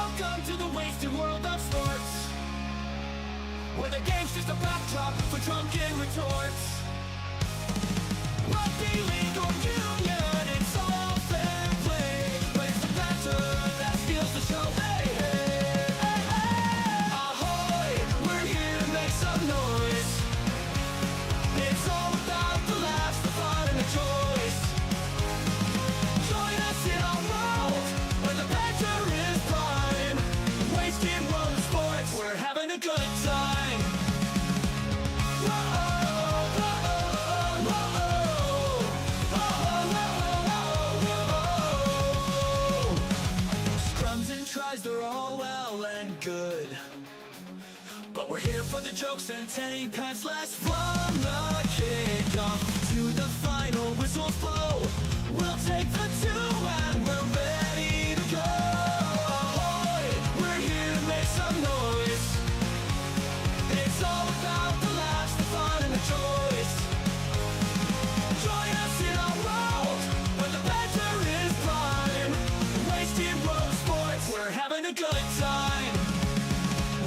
Welcome to the wasted world of sports, where the game's just a backdrop for drunken retorts. Rugby league or union, it's all fair play, but it's the banter that steals the show. Hey, hey, hey, hey. Ahoy, we're here to make some noise. It's all about the laughs, the fun, and the choice. Join us in our world, where the banter is prime. Wasted world of sports, we're having a good time. Scrums and tries, they're all well and good, but we're here for the jokes and 10 pence less from the kickoff to the final whistles blow. We'll take the two and we're ready to go. Ahoy, we're here to make some noise. It's all about the laughs, the fun, and the choice. Join us in our world, where the banter is prime. Wasted world of sports, we're having a good time.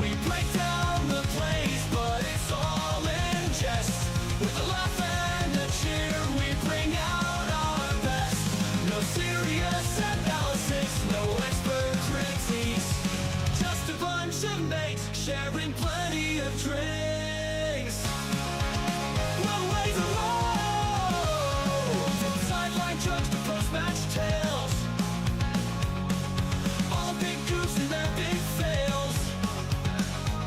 We break down the plays, but it's all in jest. With a laugh and a cheer, we bring out our best. No serious analysis, no expert critiques, just a bunch of mates sharing plenty of drinks. We'll raise a road, from sideline jokes to post-match tales, all the big goofs and their big fails.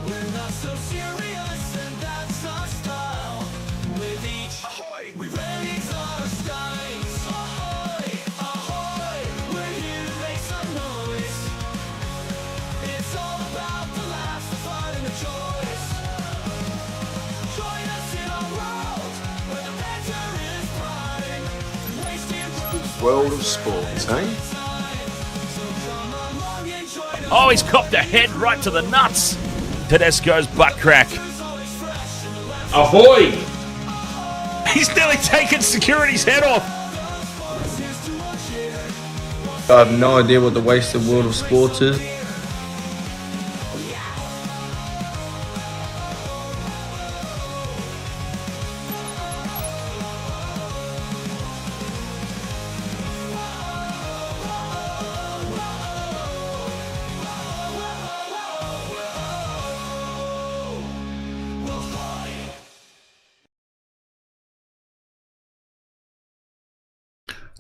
We're not so serious, and that's our style. With each ahoy, we raise our skies. Ahoy, ahoy, we're here to make some noise. It's all about the laughs, the fun, and the choice. Join us in our world, where the banter is prime. Wasted World of sports, eh? so come along and join us. Oh, he's copped a head right to the nuts. Tedesco's butt crack. Ahoy! He's nearly taken security's head off. I have no idea what the wasted world of sports is.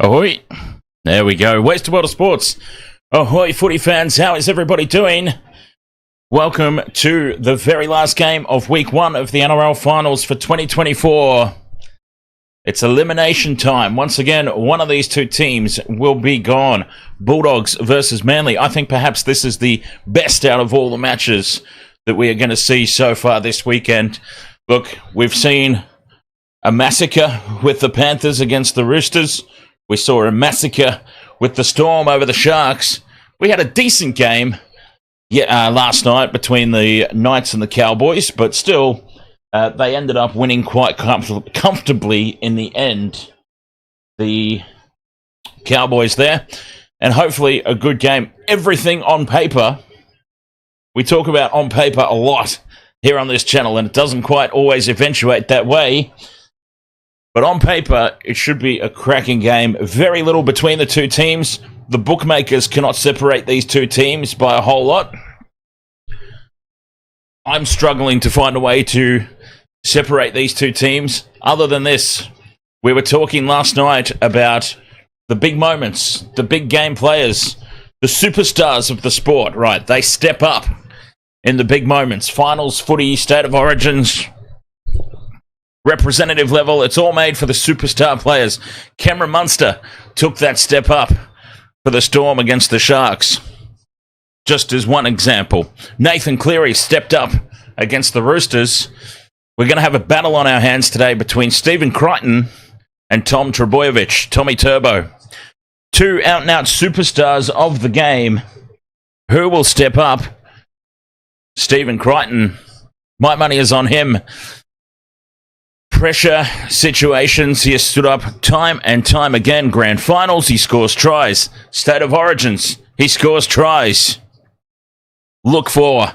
Ahoy. There we go. Wasted World of Sports. Ahoy, footy fans. How is everybody doing? Welcome to the very last game of week 1 of the NRL finals for 2024. It's elimination time. Once again, one of these two teams will be gone. Bulldogs versus Manly. I think perhaps this is the best out of all the matches that we are going to see so far this weekend. Look, we've seen a massacre with the Panthers against the Roosters. We saw a massacre with the Storm over the Sharks. We had a decent game last night between the Knights and the Cowboys, but still, they ended up winning quite comfortably in the end. The Cowboys there, and hopefully a good game. Everything on paper. We talk about on paper a lot here on this channel, and it doesn't quite always eventuate that way. But on paper, it should be a cracking game. Very little between the two teams. The bookmakers cannot separate these two teams by a whole lot. I'm struggling to find a way to separate these two teams. Other than this, we were talking last night about the big moments, the big game players, the superstars of the sport, right? They step up in the big moments. Finals, footy, state of origins, representative level, it's all made for the superstar players. Cameron Munster took that step up for the Storm against the Sharks. Just as one example. Nathan Cleary stepped up against the Roosters. We're going to have a battle on our hands today between Stephen Crichton and Tom Trbojevic, Tommy Turbo. Two out-and-out superstars of the game. Who will step up? Stephen Crichton. My money is on him. Pressure situations, he has stood up time and time again. Grand finals, he scores tries. State of origins, he scores tries. look for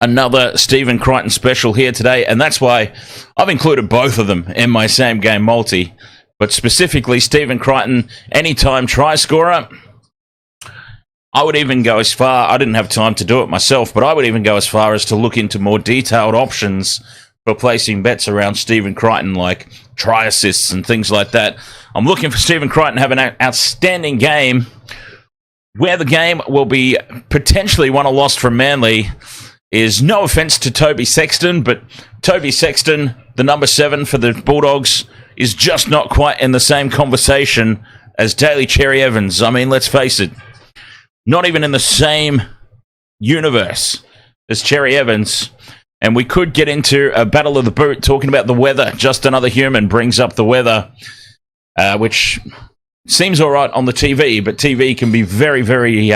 another Stephen Crichton special here today, and that's why I've included both of them in my same game multi, but specifically Stephen Crichton, anytime try scorer. I would even go as far, I didn't have time to do it myself, but I would even go as far as to look into more detailed options for placing bets around Stephen Crichton, like try assists and things like that. I'm looking for Stephen Crichton to have an outstanding game, where the game will be potentially won or lost from Manly is, no offence to Toby Sexton, but Toby Sexton, the number 7 for the Bulldogs, is just not quite in the same conversation as Daly Cherry Evans. I mean, let's face it, not even in the same universe as Cherry Evans. And we could get into a battle of the boot talking about the weather. Just Another Human brings up the weather, which seems all right on the TV, but TV can be very, very...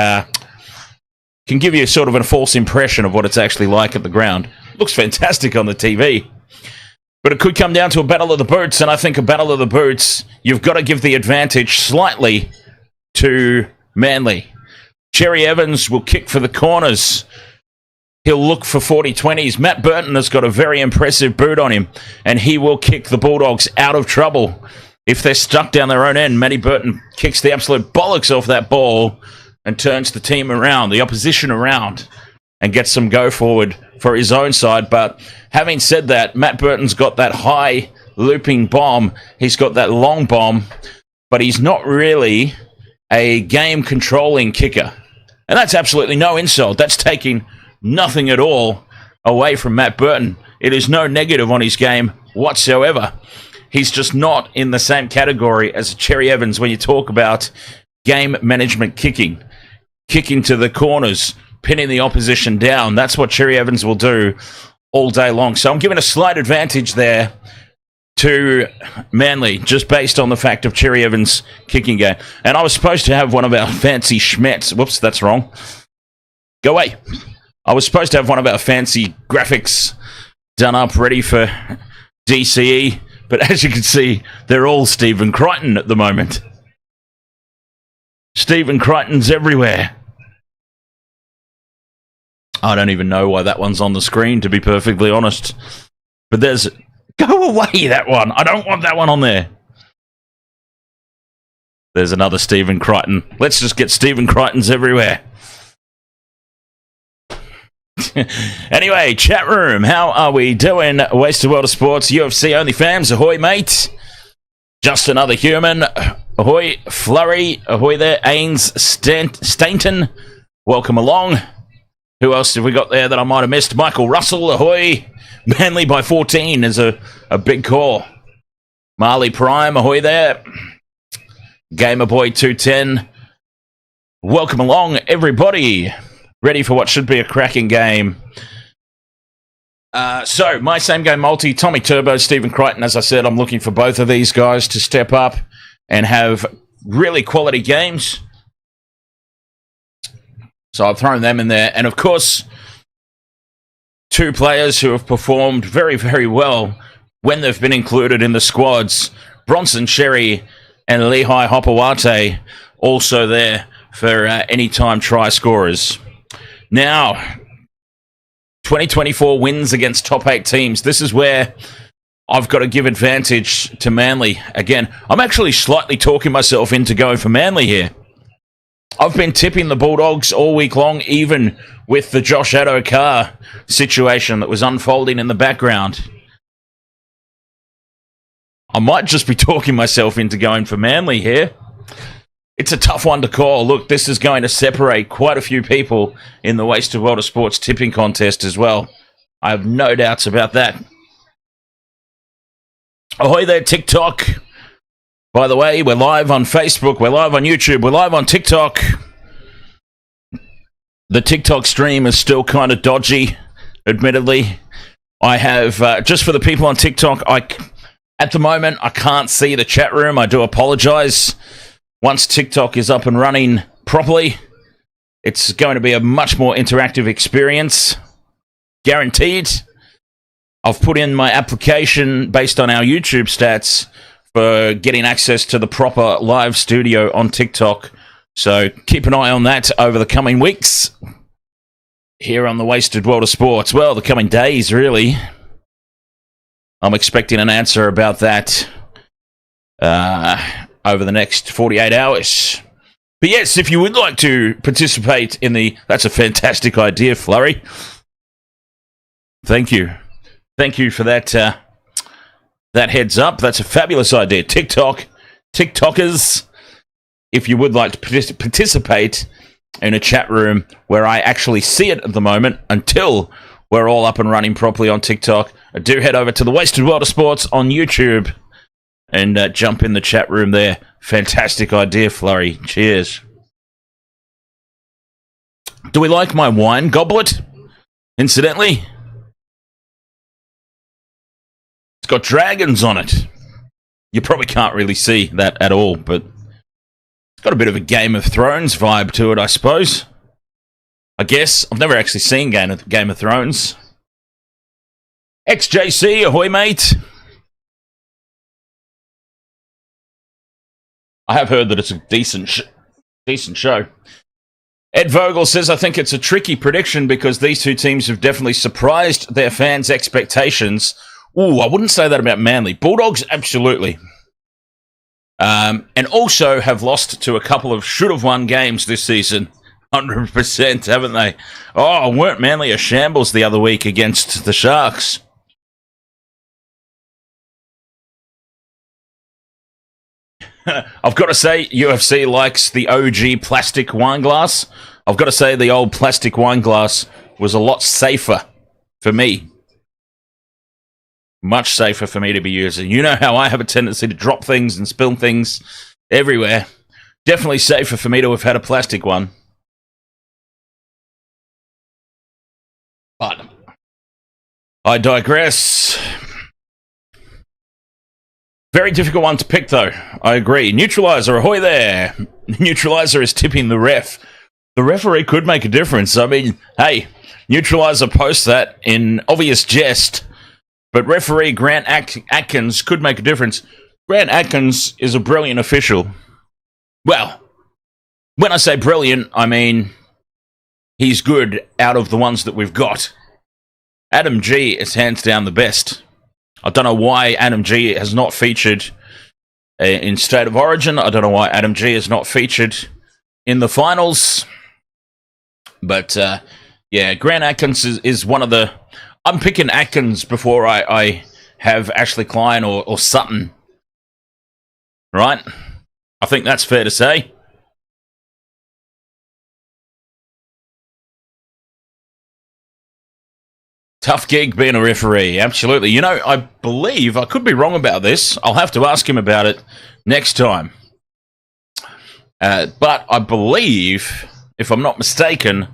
can give you sort of a false impression of what it's actually like at the ground. Looks fantastic on the TV. But it could come down to a battle of the boots, and I think a battle of the boots, you've got to give the advantage slightly to Manly. Cherry Evans will kick for the corners. He'll look for 40-20s. Matt Burton has got a very impressive boot on him, and he will kick the Bulldogs out of trouble. If they're stuck down their own end, Matty Burton kicks the absolute bollocks off that ball and turns the team around, the opposition around, and gets some go forward for his own side. But having said that, Matt Burton's got that high looping bomb. He's got that long bomb, but he's not really a game-controlling kicker. And that's absolutely no insult. That's taking nothing at all away from Matt Burton. It is no negative on his game whatsoever. He's just not in the same category as Cherry Evans when you talk about game management kicking. Kicking to the corners, pinning the opposition down. That's what Cherry Evans will do all day long. So I'm giving a slight advantage there to Manly, just based on the fact of Cherry Evans' kicking game. And I was supposed to have one of our fancy schmets. Whoops, that's wrong. Go away. I was supposed to have one of our fancy graphics done up, ready for DCE. But as you can see, they're all Stephen Crichton at the moment. Stephen Crichton's everywhere. I don't even know why that one's on the screen, to be perfectly honest. But there's... Go away, that one. I don't want that one on there. There's another Stephen Crichton. Let's just get Stephen Crichton's everywhere. Anyway, chat room, how are we doing? Wasted World of Sports, UFC only fans. Ahoy, mate. Just Another Human. Ahoy, Flurry. Ahoy there. Ains Stainton. Welcome along. Who else have we got there that I might have missed? Michael Russell. Ahoy. Manly by 14 is a big call. Marley Prime. Ahoy there. Gamerboy 210. Welcome along, everybody. Ready for what should be a cracking game. So, my same game multi, Tommy Turbo, Stephen Crichton. As I said, I'm looking for both of these guys to step up and have really quality games. So I've thrown them in there. And of course, two players who have performed very, very well when they've been included in the squads. Bronson Xerri and Lehigh Hopewate also there for anytime try scorers. Now, 2024 wins against top 8 teams. This is where I've got to give advantage to Manly. Again, I'm actually slightly talking myself into going for Manly here. I've been tipping the Bulldogs all week long, even with the Josh Addo-Carr situation that was unfolding in the background. I might just be talking myself into going for Manly here. It's a tough one to call. Look, this is going to separate quite a few people in the Wasted World of Sports tipping contest as well. I have no doubts about that. Ahoy there, TikTok. By the way, we're live on Facebook, we're live on YouTube, we're live on TikTok. The TikTok stream is still kind of dodgy, admittedly. I have, just for the people on TikTok, at the moment, I can't see the chat room. I do apologize. Once TikTok is up and running properly, it's going to be a much more interactive experience. Guaranteed. I've put in my application based on our YouTube stats for getting access to the proper live studio on TikTok. So keep an eye on that over the coming weeks. here on the Wasted World of Sports? Well, the coming days, really. I'm expecting an answer about that over the next 48 hours. But yes, if you would like to participate in the... That's a fantastic idea, Flurry. Thank you. Thank you for that that heads up. That's a fabulous idea. TikTokers, if you would like to participate in a chat room where I actually see it at the moment until we're all up and running properly on TikTok, do head over to the Wasted World of Sports on YouTube and jump in the chat room there. Fantastic idea, Flurry. Cheers. Do we like my wine goblet? Incidentally, it's got dragons on it. You probably can't really see that at all, but it's got a bit of a Game of Thrones vibe to it, I suppose. I guess. I've never actually seen Game of Thrones. XJC, ahoy, mate. I have heard that it's a decent show. Ed Vogel says, I think it's a tricky prediction because these two teams have definitely surprised their fans' expectations. Ooh, I wouldn't say that about Manly. Bulldogs, absolutely. And also have lost to a couple of should-have-won games this season. 100%, haven't they? Oh, weren't Manly a shambles the other week against the Sharks? I've got to say, UFC likes the OG plastic wine glass. I've got to say, the old plastic wine glass was a lot safer for me. Much safer for me to be using. You know how I have a tendency to drop things and spill things everywhere. Definitely safer for me to have had a plastic one. But I digress. Very difficult one to pick, though. I agree. Neutralizer, ahoy there. Neutralizer is tipping the ref. The referee could make a difference. I mean, hey, Neutralizer posts that in obvious jest, but referee Grant Atkins could make a difference. Grant Atkins is a brilliant official. Well, when I say brilliant, I mean he's good out of the ones that we've got. Adam G is hands down the best. I don't know why Adam G has not featured in State of Origin. I don't know why Adam G is not featured in the finals. But, yeah, Grant Atkins is one of the... I'm picking Atkins before I have Ashley Klein or Sutton. Right? I think that's fair to say. Tough gig being a referee, absolutely. You know, I believe, I could be wrong about this. I'll have to ask him about it next time. But I believe, if I'm not mistaken,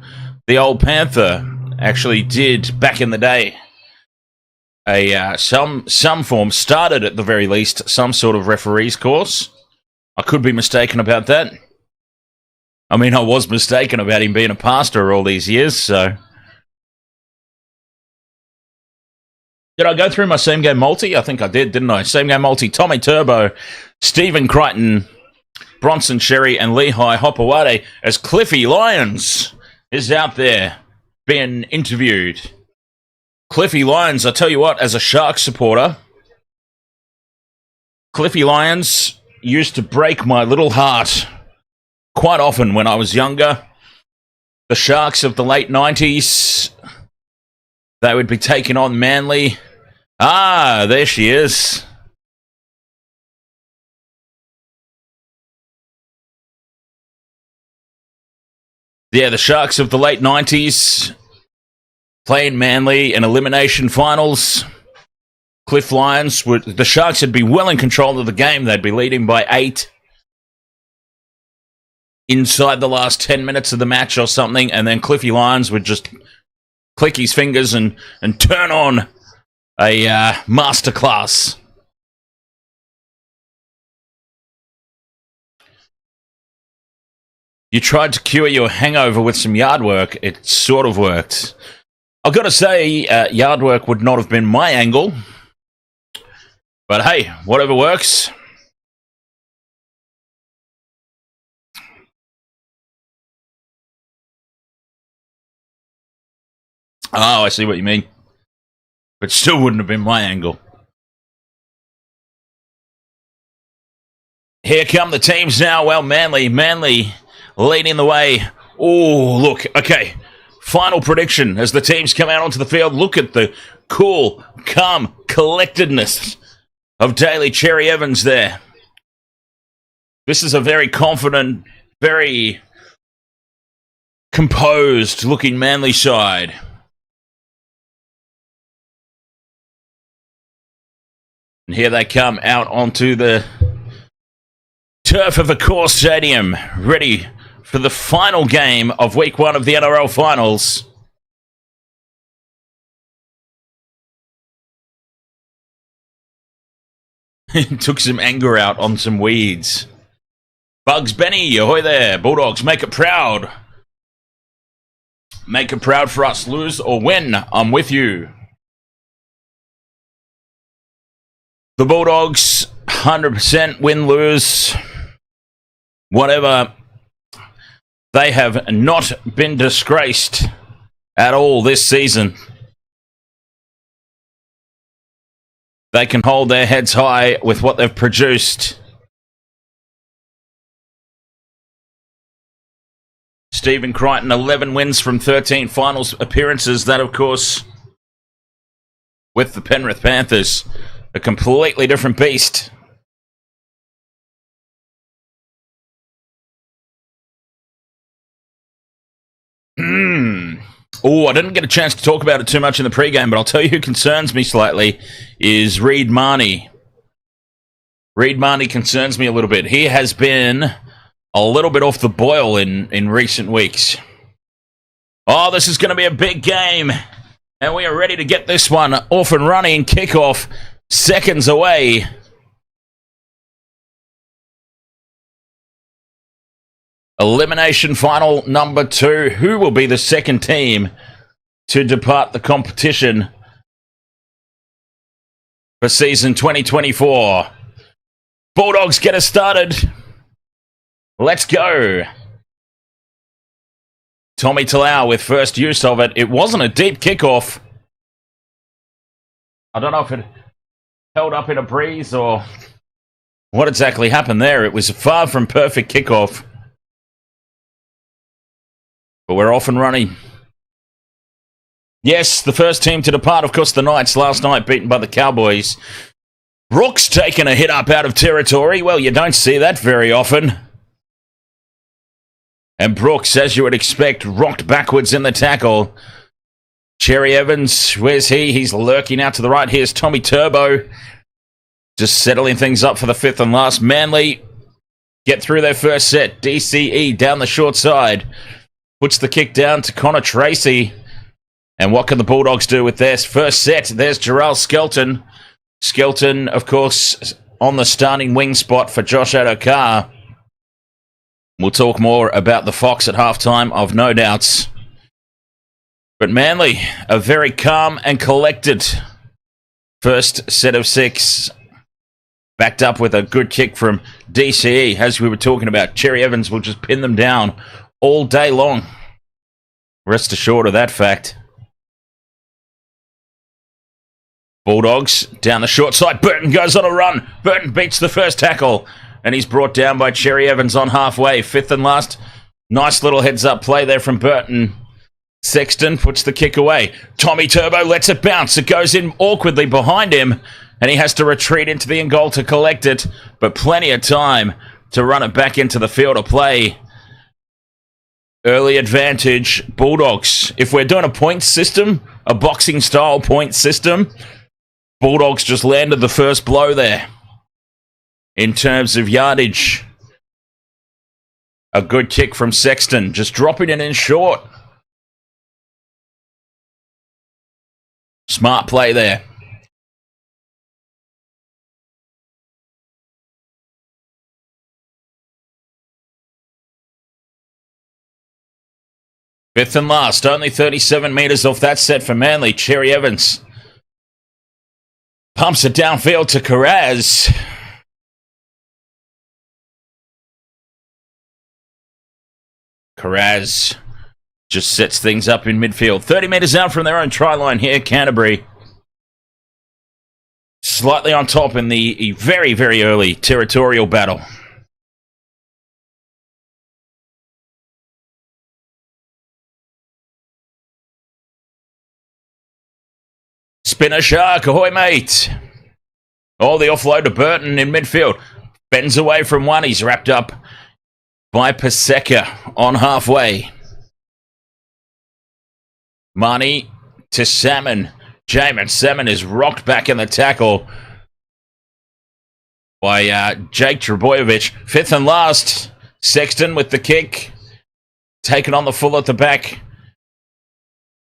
the old Panther actually did, back in the day, some form, started at the very least, some sort of referee's course. I could be mistaken about that. I mean, I was mistaken about him being a pastor all these years, so... Did I go through my same game multi? I think I did, didn't I? Same game multi. Tommy Turbo, Stephen Crichton, Bronson Xerri, and Lehigh Hopewade as Cliffy Lyons is out there being interviewed. Cliffy Lyons, I tell you what, as a Sharks supporter, Cliffy Lyons used to break my little heart quite often when I was younger. The Sharks of the late 90s, they would be taking on Manly. Ah, there she is. Yeah, the Sharks of the late 90s playing Manly in elimination finals. Cliff Lyons, the Sharks would be well in control of the game. They'd be leading by 8 inside the last 10 minutes of the match or something, and then Cliffy Lyons would just click his fingers and turn on a masterclass. You tried to cure your hangover with some yard work. It sort of worked. I've got to say, yard work would not have been my angle. But hey, whatever works. Oh, I see what you mean. But still wouldn't have been my angle. Here come the teams now. Well, Manly leading the way. Oh, look. Okay. Final prediction as the teams come out onto the field. Look at the cool, calm, collectedness of Daly Cherry Evans there. This is a very confident, very composed looking Manly side. And here they come out onto the turf of Accor Stadium, ready for the final game of week 1 of the NRL finals. Took some anger out on some weeds. Bugs Benny, ahoy there. Bulldogs, make it proud. Make it proud for us. Lose or win, I'm with you. The Bulldogs, 100% win-lose. Whatever. They have not been disgraced at all this season. They can hold their heads high with what they've produced. Stephen Crichton, 11 wins from 13 finals appearances. That, of course, with the Penrith Panthers. A completely different beast. Oh, I didn't get a chance to talk about it too much in the pregame, but I'll tell you who concerns me slightly is Reed Marnie. Reed Marnie concerns me a little bit. He has been a little bit off the boil in recent weeks. Oh, this is going to be a big game. And we are ready to get this one off and running. Kickoff seconds away. Elimination final number 2. Who will be the second team to depart the competition for season 2024? Bulldogs, get us started. Let's go. Tommy Talau with first use of it. It wasn't a deep kickoff. I don't know if it held up in a breeze or what exactly happened there. It was a far from perfect kickoff. But we're off and running. Yes, the first team to depart, of course, the Knights last night beaten by the Cowboys. Brooks taking a hit up out of territory. Well, you don't see that very often. And Brooks, as you would expect, rocked backwards in the tackle. Cherry Evans, where's he? He's lurking out to the right. Here's Tommy Turbo. Just settling things up for the 5th and last. Manly get through their first set. DCE down the short side. Puts the kick down to Connor Tracy. And what can the Bulldogs do with this first set? There's Jeral Skelton. Skelton, of course, on the starting wing spot for Josh Addo-Carr. We'll talk more about the Fox at halftime, I've no doubts. But Manly, a very calm and collected first set of 6. Backed up with a good kick from DCE. As we were talking about, Cherry Evans will just pin them down all day long. Rest assured of that fact. Bulldogs down the short side. Burton goes on a run. Burton beats the first tackle. And he's brought down by Cherry Evans on halfway. 5th and last. Nice little heads-up play there from Burton. Sexton puts the kick away. Tommy Turbo lets it bounce. It goes in awkwardly behind him. And he has to retreat into the end goal to collect it. But plenty of time to run it back into the field of play. Early advantage, Bulldogs. If we're doing a point system, a boxing-style point system, Bulldogs just landed the first blow there. In terms of yardage, a good kick from Sexton, just dropping it in short. Smart play there. Fifth and last, only 37 metres off that set for Manly. Cherry Evans pumps it downfield to Carraz. Carraz just sets things up in midfield. 30 metres out from their own try line here, Canterbury. Slightly on top in the very, very early territorial battle. Spinner shark, ahoy mate. Oh, the offload to Burton in midfield. Bends away from one, he's wrapped up by Paseka on halfway. Marnie to Salmon. Jamin Salmon is rocked back in the tackle by Jake Trebojevic. Fifth and last, Sexton with the kick. Taken on the full at the back.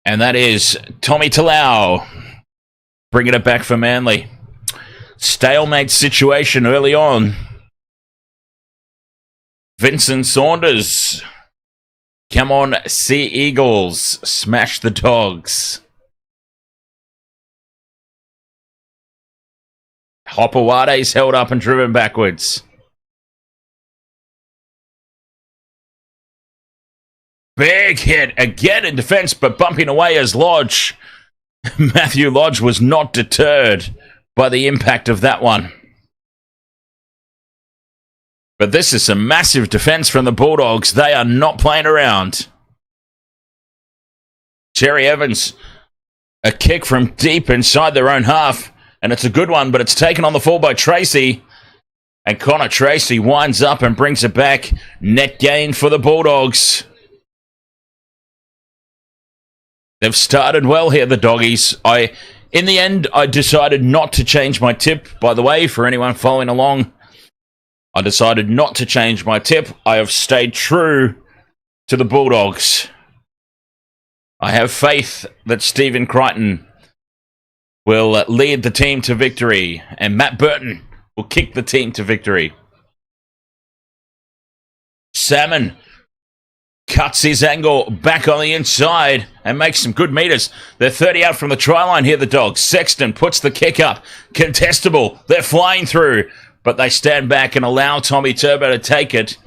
And that is Tommy Talau. Bringing it back for Manly. Stalemate situation early on. Vincent Saunders. Come on, Sea Eagles. Smash the Dogs. Hopowate's held up and driven backwards. Big hit again in defense, but bumping away as Lodge. Matthew Lodge was not deterred by the impact of that one. But this is some massive defense from the Bulldogs. They are not playing around. Cherry Evans, a kick from deep inside their own half. And it's a good one, but it's taken on the full by Tracy. And Connor Tracy winds up and brings it back. Net gain for the Bulldogs. They've started well here, the Doggies. In the end, I decided not to change my tip. By the way, for anyone following along, I decided not to change my tip. I have stayed true to the Bulldogs. I have faith that Stephen Crichton will lead the team to victory, and Matt Burton will kick the team to victory. Salmon cuts his angle back on the inside and makes some good meters. They're 30 out from the try line here, the Dogs. Sexton puts the kick up. Contestable. They're flying through, but they stand back and allow Tommy Turbo to take it.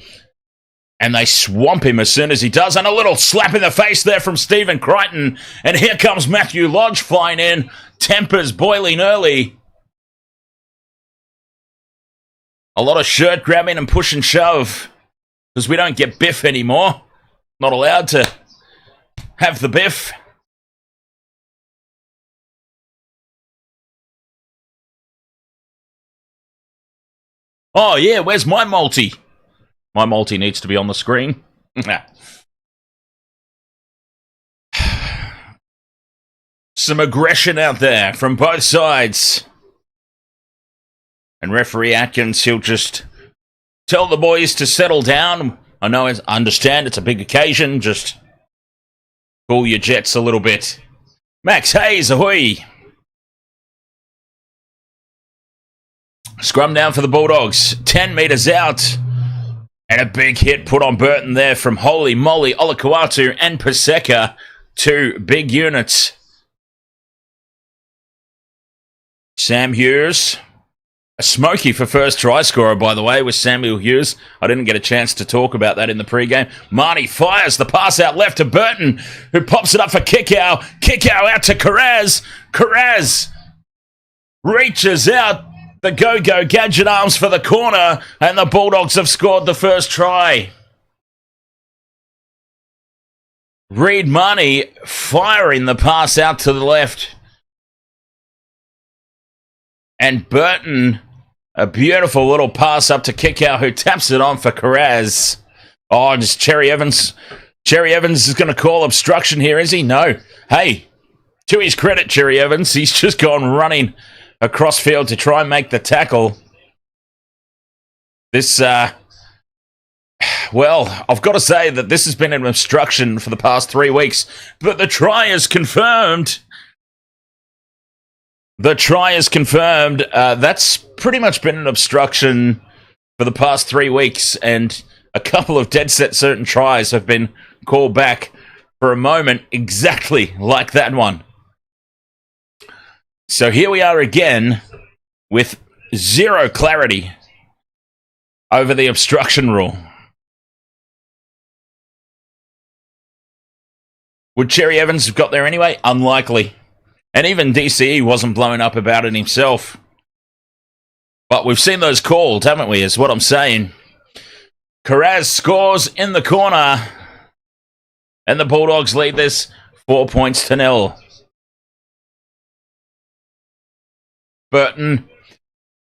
And they swamp him as soon as he does. And a little slap in the face there from Stephen Crichton. And here comes Matthew Lodge flying in. Tempers boiling early. A lot of shirt grabbing and push and shove. Because we don't get biff anymore. Not allowed to have the biff. Oh yeah, where's my multi? My multi needs to be on the screen. Some aggression out there from both sides. And referee Atkins, he'll just tell the boys to settle down. I understand it's a big occasion. Just cool your jets a little bit. Max Hayes, ahoy! Scrum down for the Bulldogs. 10 metres out. And a big hit put on Burton there from Holy Moly, Olakau'atu and Paseka. Two big units. Sam Hughes. A smoky for first try scorer, by the way, with Samuel Hughes. I didn't get a chance to talk about that in the pregame. Marnie fires the pass out left to Burton, who pops it up for Kickow. Kickow out to Carraz. Carraz reaches out. The go-go gadget arms for the corner, and the Bulldogs have scored the first try. Reed Marnie firing the pass out to the left. And Burton, a beautiful little pass up to Kickow, who taps it on for Carraz. Oh, just Cherry Evans. Cherry Evans is going to call obstruction here, is he? No. Hey, to his credit, Cherry Evans, he's just gone running across field to try and make the tackle. This, well, I've got to say that this has been an obstruction for the past 3 weeks, but the try is confirmed. The try is confirmed. That's pretty much been an obstruction for the past 3 weeks, and a couple of dead set certain tries have been called back for a moment exactly like that one. So here we are again with zero clarity over the obstruction rule. Would Cherry Evans have got there anyway? Unlikely. And even DCE wasn't blowing up about it himself. But we've seen those called, haven't we, is what I'm saying. Carraz scores in the corner. And the Bulldogs lead this 4-0. Burton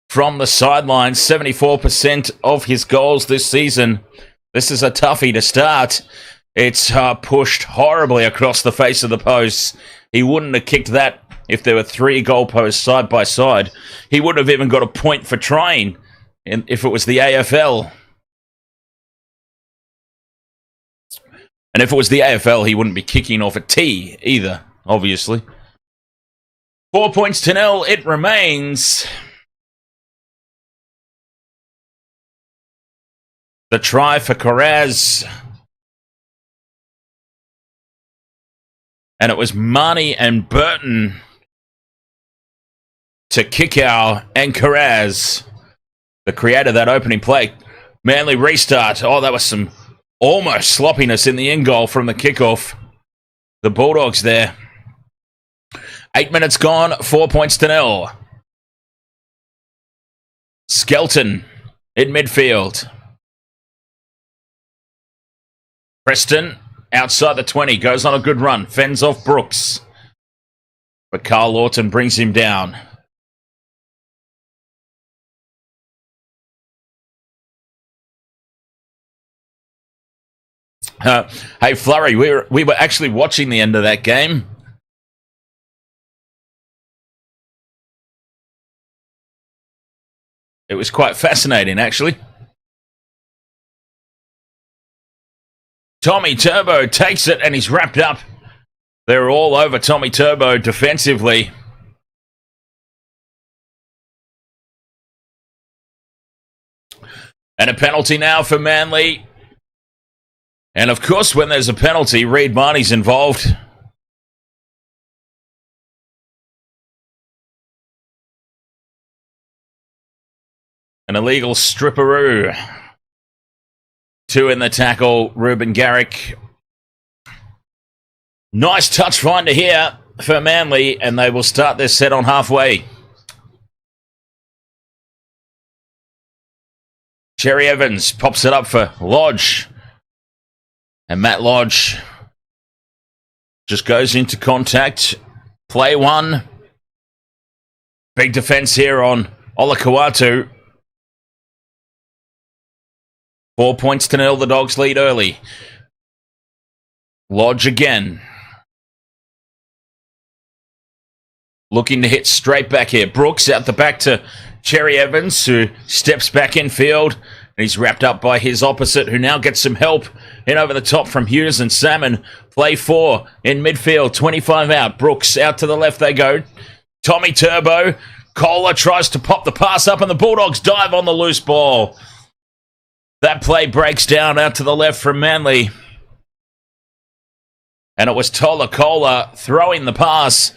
from the sideline, 74% of his goals this season. This is a toughie to start. It's pushed horribly across the face of the posts. He wouldn't have kicked that if there were 3 goalposts side by side. He wouldn't have even got a point for trying if it was the AFL. And if it was the AFL, he wouldn't be kicking off a tee either, obviously. 4-0 it remains. The try for Carraz. And it was Marnie and Burton to Kickow and Carraz, the creator of that opening play. Manly restart. Oh, that was some almost sloppiness in the end goal from the kickoff. The Bulldogs there. 8 minutes gone, 4-0. Skelton in midfield. Preston outside the 20, goes on a good run, fends off Brooks. But Carl Lawton brings him down. Hey, Flurry, we were actually watching the end of that game. It was quite fascinating, actually. Tommy Turbo takes it and he's wrapped up. They're all over Tommy Turbo defensively. And a penalty now for Manly. And of course, when there's a penalty, Reid Marnie's involved. An illegal stripperoo. 2 in the tackle, Ruben Garrick. Nice touch finder here for Manly, and they will start their set on halfway. Cherry Evans pops it up for Lodge. And Matt Lodge just goes into contact. Play 1. Big defense here on Olakau'atu. 4-0, the Dogs lead early. Lodge again. Looking to hit straight back here. Brooks out the back to Cherry Evans, who steps back in field. And he's wrapped up by his opposite, who now gets some help in over the top from Hughes and Salmon. Play 4 in midfield. 25 out. Brooks out to the left they go. Tommy Turbo. Kohler tries to pop the pass up, and the Bulldogs dive on the loose ball. That play breaks down out to the left from Manly. And it was Tola Kohler throwing the pass.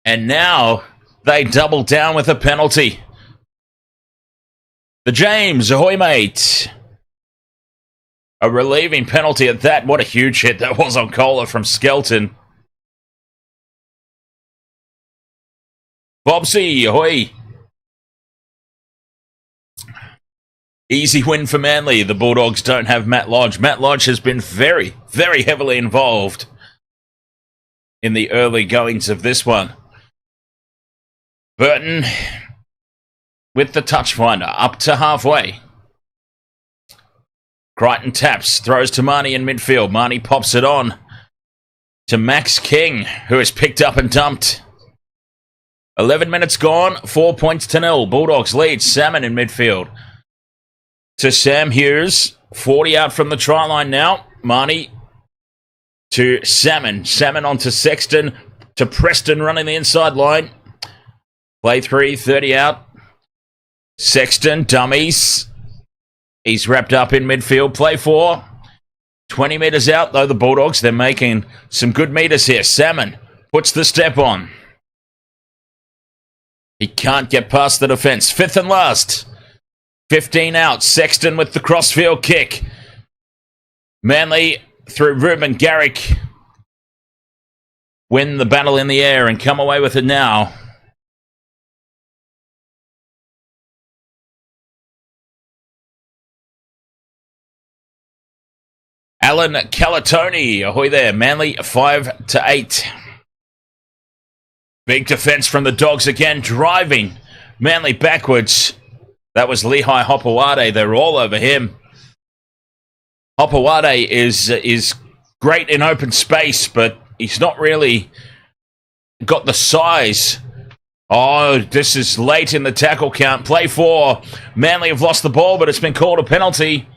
And now they double down with a penalty. The James, Ahoy mate. A relieving penalty at that. What a huge hit that was on Kohler from Skelton. Bobsy, Ahoy. Easy win for Manly. The Bulldogs don't have Matt Lodge. Matt Lodge has been very, very heavily involved in the early goings of this one. Burton with the touch finder up to halfway. Crichton taps, throws to Marnie in midfield. Marnie pops it on to Max King, who is picked up and dumped. 11 minutes gone, 4-0. Bulldogs lead. Salmon in midfield. To Sam Hughes, 40 out from the try line now. Marnie to Salmon. Salmon on to Sexton. To Preston running the inside line. Play 3, 30 out. Sexton, dummies. He's wrapped up in midfield. Play 4. 20 metres out, though, the Bulldogs. They're making some good metres here. Salmon puts the step on. He can't get past the defence. 5th and last. 15 out. Sexton with the crossfield kick. Manly through Ruben Garrick. Win the battle in the air and come away with it now. Alan Calatoni, ahoy there. Manly 5-8. Big defense from the Dogs again, driving Manly backwards. That was Lehigh Hopewade. They're all over him. Hopewade is great in open space, but he's not really got the size. Oh, this is late in the tackle count. Play 4. Manly have lost the ball, but it's been called a penalty.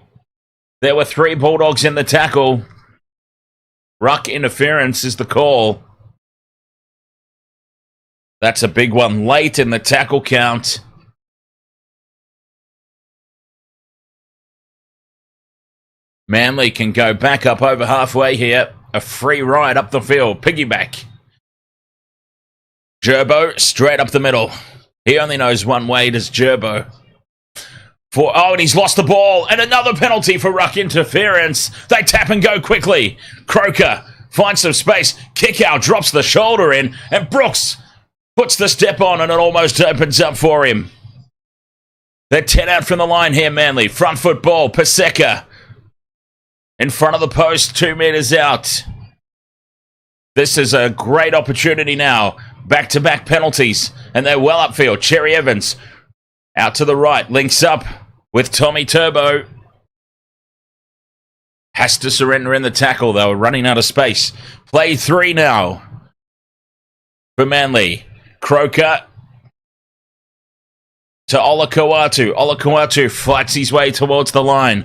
There were 3 Bulldogs in the tackle. Ruck interference is the call. That's a big one late in the tackle count. Manly can go back up over halfway here. A free ride up the field. Piggyback. Gerbo straight up the middle. He only knows one way, does Gerbo. And he's lost the ball. And another penalty for ruck interference. They tap and go quickly. Croker finds some space. Kick out, drops the shoulder in. And Brooks puts the step on and it almost opens up for him. They're 10 out from the line here, Manly. Front foot ball. Paseka in front of the post, 2 meters out. This is a great opportunity now. Back-to-back penalties. And they're well upfield. Cherry Evans out to the right. Links up with Tommy Turbo. Has to surrender in the tackle. They were running out of space. Play 3 now for Manly. Croker to Olakau'atu. Olakau'atu fights his way towards the line.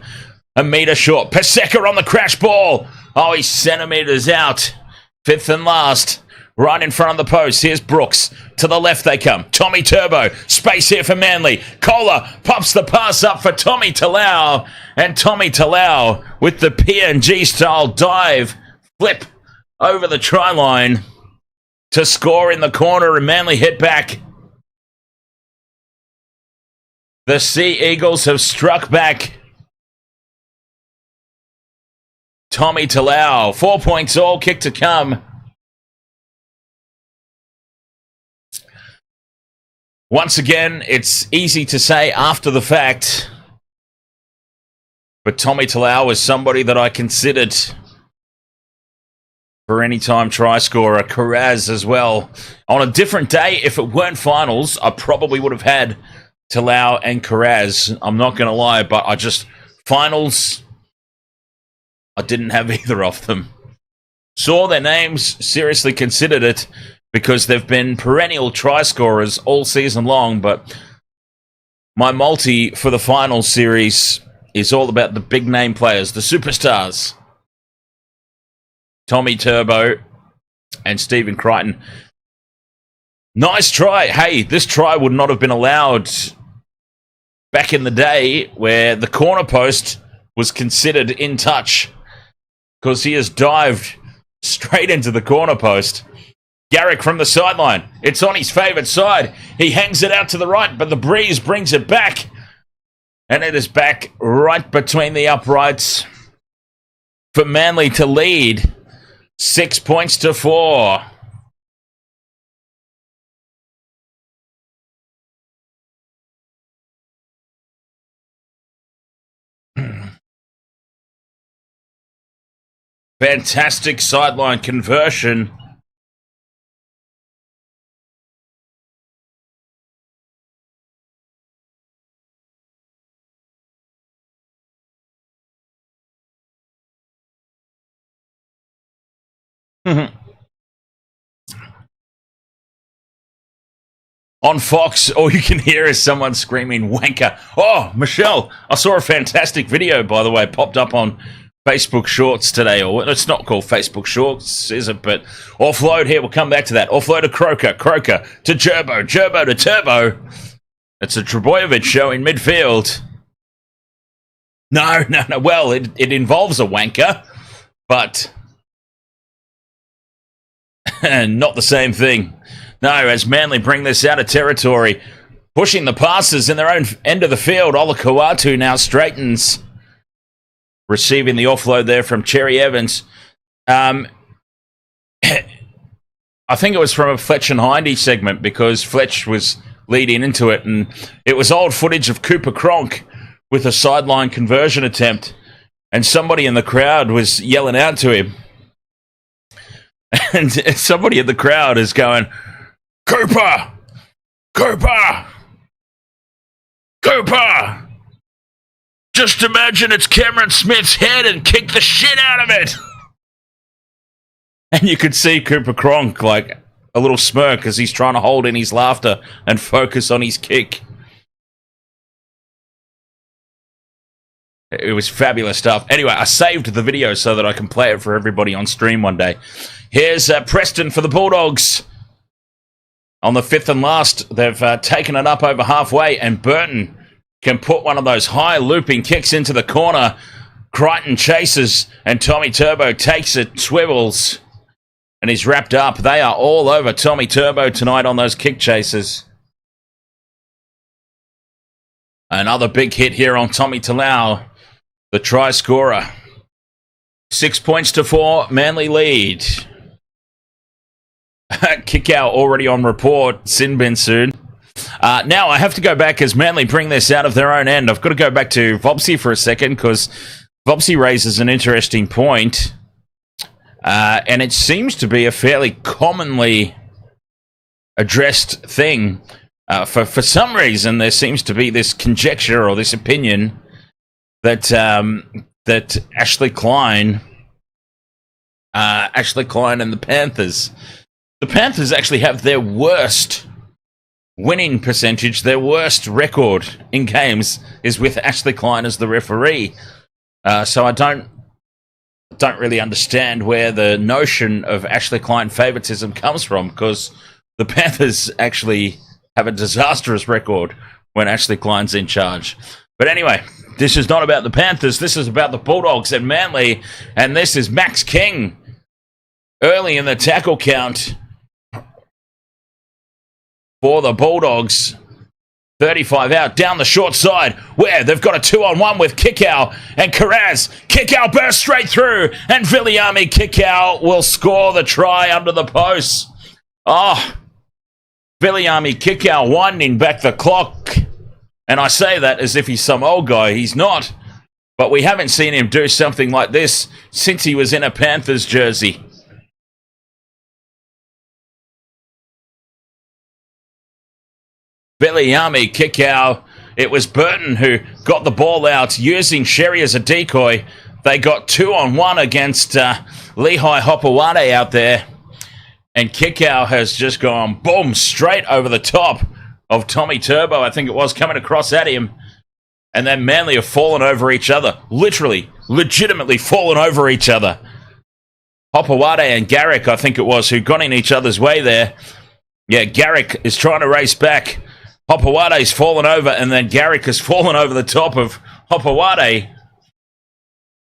A metre short. Paseka on the crash ball. Oh, he's centimetres out. 5th and last. Right in front of the post. Here's Brooks. To the left they come. Tommy Turbo. Space here for Manly. Kohler pops the pass up for Tommy Talau. And Tommy Talau with the PNG style dive. Flip over the try line to score in the corner, and Manly hit back. The Sea Eagles have struck back. Tommy Talau, 4 points all, kick to come. Once again, it's easy to say after the fact, but Tommy Talau is somebody that I considered for any time try scorer. Carraz as well. On a different day, if it weren't finals, I probably would have had Talau and Carraz. I'm not going to lie, but finals, I didn't have either of them. Saw their names, seriously considered it, because they've been perennial try scorers all season long, but my multi for the finals series is all about the big name players, the superstars. Tommy Turbo and Stephen Crichton. Nice try. Hey, this try would not have been allowed back in the day where the corner post was considered in touch because he has dived straight into the corner post. Garrick from the sideline. It's on his favourite side. He hangs it out to the right, but the breeze brings it back. And it is back right between the uprights for Manly to lead 6 points to 4. Fantastic sideline conversion. On Fox, all you can hear is someone screaming wanker. Oh, Michelle, I saw a fantastic video, by the way, popped up on Facebook Shorts today. Or it's not called Facebook Shorts, is it? But offload here, we'll come back to that. Offload to Croker, Croker to Gerbo, Gerbo to Turbo. It's a Trebojevic show in midfield. No. Well, it involves a wanker, but not the same thing. No, as Manly bring this out of territory, pushing the passes in their own end of the field. Olakau'atu now straightens receiving the offload there from Cherry Evans. I think it was from a Fletch and Hindy segment because Fletch was leading into it, and it was old footage of Cooper Cronk with a sideline conversion attempt, and somebody in the crowd was yelling out to him. And somebody in the crowd is going, Cooper! Cooper! Cooper! Just imagine it's Cameron Smith's head and kick the shit out of it! And you could see Cooper Cronk, like, a little smirk as he's trying to hold in his laughter and focus on his kick. It was fabulous stuff. Anyway, I saved the video so that I can play it for everybody on stream one day. Here's Preston for the Bulldogs. On the fifth and last, they've taken it up over halfway, and Burton can put one of those high looping kicks into the corner. Crichton chases, and Tommy Turbo takes it, swivels, and he's wrapped up. They are all over Tommy Turbo tonight on those kick chases. Another big hit here on Tommy Talau, the try scorer. 6 points to 4, Manly lead. Kick out already on report, sin bin soon. Now I have to go back as Manly bring this out of their own end. I've got to go back to Vopsy for a second because Vopsy raises an interesting point. And it seems to be a fairly commonly addressed thing. For some reason, there seems to be this conjecture or this opinion that that Ashley Klein and the Panthers actually have their worst winning percentage, their worst record in games is with Ashley Klein as the referee. So I don't really understand where the notion of Ashley Klein favoritism comes from, because the Panthers actually have a disastrous record when Ashley Klein's in charge. But anyway, this is not about the Panthers. This is about the Bulldogs and Manly, and this is Max King early in the tackle count for the Bulldogs. 35 out, down the short side, where they've got a 2-on-1 with Kickow and Carraz. Kickow bursts straight through, and Viliami Kickow will score the try under the post. Oh, Viliami Kickow winding back the clock. And I say that as if he's some old guy. He's not. But we haven't seen him do something like this since he was in a Panthers jersey. Viliami Kickow. It was Burton who got the ball out using Xerri as a decoy. They got 2-on-1 against Lehigh Hopewade out there. And Kickow has just gone, boom, straight over the top of Tommy Turbo, I think it was, coming across at him. And then Manly have fallen over each other. Literally, legitimately fallen over each other. Hopewade and Garrick, I think it was, who got in each other's way there. Yeah, Garrick is trying to race back. Hopowade's fallen over, and then Garrick has fallen over the top of Hopewade.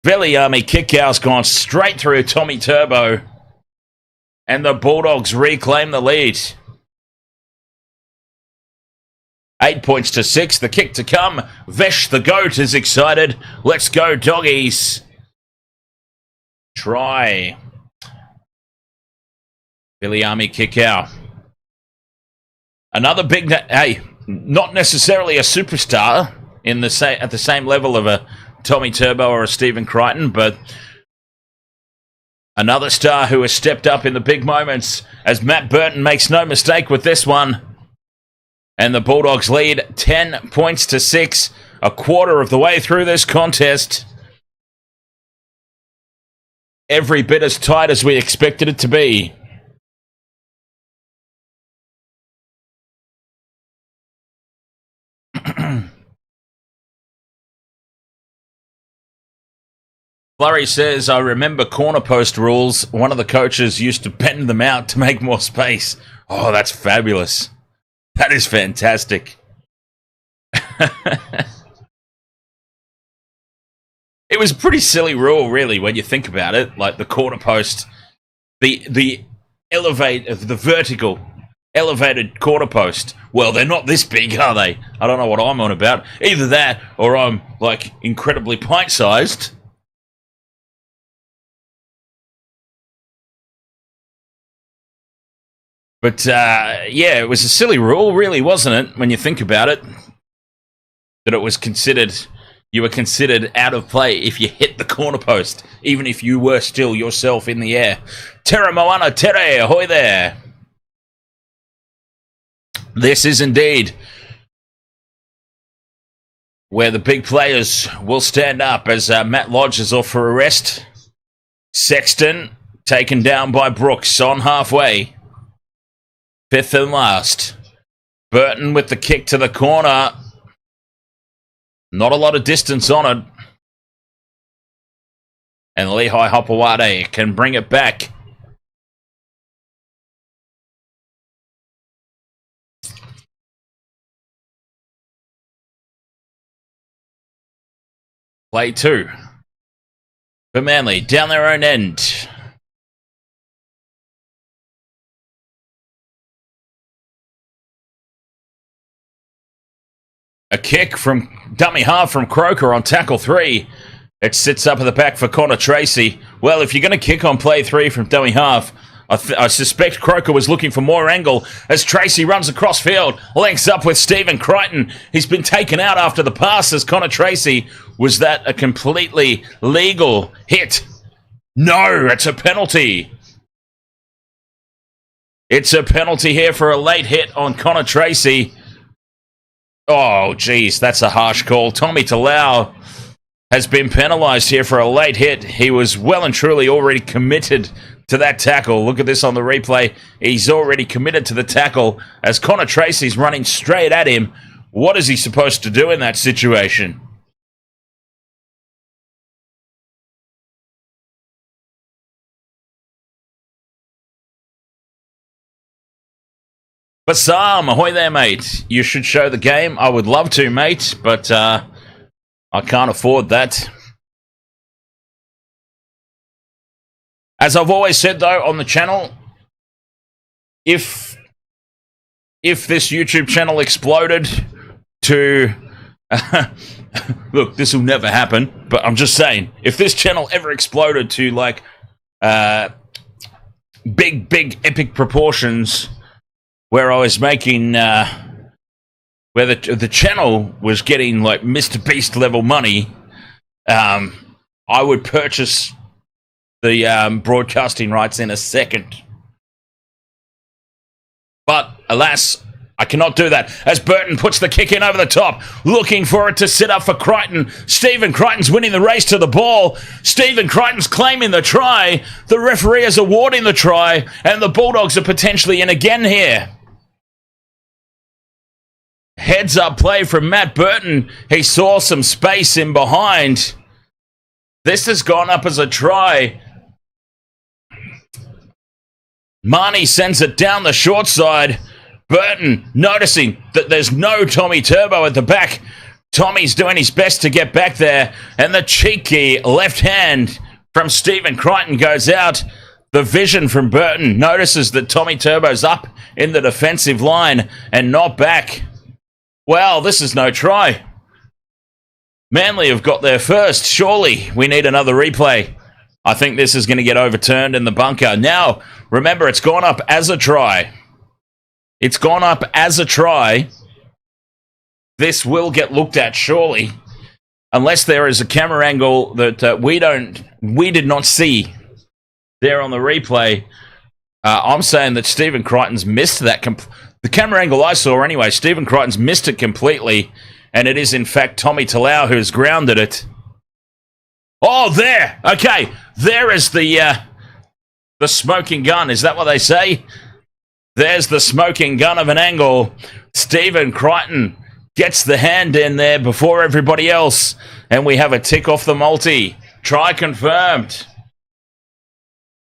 Viliami Kickow's gone straight through Tommy Turbo. And the Bulldogs reclaim the lead. 8 points to 6. The kick to come. Vesh the goat is excited. Let's go, doggies. Try. Viliami Kickow. Another big... Hey, not necessarily a superstar in the at the same level of a Tommy Turbo or a Stephen Crichton, but another star who has stepped up in the big moments, as Matt Burton makes no mistake with this one. And the Bulldogs lead 10 points to 6, a quarter of the way through this contest. Every bit as tight as we expected it to be. Flurry says, I remember corner post rules. One of the coaches used to bend them out to make more space. Oh, that's fabulous. That is fantastic. It was a pretty silly rule, really, when you think about it. Like the corner post, the vertical elevated corner post. Well, they're not this big, are they? I don't know what I'm on about. Either that, or I'm like incredibly pint-sized. But, yeah, it was a silly rule, really, wasn't it, when you think about it? That it was considered, you were considered out of play if you hit the corner post, even if you were still yourself in the air. Tera Moana Tere, ahoy there. This is indeed where the big players will stand up as Matt Lodge is off for a rest. Sexton taken down by Brooks on halfway. Fifth and last. Burton with the kick to the corner. Not a lot of distance on it. And Lehigh Hopewade can bring it back. Play 2. For Manly, down their own end. A kick from dummy half from Croker on tackle 3. It sits up at the back for Connor Tracy. Well, if you're going to kick on play 3 from dummy half, I suspect Croker was looking for more angle as Tracy runs across field, links up with Stephen Crichton. He's been taken out after the pass as Connor Tracy. Was that a completely legal hit? No, it's a penalty. It's a penalty here for a late hit on Connor Tracy. Oh, geez, that's a harsh call. Tommy Talau has been penalised here for a late hit. He was well and truly already committed to that tackle. Look at this on the replay. He's already committed to the tackle as Connor Tracy's running straight at him. What is he supposed to do in that situation? Bassam, ahoy there, mate. You should show the game. I would love to, mate, but I can't afford that. As I've always said, though, on the channel, if this YouTube channel exploded to... Look, this will never happen, but I'm just saying, if this channel ever exploded to, like, big, epic proportions where I was making... where the channel was getting, like, Mr. Beast level money, I would purchase the broadcasting rights in a second. But, alas, I cannot do that. As Burton puts the kick in over the top, looking for it to sit up for Crichton. Stephen Crichton's winning the race to the ball. Stephen Crichton's claiming the try. The referee is awarding the try, and the Bulldogs are potentially in again here. Heads up play from Matt Burton. He saw some space in behind. This has gone up as a try. Marnie sends it down the short side. Burton noticing that there's no Tommy Turbo at the back. Tommy's doing his best to get back there. And the cheeky left hand from Stephen Crichton goes out. The vision from Burton notices that Tommy Turbo's up in the defensive line and not back. Well, this is no try. Manly have got there first. Surely we need another replay. I think this is going to get overturned in the bunker. Now, remember, it's gone up as a try. It's gone up as a try. This will get looked at, surely. Unless there is a camera angle that we did not see there on the replay. I'm saying that Stephen Crichton's missed that. The camera angle I saw anyway, Stephen Crichton's missed it completely. And it is, in fact, Tommy Talau who's grounded it. Oh, there! Okay, there is the smoking gun. Is that what they say? There's the smoking gun of an angle. Stephen Crichton gets the hand in there before everybody else. And we have a tick off the multi. Try confirmed.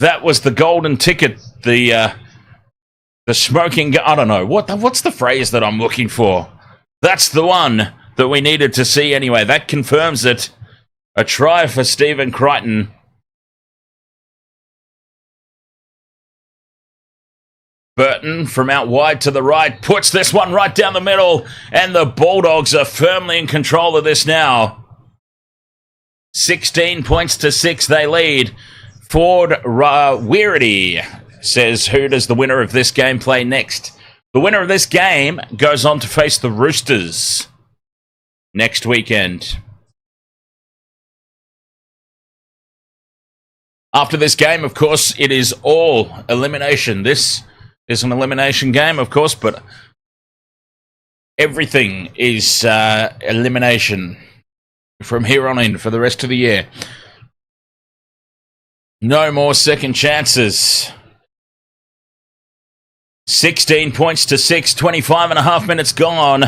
That was the golden ticket. The smoking gun. I don't know. What's the phrase that I'm looking for? That's the one that we needed to see anyway. That confirms it. A try for Stephen Crichton. Burton from out wide to the right puts this one right down the middle, and the Bulldogs are firmly in control of this now. 16 points to 6 they lead. Ford Weirity says, who does the winner of this game play next? The winner of this game goes on to face the Roosters next weekend. After this game, of course, it is all elimination. This is an elimination game, of course, but everything is elimination from here on in for the rest of the year. No more second chances. 16 points to 6, 25 and a half minutes gone.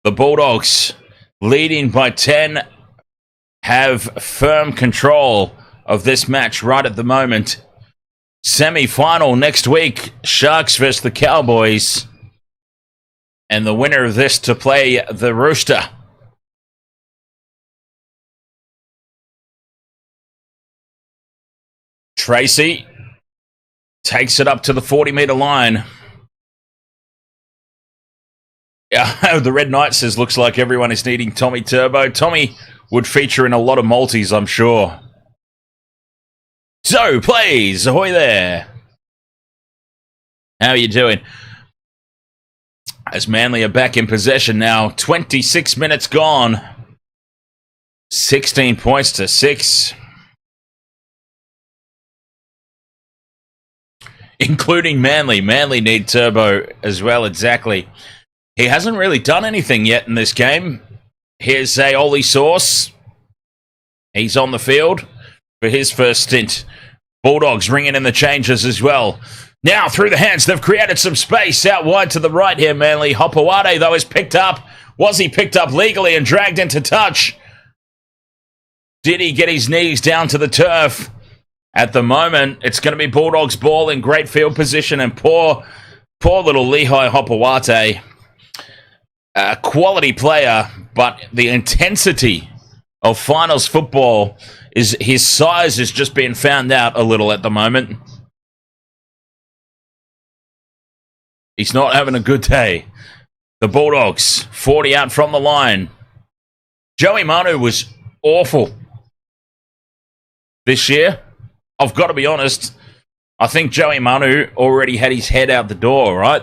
The Bulldogs, leading by 10, have firm control of this match right at the moment. Semi-final next week, Sharks versus the Cowboys. And the winner of this to play the Rooster. Tracy takes it up to the 40-metre line. The Red Knight says, looks like everyone is needing Tommy Turbo. Tommy would feature in a lot of multis, I'm sure. So, please, ahoy there. How are you doing? As Manly are back in possession now. 26 minutes gone. 16 points to 6. Including Manly. Manly need Turbo as well, exactly. He hasn't really done anything yet in this game. Here's Aioli Sauce. He's on the field for his first stint. Bulldogs ringing in the changes as well. Now through the hands, they've created some space out wide to the right here, Manly. Hopewade, though, is picked up. Was he picked up legally and dragged into touch? Did he get his knees down to the turf? At the moment, it's going to be Bulldogs ball in great field position, and poor little Lehigh Hopewade. A quality player, but the intensity of finals football is his size is just being found out a little at the moment. He's not having a good day. The Bulldogs, 40 out from the line. Joey Manu was awful this year. I've got to be honest. I think Joey Manu already had his head out the door, right?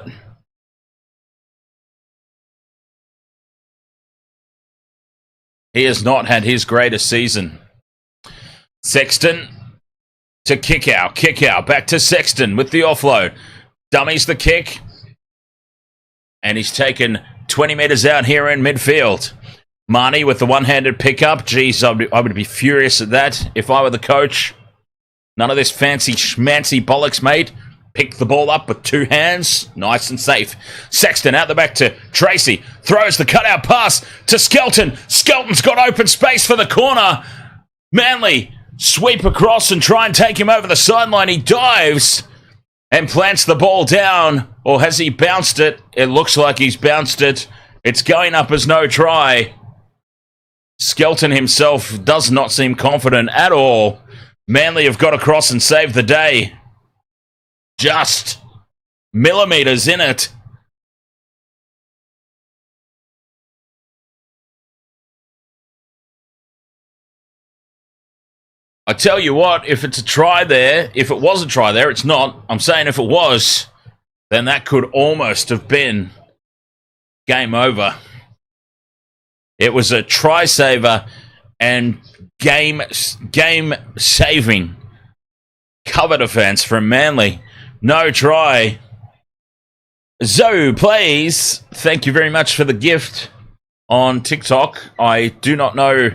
He has not had his greatest season. Sexton to kick out. Back to Sexton with the offload. Dummies the kick. And he's taken 20 metres out here in midfield. Marnie with the one-handed pickup. Geez, I would be furious at that if I were the coach. None of this fancy schmancy bollocks, mate. Pick the ball up with two hands. Nice and safe. Sexton out the back to Tracy. Throws the cutout pass to Skelton. Skelton's got open space for the corner. Manly sweep across and try and take him over the sideline. He dives and plants the ball down. Or has he bounced it? It looks like he's bounced it. It's going up as no try. Skelton himself does not seem confident at all. Manly have got across and saved the day. Just millimetres in it. I tell you what, if it's a try there, if it was a try there, it's not. I'm saying if it was, then that could almost have been game over. It was a try saver and game saving cover defense from Manly. No try. Zoe plays. Thank you very much for the gift on TikTok. I do not know,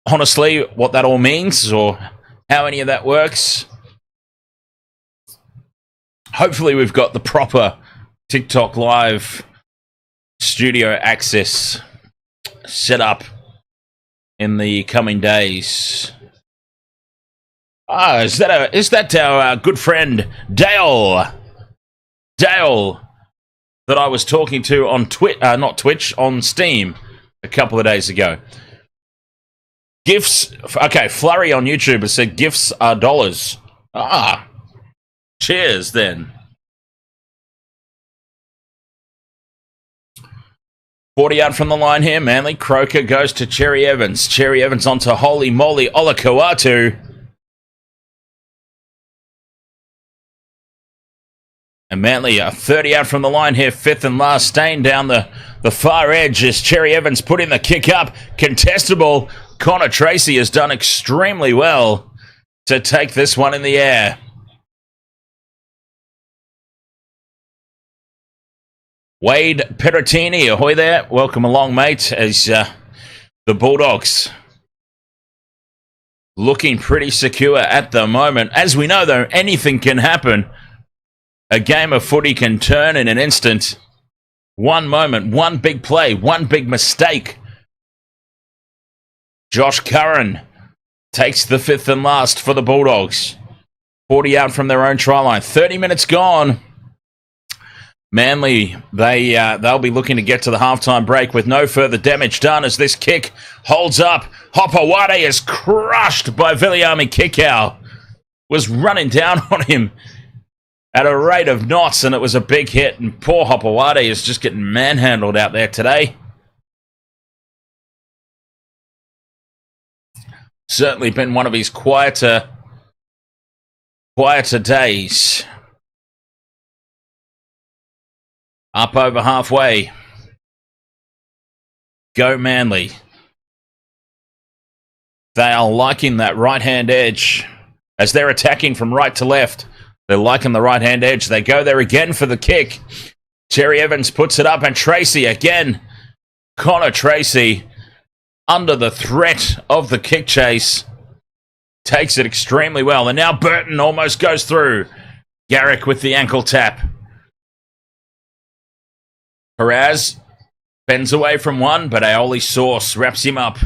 honestly, what that all means or how any of that works. Hopefully we've got the proper TikTok Live studio access set up in the coming days. Is that our good friend Dale? Dale, that I was talking to on not Twitch, on Steam a couple of days ago. Gifts, okay, Flurry on YouTube has said gifts are dollars. Cheers then. 40 out from the line here. Manly. Croker goes to Cherry Evans. Cherry Evans onto Holy Moly Olakau'atu. And Manly are 30 out from the line here. Fifth and last. Staying down the far edge as Cherry Evans put in the kick up. Contestable. Connor Tracy has done extremely well to take this one in the air. Wade Perrottini, ahoy there. Welcome along, mate, as the Bulldogs looking pretty secure at the moment. As we know, though, anything can happen. A game of footy can turn in an instant. One moment, one big play, one big mistake. Josh Curran takes the fifth and last for the Bulldogs. 40 out from their own try line. 30 minutes gone. Manly, they'll be looking to get to the halftime break with no further damage done as this kick holds up. Hopawade is crushed by Viliami Kikau. Was running down on him at a rate of knots, and it was a big hit. And poor Hopawade is just getting manhandled out there today. Certainly been one of his quieter days. Up over halfway. Go Manly. They are liking that right-hand edge as they're attacking from right to left. They're liking the right-hand edge. They go there again for the kick. Cherry Evans puts it up, and Tracy again. Connor Tracy, under the threat of the kick chase, takes it extremely well. And now Burton almost goes through. Garrick with the ankle tap. Perez bends away from one, but Aioli Sauce wraps him up.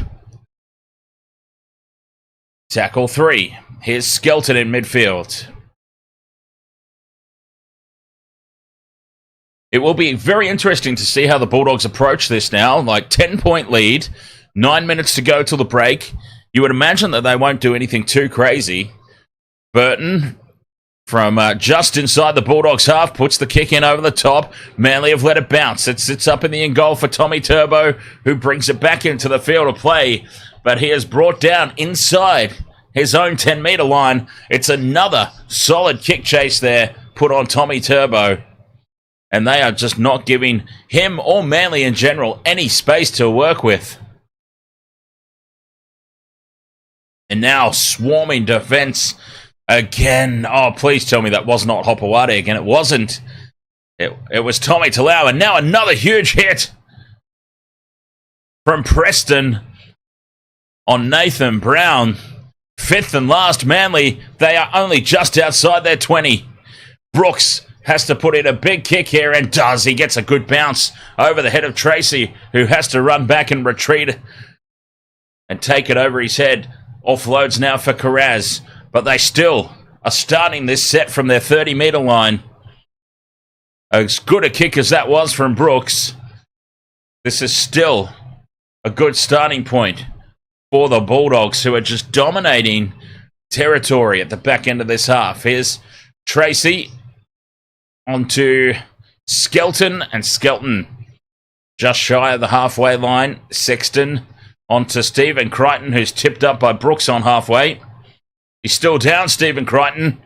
Tackle 3. Here's Skelton in midfield. It will be very interesting to see how the Bulldogs approach this now. Like 10-point lead, 9 minutes to go till the break. You would imagine that they won't do anything too crazy. Burton, from just inside the Bulldogs half, puts the kick in over the top. Manly have let it bounce. It sits up in the end goal for Tommy Turbo, who brings it back into the field of play. But he is brought down inside his own 10-metre line. It's another solid kick chase there put on Tommy Turbo. And they are just not giving him or Manly in general any space to work with. And now swarming defence again. Oh, please tell me that was not Hopawade again. It wasn't. It was Tommy Talau. And now another huge hit from Preston on Nathan Brown. Fifth and last, Manly. They are only just outside their 20. Brooks has to put in a big kick here, and does. He gets a good bounce over the head of Tracy, who has to run back and retreat and take it over his head. Offloads now for Carraz, but they still are starting this set from their 30-metre line. As good a kick as that was from Brooks, this is still a good starting point for the Bulldogs, who are just dominating territory at the back end of this half. Here's Tracy onto Skelton, and Skelton just shy of the halfway line. Sexton onto Stephen Crichton, who's tipped up by Brooks on halfway. He's still down, Stephen Crichton.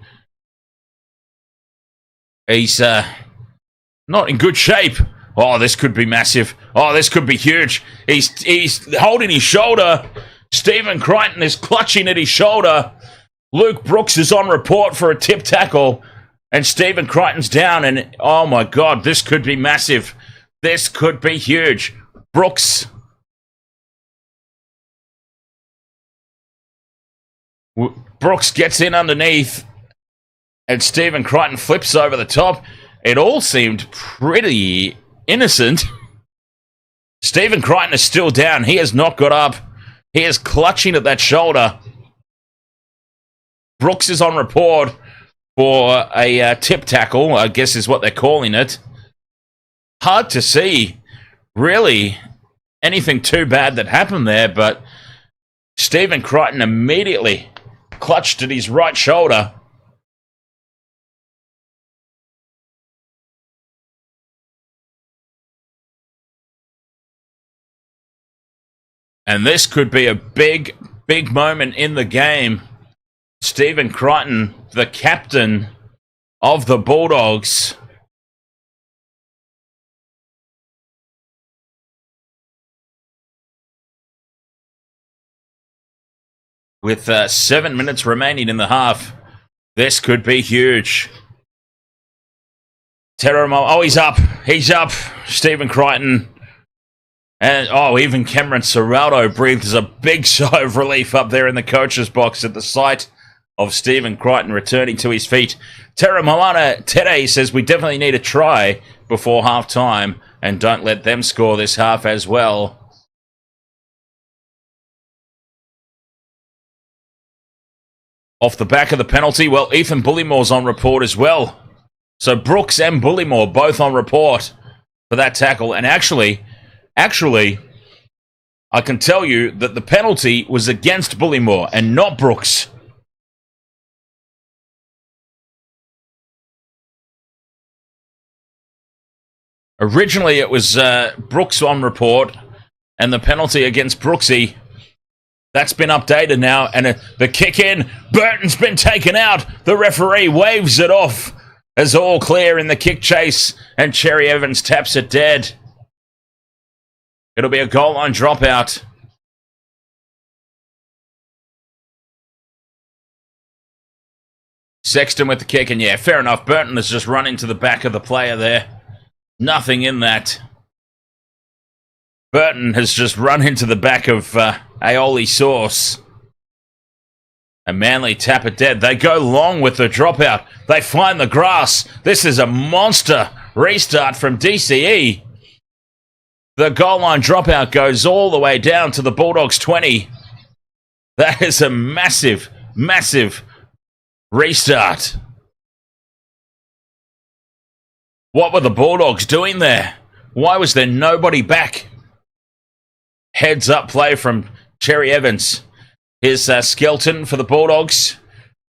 He's not in good shape. Oh, this could be massive. Oh, this could be huge. He's holding his shoulder. Stephen Crichton is clutching at his shoulder. Luke Brooks is on report for a tip tackle. And Stephen Crichton's down, and oh my God, this could be massive. This could be huge. Brooks gets in underneath, and Stephen Crichton flips over the top. It all seemed pretty innocent. Stephen Crichton is still down. He has not got up. He is clutching at that shoulder. Brooks is on report for a tip tackle, I guess is what they're calling it. Hard to see, really, anything too bad that happened there, but Stephen Crichton immediately clutched at his right shoulder. And this could be a big, big moment in the game. Stephen Crichton, the captain of the Bulldogs. With 7 minutes remaining in the half, this could be huge. He's up. He's up. Stephen Crichton. And, even Cameron Ciraldo breathes a big sigh of relief up there in the coach's box at the sight of Stephen Crichton returning to his feet. Tera Moana Tere says we definitely need a try before half-time and don't let them score this half as well. Off the back of the penalty, well, Ethan Bullimore's on report as well. So Brooks and Bullimore both on report for that tackle. And actually, I can tell you that the penalty was against Bullimore and not Brooks. Originally, it was Brooks on report and the penalty against Brooksy. That's been updated now, and the kick in. Burton's been taken out. The referee waves it off as all clear in the kick chase, and Cherry Evans taps it dead. It'll be a goal line dropout. Sexton with the kick, and yeah, fair enough. Burton has just run into the back of the player there. Nothing in that. Burton has just run into the back of Aioli Sauce. And Manly tap it dead. They go long with the dropout. They find the grass. This is a monster restart from DCE. The goal line dropout goes all the way down to the Bulldogs 20. That is a massive, massive restart. What were the Bulldogs doing there? Why was there nobody back? Heads up play from Cherry Evans. Here's Skelton for the Bulldogs.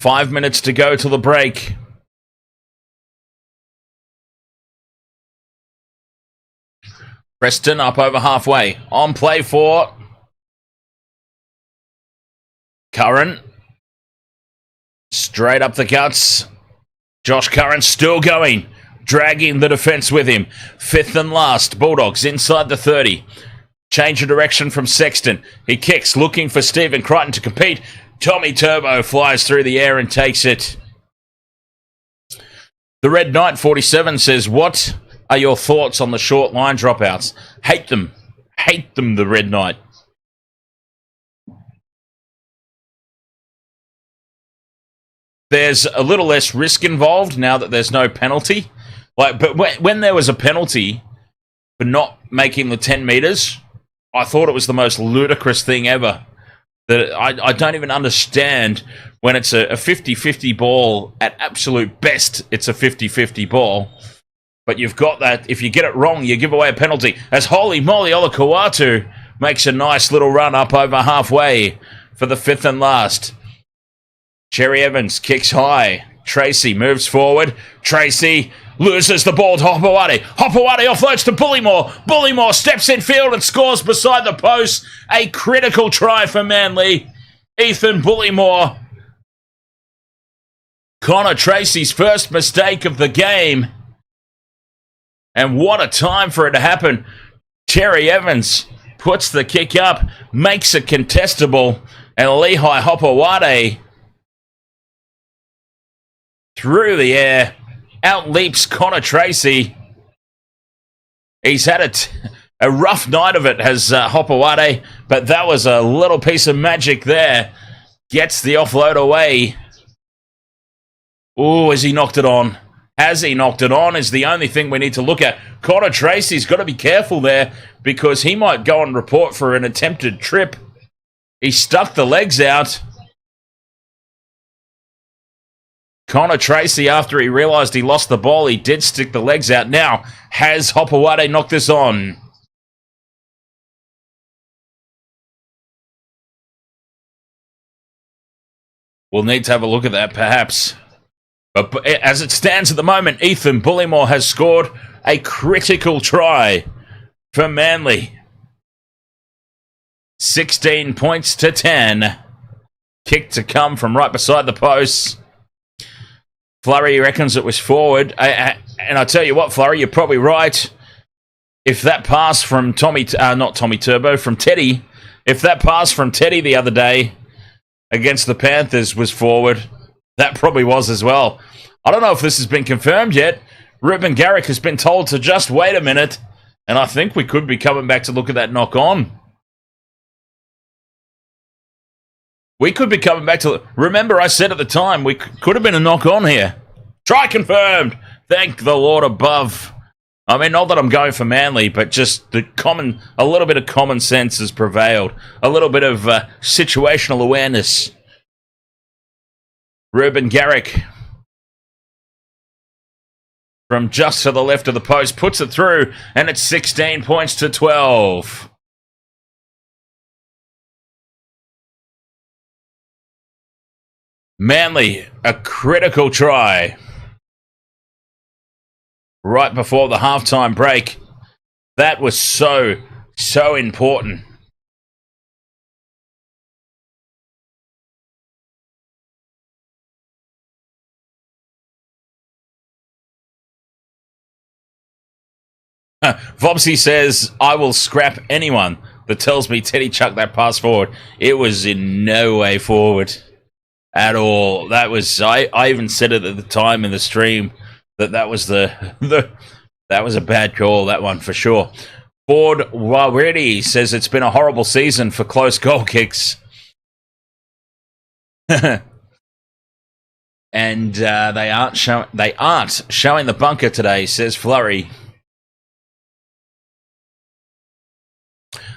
5 minutes to go till the break. Preston up over halfway. On play for Curran. Straight up the guts. Josh Curran still going. Dragging the defence with him. Fifth and last. Bulldogs inside the 30. Change of direction from Sexton. He kicks, looking for Stephen Crichton to compete. Tommy Turbo flies through the air and takes it. The Red Knight 47 says, what are your thoughts on the short line dropouts? Hate them. Hate them, the Red Knight. There's a little less risk involved now that there's no penalty. But when there was a penalty for not making the 10 metres, I thought it was the most ludicrous thing ever. That I don't even understand when it's a 50-50 ball. At absolute best, it's a 50-50 ball. But you've got that. If you get it wrong, you give away a penalty. As holy moly, Olakau'atu makes a nice little run up over halfway for the fifth and last. Cherry Evans kicks high. Tracy moves forward. Tracy loses the ball to Hopewadi. Hopewadi offloads to Bullimore. Bullimore steps in field and scores beside the post. A critical try for Manly. Ethan Bullimore. Connor Tracy's first mistake of the game. And what a time for it to happen. Cherry Evans puts the kick up, makes it contestable, and Lehigh Hopewadi through the air, out leaps Connor Tracy. He's had a rough night of it, has Hopewadi, but that was a little piece of magic there. Gets the offload away. Oh, has he knocked it on? Has he knocked it on is the only thing we need to look at. Connor Tracy's got to be careful there because he might go and report for an attempted trip. He stuck the legs out. Connor Tracy, after he realised he lost the ball, he did stick the legs out. Now, has Hopewadi knocked this on? We'll need to have a look at that, perhaps. But as it stands at the moment, Ethan Bullimore has scored a critical try for Manly. 16 points to 10. Kick to come from right beside the post. Flurry reckons it was forward. And I tell you what, Flurry, you're probably right. If that pass from from Teddy, if that pass from Teddy the other day against the Panthers was forward, that probably was as well. I don't know if this has been confirmed yet. Reuben Garrick has been told to just wait a minute, and I think we could be coming back to look at that knock on. We could be coming back to... Remember, I said at the time, we could have been a knock on here. Try confirmed. Thank the Lord above. I mean, not that I'm going for Manly, but just a little bit of common sense has prevailed. A little bit of situational awareness. Reuben Garrick, from just to the left of the post, puts it through, and it's 16 points to 12. Manly, a critical try right before the halftime break. That was so important. Vobsy says, I will scrap anyone that tells me Teddy chucked that pass forward. It was in no way forward at all. That was, I even said it at the time in the stream that was that was a bad call, that one for sure. Ford Waredi says it's been a horrible season for close goal kicks. And they aren't showing the bunker today, says Flurry.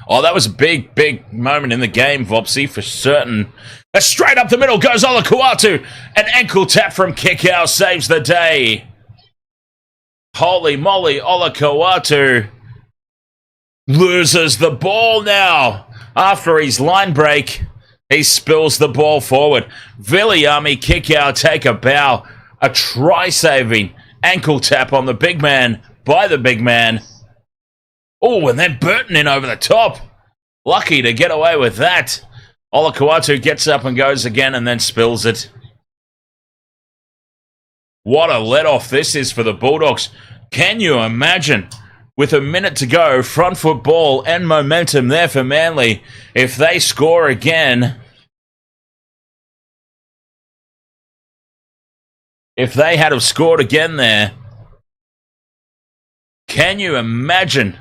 Oh, that was a big moment in the game, Vopsy, for certain. A straight up the middle goes Olakuatu. An ankle tap from Kikau saves the day. Holy moly, Olakuatu loses the ball now. After his line break, he spills the ball forward. Viliami Kikau take a bow. A try-saving ankle tap on the big man by the big man. Oh, and then Burton in over the top. Lucky to get away with that. Olakuatu gets up and goes again and then spills it. What a let-off this is for the Bulldogs. Can you imagine? With a minute to go, front foot ball and momentum there for Manly. If they score again... If they had have scored again there... Can you imagine...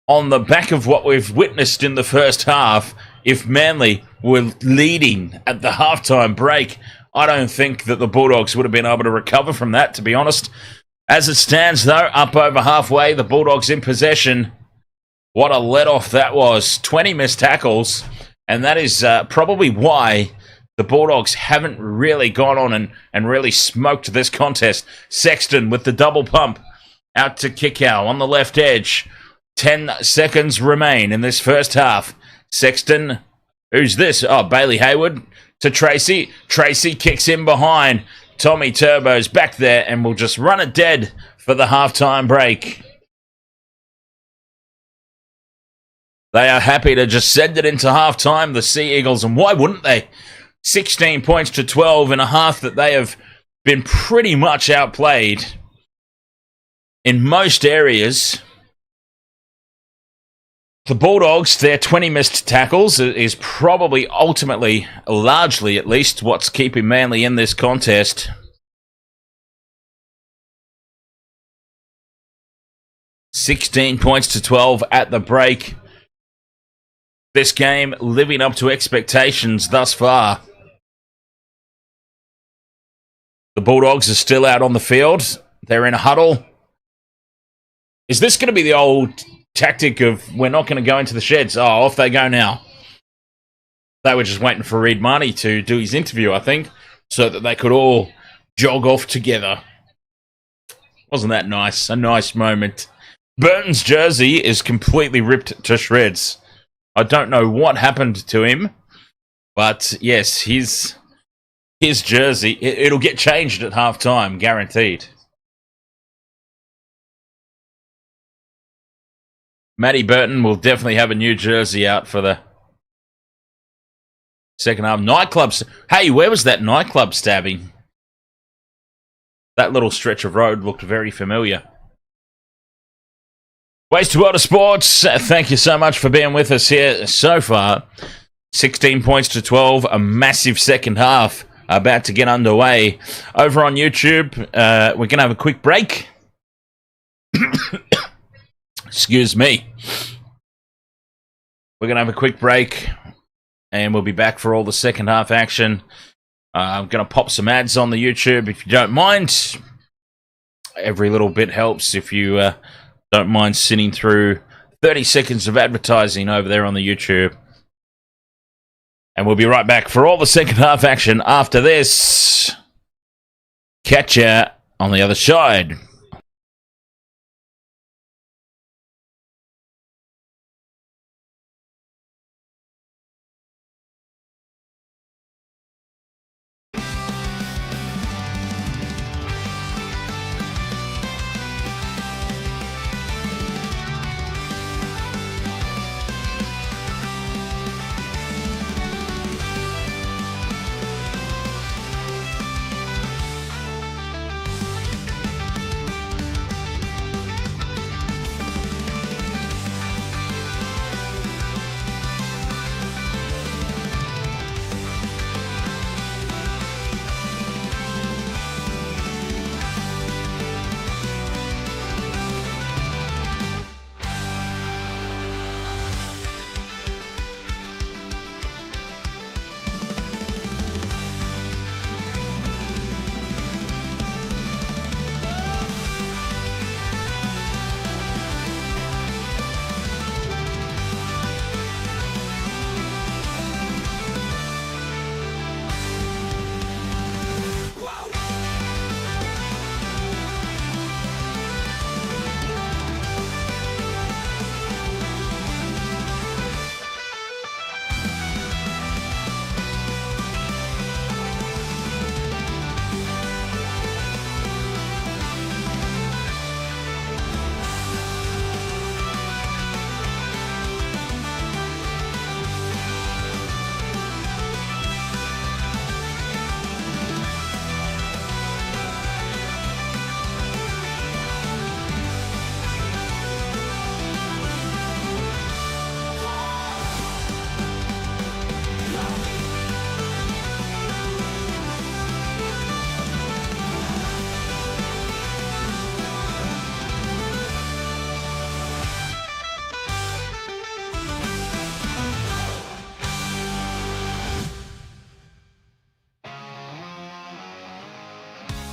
On the back of what we've witnessed in the first half, if Manly were leading at the halftime break, I don't think that the Bulldogs would have been able to recover from that, to be honest. As it stands, though, up over halfway, the Bulldogs in possession. What a let-off that was. 20 missed tackles, and that is probably why the Bulldogs haven't really gone on and really smoked this contest. Sexton with the double pump out to Kikau on the left edge. 10 seconds remain in this first half. Sexton, who's this? Oh, Bailey Hayward to Tracy. Tracy kicks in behind. Tommy Turbo's back there and will just run it dead for the halftime break. They are happy to just send it into halftime, the Sea Eagles, and why wouldn't they? 16 points to 12 in a half that they have been pretty much outplayed in most areas. The Bulldogs, their 20 missed tackles is probably ultimately, largely at least, what's keeping Manly in this contest. $16 points to 12 at the break. This game living up to expectations thus far. The Bulldogs are still out on the field. They're in a huddle. Is this going to be the old tactic of we're not going to go into the sheds? Oh, off they go now. They were just waiting for Reid Marnie to do his interview, I think, so that they could all jog off together. Wasn't that nice? A nice moment. Burton's jersey is completely ripped to shreds. I don't know what happened to him, but yes, his jersey, it'll get changed at halftime, guaranteed. Matty Burton will definitely have a new jersey out for the Second half, nightclubs. Hey, where was that nightclub stabbing? That little stretch of road looked very familiar. Waste World of Sports, thank you so much for being with us here so far. 16 points to 12, a massive second half about to get underway. Over on YouTube, we're going to have a quick break. Excuse me. We're going to have a quick break, and we'll be back for all the second half action. I'm going to pop some ads on the YouTube if you don't mind. Every little bit helps if you don't mind sitting through 30 seconds of advertising over there on the YouTube. And we'll be right back for all the second half action after this. Catch ya on the other side.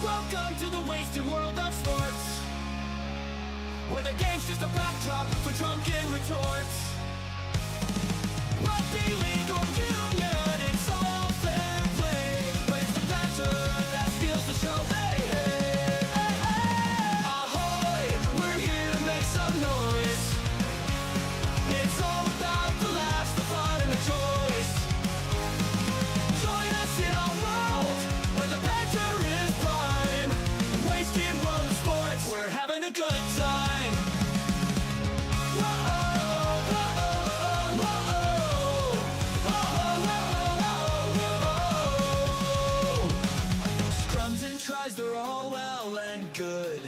Welcome to the wasted world of sports, where the game's just a backdrop for drunken retorts. Rugby league or union, it's all fair play, but it's the banter that steals the show. Hey, hey, hey, hey. Ahoy, we're here to make some noise. It's all about the laughs, the fun, and the choice. Join us in our world, where the banter is prime. Wasted world of sports, we're having a good time. Scrums and tries, they're all well and good,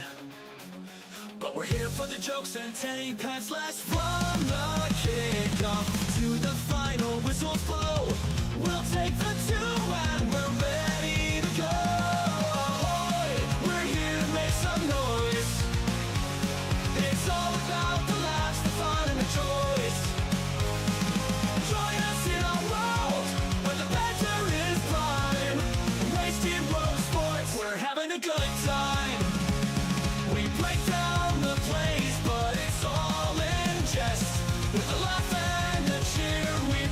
but we're here for the jokes and 10 pants last. From the kickoff to the final whistles blow, we'll take the two and we're ready to go. Ahoy, we're here to make some noise. It's all about the laughs, the fun, and the choice. Join us in our world, where the banter is prime. Wasted world of sports, we're having a good time. We break down the plays, but it's all in jest. With a laugh and a cheer, we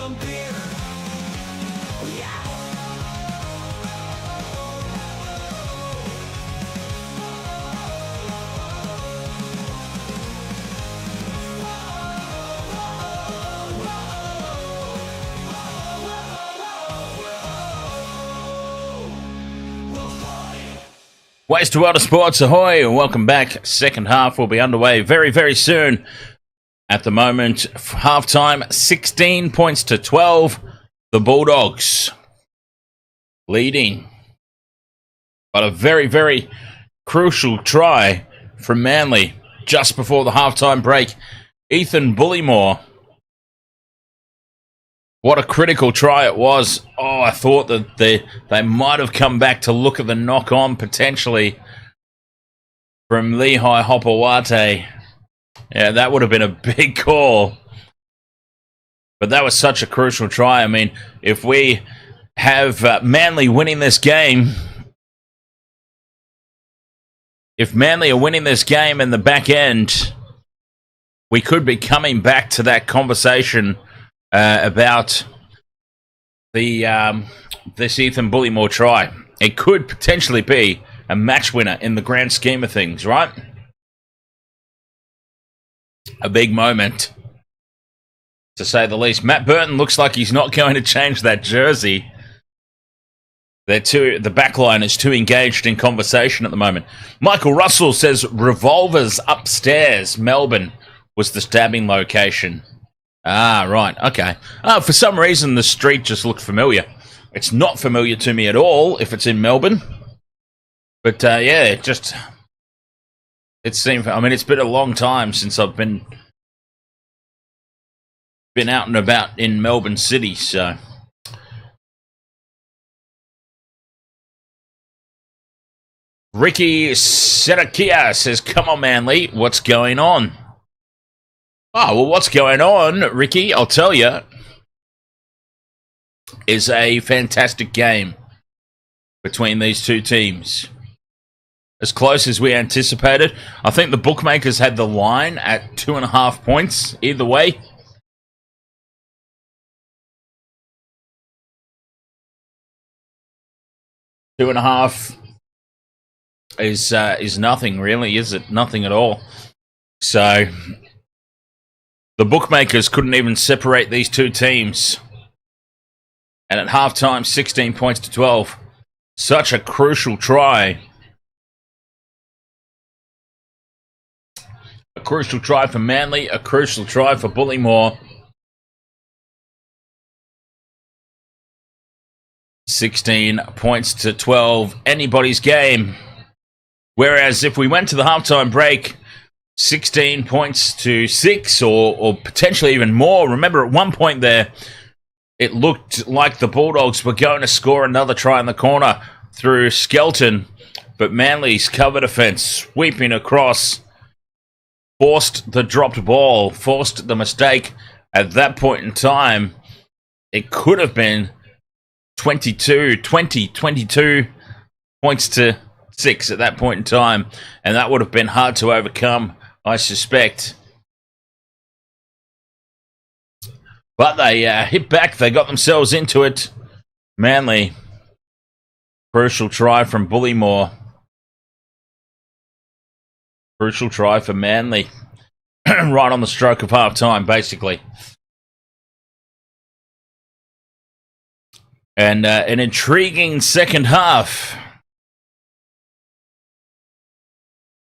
some beer. Oh yeah. Waste to World of Sports, ahoy, and welcome back. Second half will be underway very, very soon. At the moment, half-time, 16 points to 12. The Bulldogs leading. But a very, very crucial try from Manly just before the half-time break. Ethan Bullymore. What a critical try it was. Oh, I thought that they might have come back to look at the knock-on potentially from Lehigh Hopawate. Yeah, that would have been a big call. But that was such a crucial try. I mean, if we have Manly winning this game, if Manly are winning this game in the back end, we could be coming back to that conversation about the this Ethan Bullymore try. It could potentially be a match winner in the grand scheme of things, right? A big moment, to say the least. Matt Burton looks like he's not going to change that jersey. The backline is too engaged in conversation at the moment. Michael Russell says revolvers upstairs, Melbourne was the stabbing location. Ah, right, okay. For some reason, the street just looked familiar. It's not familiar to me at all if it's in Melbourne. But, yeah, it seemed... I mean, it's been a long time since I've been out and about in Melbourne City, so... Ricky Serakia says, come on, Manly, what's going on? Oh, well, what's going on, Ricky, I'll tell you, is a fantastic game between these two teams. As close as we anticipated. I think the bookmakers had the line at 2.5 points, either way. Two and a half is nothing, really, is it? Nothing at all. So... the bookmakers couldn't even separate these two teams. And at halftime, 16 points to 12. Such a crucial try. A crucial try for Manly, a crucial try for Bullymore. 16 points to 12. Anybody's game. Whereas if we went to the halftime break... 16 points to 6 or potentially even more. Remember, at one point there, it looked like the Bulldogs were going to score another try in the corner through Skelton, but Manly's cover defence sweeping across forced the dropped ball, forced the mistake. At that point in time, it could have been 22 points to 6 at that point in time, and that would have been hard to overcome, I suspect. But they hit back. They got themselves into it. Manly. Crucial try from Bullymore. Crucial try for Manly. Right on the stroke of half-time, basically. And an intriguing second half.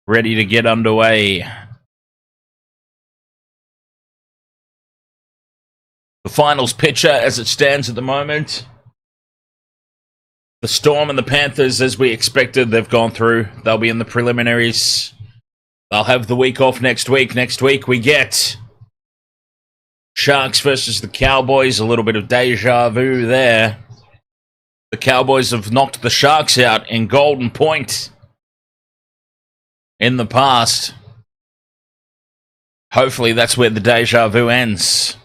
Ready to get underway. The finals picture as it stands at the moment. The Storm and the Panthers, as we expected, they've gone through. They'll be in the preliminaries. They'll have the week off next week. Next week we get Sharks versus the Cowboys. A little bit of déjà vu there. The Cowboys have knocked the Sharks out in Golden Point in the past. Hopefully that's where the déjà vu ends.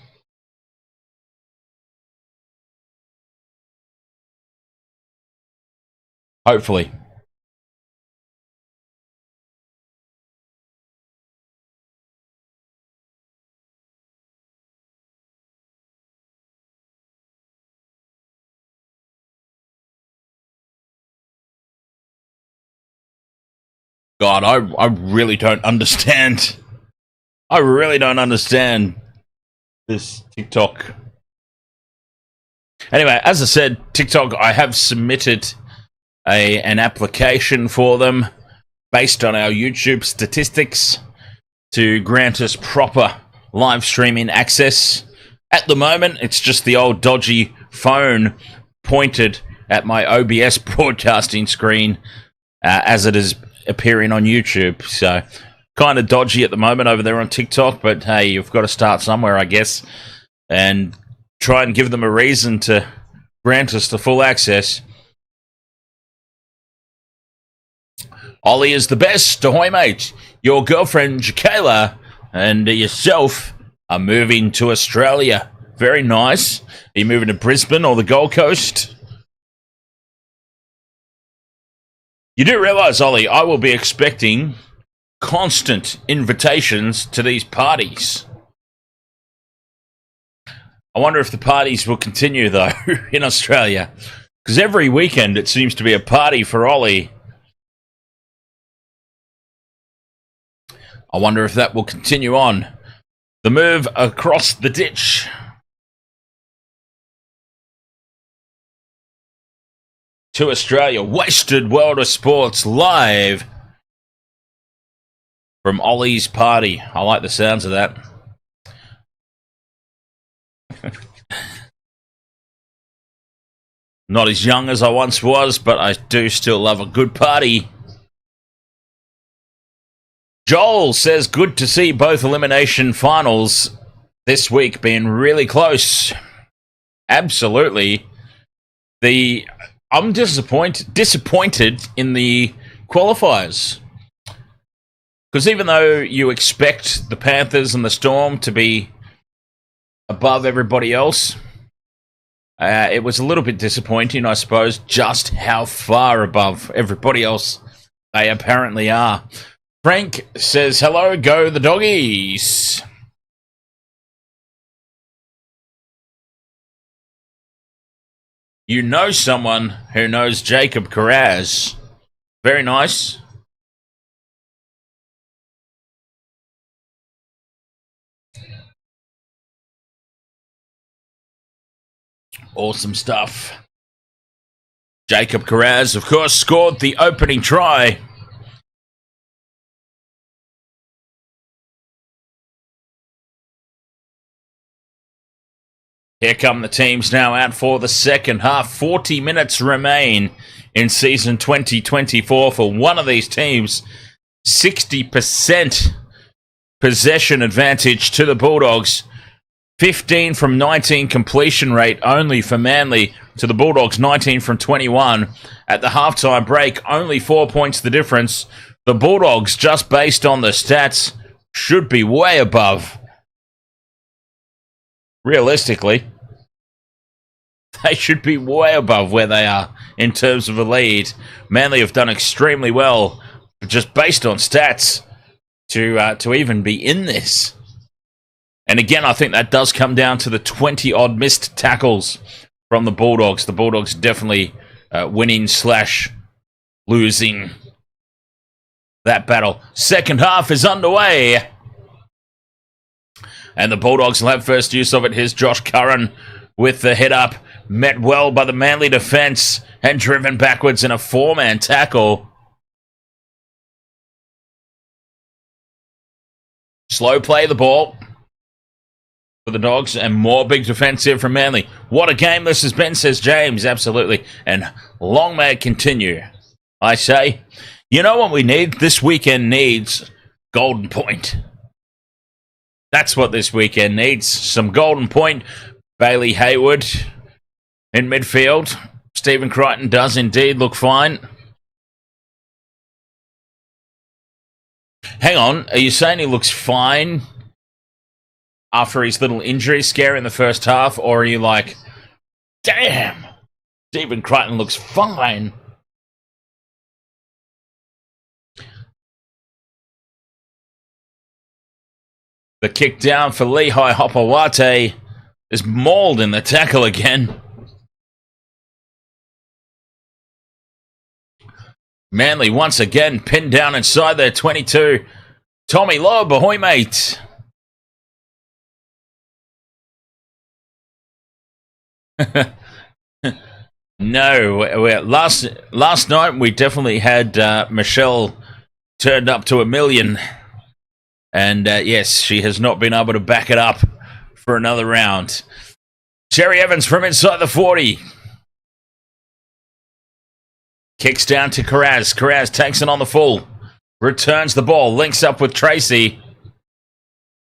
Hopefully. God, I really don't understand. I really don't understand this TikTok. Anyway, as I said, TikTok, I have submitted an application for them based on our YouTube statistics to grant us proper live streaming access. At the moment, it's just the old dodgy phone pointed at my OBS broadcasting screen as it is appearing on YouTube. So, kind of dodgy at the moment over there on TikTok, but hey, you've got to start somewhere, I guess, and try and give them a reason to grant us the full access. Ollie is the best. Ahoy, mate. Your girlfriend, Kayla, and yourself are moving to Australia. Very nice. Are you moving to Brisbane or the Gold Coast? You do realise, Ollie, I will be expecting constant invitations to these parties. I wonder if the parties will continue, though, in Australia. Because every weekend it seems to be a party for Ollie. I wonder if that will continue on. The move across the ditch. To Australia. Wasted World of Sports live from Ollie's party. I like the sounds of that. Not as young as I once was, but I do still love a good party. Joel says, good to see both elimination finals this week being really close. Absolutely. I'm disappointed in the qualifiers. Because even though you expect the Panthers and the Storm to be above everybody else, it was a little bit disappointing, I suppose, just how far above everybody else they apparently are. Frank says, hello, go the doggies. You know someone who knows Jacob Carraz. Very nice. Awesome stuff. Jacob Carraz, of course, scored the opening try. Here come the teams now out for the second half. 40 minutes remain in season 2024 for one of these teams. 60% possession advantage to the Bulldogs. 15 from 19 completion rate only for Manly to the Bulldogs. 19 from 21. At the halftime break, only 4 points the difference. The Bulldogs, just based on the stats, should be way above. Realistically, they should be way above where they are in terms of a lead. Manly have done extremely well, just based on stats, to even be in this. And again, I think that does come down to the 20-odd missed tackles from the Bulldogs. The Bulldogs definitely winning/losing that battle. Second half is underway. And the Bulldogs will have first use of it. Here's Josh Curran with the head up. Met well by the Manly defence and driven backwards in a four-man tackle. Slow play the ball for the Dogs and more big defensive from Manly. What a game this has been, says James. Absolutely. And long may it continue. I say, you know what we need? This weekend needs Golden Point. That's what this weekend needs. Some Golden Point. Bailey Hayward in midfield. Stephen Crichton does indeed look fine. Hang on, are you saying he looks fine after his little injury scare in the first half? Or are you like, damn, Stephen Crichton looks fine? The kick down for Lehigh Hopawate is mauled in the tackle again. Manly once again pinned down inside their 22. Tommy Lobb, ahoy mate. No, last night we definitely had Michelle turned up to 1,000,000. And yes, she has not been able to back it up for another round. Cherry Evans from inside the 40. Kicks down to Carraz. Carraz takes it on the full. Returns the ball. Links up with Tracy.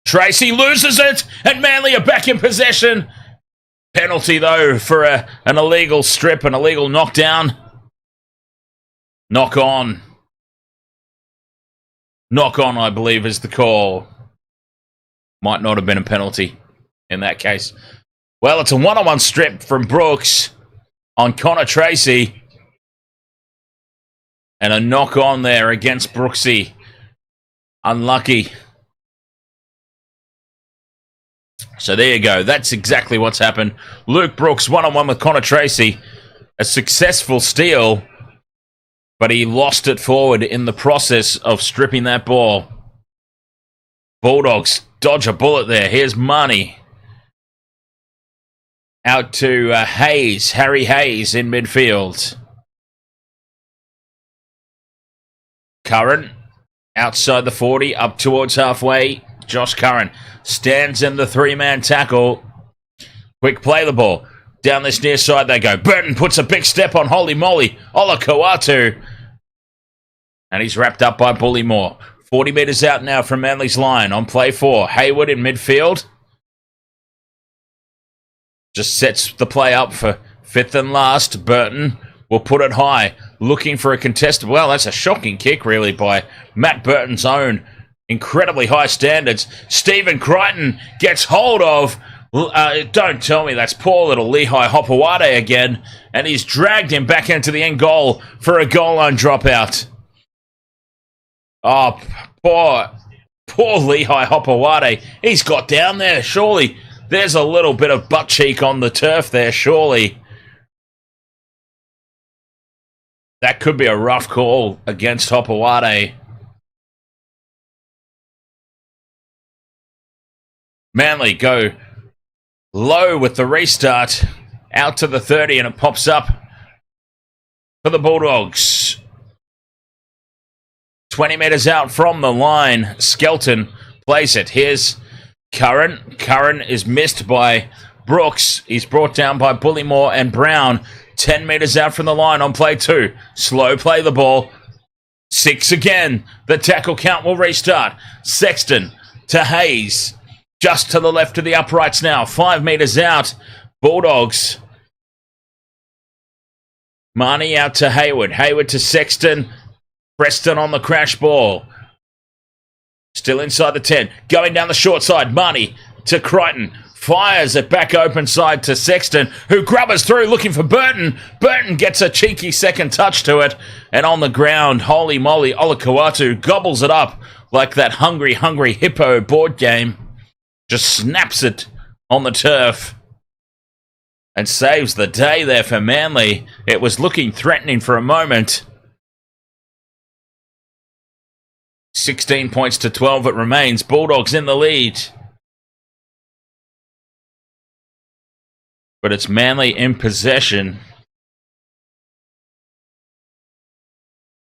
Tracy loses it. And Manly are back in possession. Penalty, though, for an illegal strip, an illegal knockdown. Knock on. Knock on, I believe, is the call. Might not have been a penalty in that case. Well, it's a one-on-one strip from Brooks on Connor Tracy. And a knock on there against Brooksy. Unlucky. So there you go. That's exactly what's happened. Luke Brooks, one-on-one with Connor Tracy. A successful steal, but he lost it forward in the process of stripping that ball. Bulldogs dodge a bullet there. Here's Marnie. Out to Hayes, Harry Hayes in midfield. Curran, outside the 40, up towards halfway. Josh Curran stands in the three-man tackle. Quick play the ball. Down this near side they go. Burton puts a big step on Holy Moly. Ola Kawatu. And he's wrapped up by Bullymore. 40 metres out now from Manly's line on play 4. Hayward in midfield. Just sets the play up for fifth and last. Burton will put it high. Looking for a contested. Well, that's a shocking kick, really, by Matt Burton's own incredibly high standards. Stephen Crichton gets hold of. Don't tell me that's poor little Lehigh Hopewade again. And he's dragged him back into the end goal for a goal line dropout. Oh, poor Lehigh Hopewade. He's got down there, surely. There's a little bit of butt cheek on the turf there, surely. That could be a rough call against Hopewade. Manly go low with the restart. Out to the 30 and it pops up for the Bulldogs. 20 metres out from the line. Skelton plays it. Here's Curran. Curran is missed by Brooks. He's brought down by Bullymore and Brown. 10 metres out from the line on play 2. Slow play the ball. 6 again. The tackle count will restart. Sexton to Hayes. Just to the left of the uprights now. 5 metres out. Bulldogs. Marnie out to Hayward. Hayward to Sexton. Preston on the crash ball. Still inside the 10. Going down the short side. Marnie to Crichton. Fires it back open side to Sexton, who grubbers through looking for Burton. Burton gets a cheeky second touch to it. And on the ground, holy moly, Olakawatu gobbles it up like that hungry, hungry hippo board game. Just snaps it on the turf. And saves the day there for Manly. It was looking threatening for a moment. 16 points to 12 it remains. Bulldogs in the lead. But it's Manly in possession.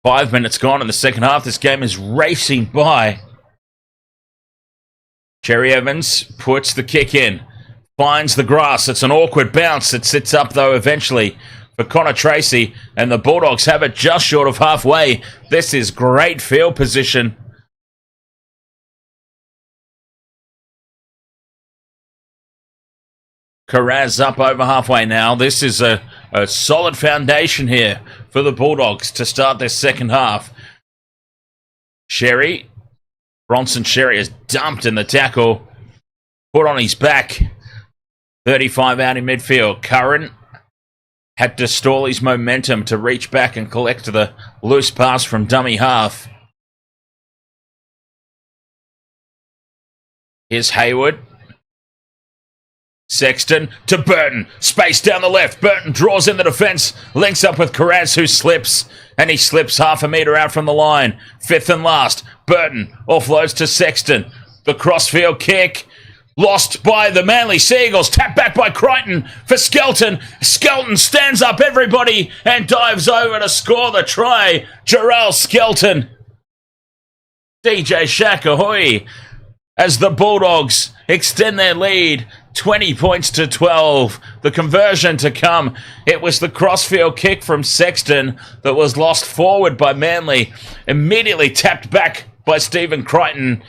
5 minutes gone in the second half. This game is racing by. Cherry Evans puts the kick in. Finds the grass. It's an awkward bounce. It sits up, though, eventually for Connor Tracy. And the Bulldogs have it just short of halfway. This is great field position. Carraz up over halfway now. This is a solid foundation here for the Bulldogs to start their second half. Xerri. Bronson Xerri is dumped in the tackle. Put on his back. 35 out in midfield. Curran had to stall his momentum to reach back and collect the loose pass from dummy half. Here's Hayward. Sexton to Burton. Space down the left. Burton draws in the defence. Links up with Carraz, who slips. And he slips half a metre out from the line. Fifth and last. Burton offloads to Sexton. The crossfield kick. Lost by the Manly Sea Eagles. Tapped back by Crichton for Skelton. Skelton stands up everybody and dives over to score the try. Jeral Skelton. DJ Shack, ahoy. As the Bulldogs extend their lead, 20 points to 12. The conversion to come. It was the crossfield kick from Sexton that was lost forward by Manly. Immediately tapped back by Stephen Crichton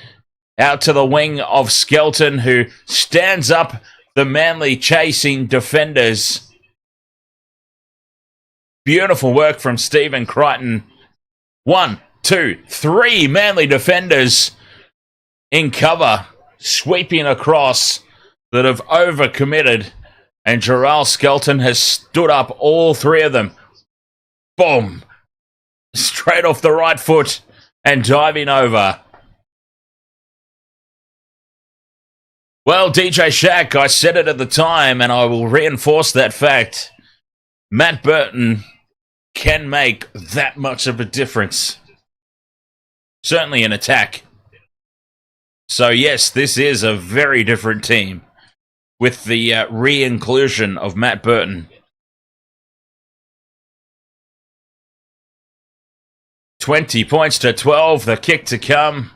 out to the wing of Skelton, who stands up the Manly chasing defenders. Beautiful work from Stephen Crichton. 1, 2, 3 Manly defenders in cover, sweeping across, that have overcommitted, and Jeral Skelton has stood up all three of them. Boom! Straight off the right foot and diving over. Well, DJ Shack, I said it at the time, and I will reinforce that fact. Matt Burton can make that much of a difference. Certainly in attack. So yes, this is a very different team with the re-inclusion of Matt Burton. 20 points to 12, the kick to come.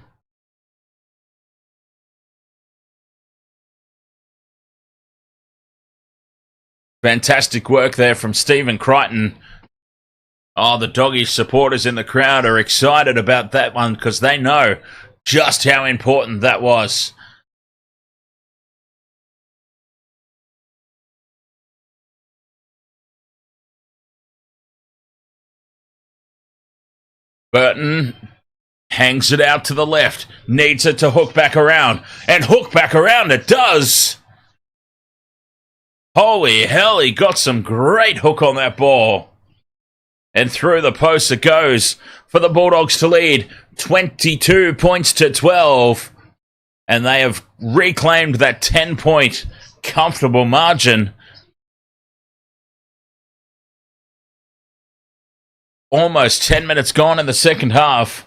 Fantastic work there from Stephen Crichton. Oh, the Doggies supporters in the crowd are excited about that one because they know just how important that was. Burton hangs it out to the left. Needs it to hook back around. And hook back around it does. Holy hell, he got some great hook on that ball. And through the post it goes for the Bulldogs to lead. 22 points to 12. And they have reclaimed that 10-point comfortable margin. Almost 10 minutes gone in the second half.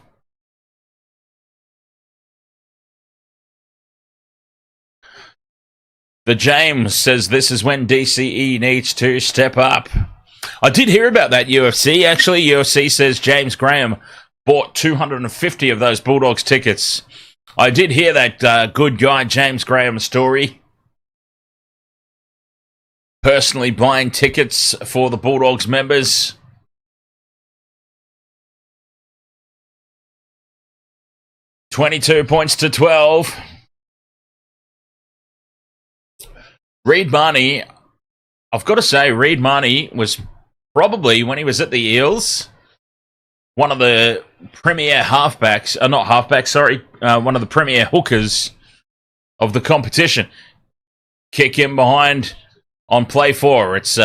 The James says this is when DCE needs to step up. I did hear about that, UFC. Actually, UFC says James Graham bought 250 of those Bulldogs tickets. I did hear that good guy James Graham story. Personally buying tickets for the Bulldogs members. $22 points to 12. Reid Marnie, I've got to say, Reid Marnie was probably, when he was at the Eels, one of the premier halfbacks, one of the premier hookers of the competition. Kick in behind on play 4. It's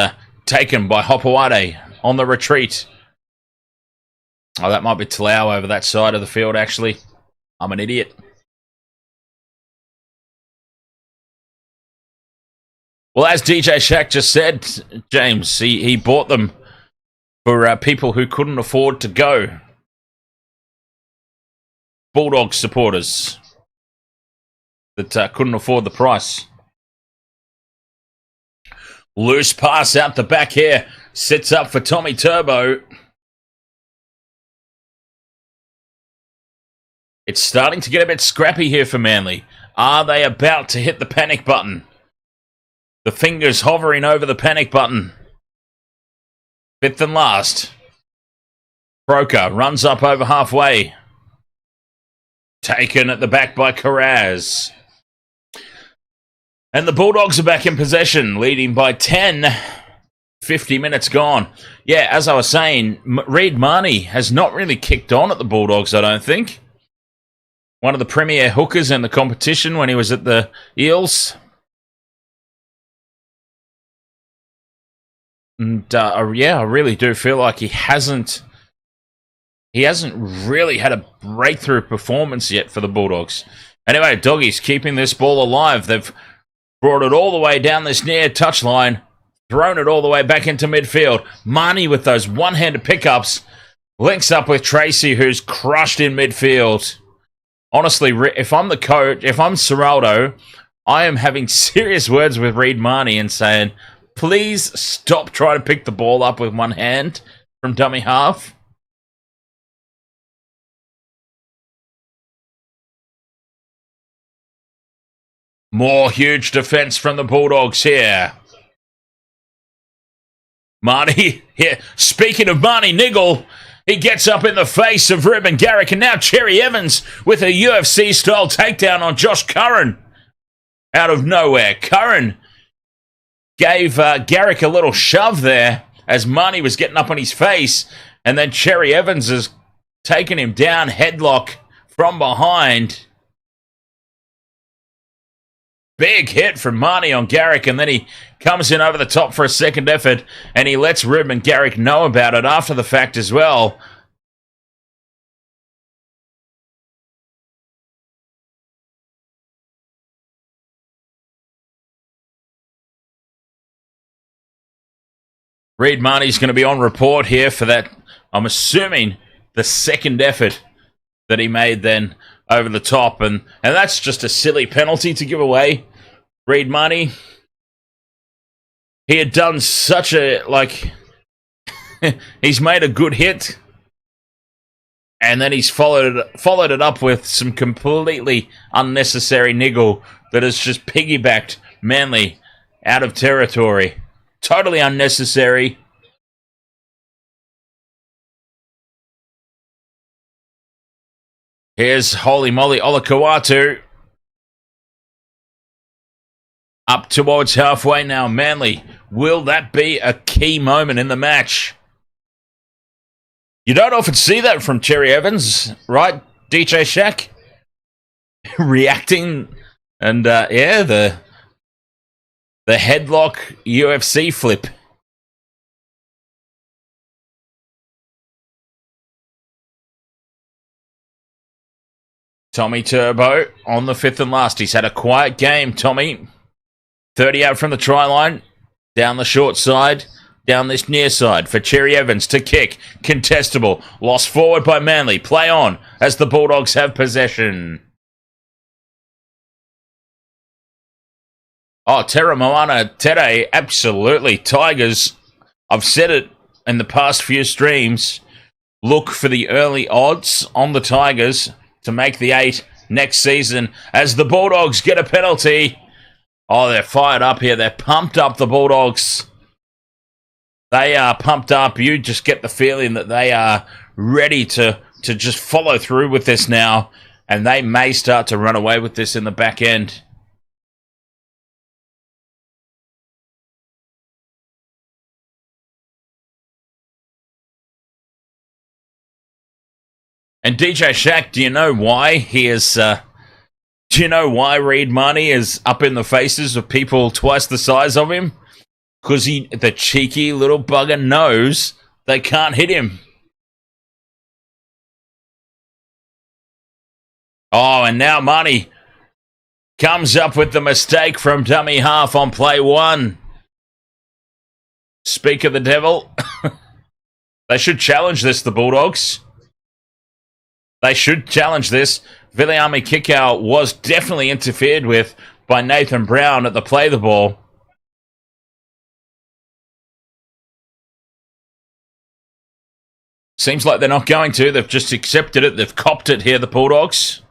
taken by Hopewade on the retreat. Oh, that might be Talau over that side of the field, actually. I'm an idiot. Well, as DJ Shack just said, James, he bought them for people who couldn't afford to go. Bulldog supporters that couldn't afford the price. Loose pass out the back here. Sits up for Tommy Turbo. It's starting to get a bit scrappy here for Manly. Are they about to hit the panic button? The fingers hovering over the panic button. Fifth and last. Croker runs up over halfway. Taken at the back by Carraz. And the Bulldogs are back in possession, leading by 10. 50 minutes gone. Yeah, as I was saying, Reid Marnie has not really kicked on at the Bulldogs, I don't think. One of the premier hookers in the competition when he was at the Eels. And yeah, I really do feel like he hasn't really had a breakthrough performance yet for the Bulldogs. Anyway, Doggies keeping this ball alive. They've Brought it all the way down this near touchline. Thrown it all the way back into midfield. Marnie with those one-handed pickups. Links up with Tracy, who's crushed in midfield. Honestly, if I'm the coach, if I'm Seraldo, I am having serious words with Reed Marnie and saying, please stop trying to pick the ball up with one hand from dummy half. More huge defense from the Bulldogs here. Marnie, here. Speaking of Marnie Niggle, he gets up in the face of Ruben Garrick, and now Cherry Evans with a UFC-style takedown on Josh Curran. Out of nowhere, Curran gave Garrick a little shove there as Marnie was getting up on his face, and then Cherry Evans has taken him down, headlock from behind. Big hit from Marnie on Garrick, and then he comes in over the top for a second effort, and he lets Ruben Garrick know about it after the fact as well. Reed Marnie's going to be on report here for that, I'm assuming, the second effort that he made then over the top, and that's just a silly penalty to give away. Reed Marnie, he had done such a, he's made a good hit, and then he's followed it up with some completely unnecessary niggle that has just piggybacked Manly out of territory. Totally unnecessary. Here's Holy Moly Olakau'atu. Up towards halfway now, Manly. Will that be a key moment in the match? You don't often see that from Cherry Evans, right, DJ Shaq? Reacting, and the headlock UFC flip. Tommy Turbo on the fifth and last. He's had a quiet game, Tommy. 30 out from the try line. Down the short side. Down this near side for Cherry Evans to kick. Contestable. Lost forward by Manly. Play on as the Bulldogs have possession. Oh, Terra Moana Tere. Absolutely. Tigers. I've said it in the past few streams. Look for the early odds on the Tigers to make the 8 next season as the Bulldogs get a penalty. Oh, they're fired up here. They're pumped up, the Bulldogs. They are pumped up. You just get the feeling that they are ready to just follow through with this now, and they may start to run away with this in the back end. And DJ Shaq, do you know why he is... do you know why Reed Marnie is up in the faces of people twice the size of him? Because the cheeky little bugger knows they can't hit him. Oh, and now Marnie comes up with the mistake from dummy half on play 1. Speak of the devil. They should challenge this, the Bulldogs. They should challenge this. Viliami Kikau was definitely interfered with by Nathan Brown at the play the ball. Seems like they're not going to. They've just accepted it. They've copped it here, the Bulldogs,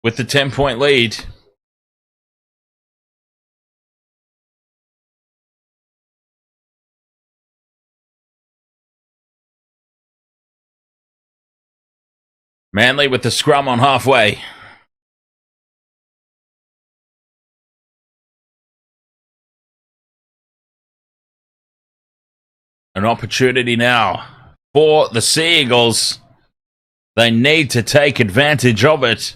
with the 10-point lead. Manly with the scrum on halfway. An opportunity now for the Sea Eagles. They need to take advantage of it.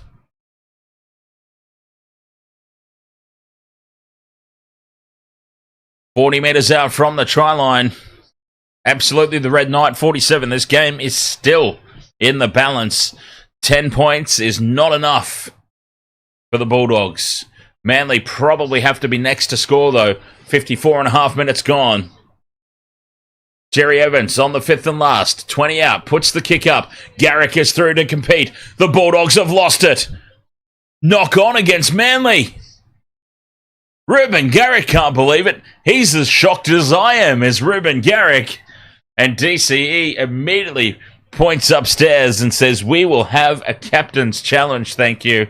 "40 metres out from the try line. Absolutely the Red Knight, 47. This game is still in the balance. 10 points is not enough for the Bulldogs. Manly probably have to be next to score, though. 54 and a half minutes gone. Jerry Evans on the fifth and last. 20 out. Puts the kick up. Garrick is through to compete. The Bulldogs have lost it. Knock on against Manly. Ruben Garrick can't believe it. He's as shocked as I am, as Ruben Garrick. And DCE immediately points upstairs and says, "We will have a captain's challenge, thank you."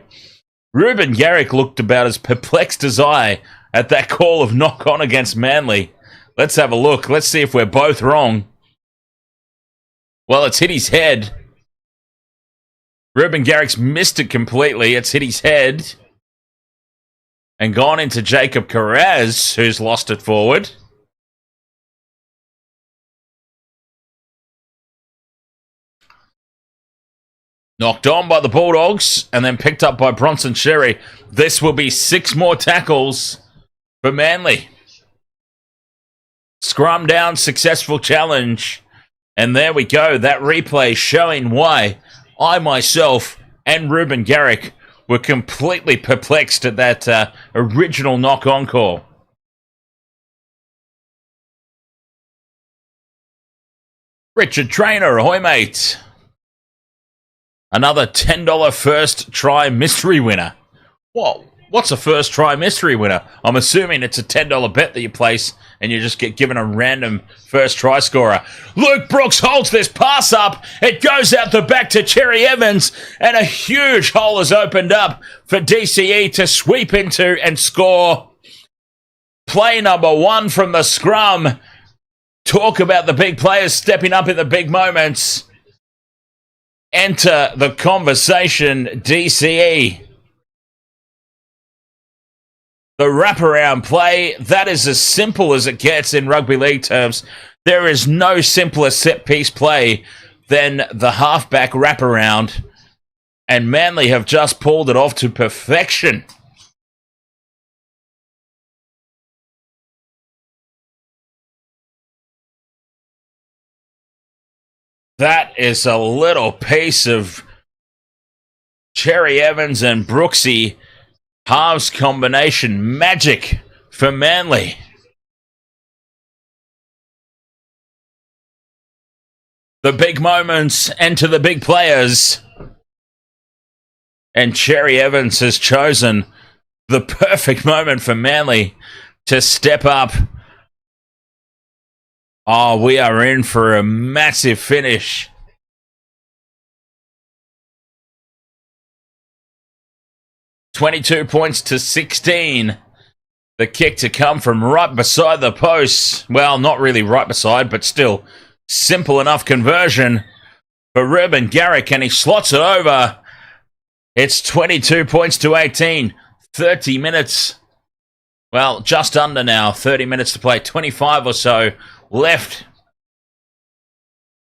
Ruben Garrick looked about as perplexed as I at that call of knock on against Manly. Let's have a look. Let's see if we're both wrong. Well, it's hit his head. Ruben Garrick's missed it completely. It's hit his head. And gone into Jacob Carraz, who's lost it forward. Knocked on by the Bulldogs and then picked up by Bronson Xerri. This will be 6 more tackles for Manly. Scrum down, successful challenge. And there we go. That replay showing why I myself and Ruben Garrick were completely perplexed at that original knock-on call. Richard Trainer, ahoy mate. Another $10 first try mystery winner. What's a first try mystery winner? I'm assuming it's a $10 bet that you place and you just get given a random first try scorer. Luke Brooks holds this pass up. It goes out the back to Cherry Evans and a huge hole is opened up for DCE to sweep into and score. Play number 1 from the scrum. Talk about the big players stepping up in the big moments. Enter the conversation, DCE. The wraparound play, that is as simple as it gets in rugby league terms. There is no simpler set-piece play than the halfback wraparound. And Manly have just pulled it off to perfection. That is a little piece of Cherry Evans and Brooksy halves combination magic for Manly. The big moments enter the big players. And Cherry Evans has chosen the perfect moment for Manly to step up. Oh, we are in for a massive finish. $22 points to 16. The kick to come from right beside the post. Well, not really right beside, but still simple enough conversion for Ruben Garrick, and he slots it over. It's 22 points to 18. 30 minutes. Well, just under now. 30 minutes to play. 25 or so left.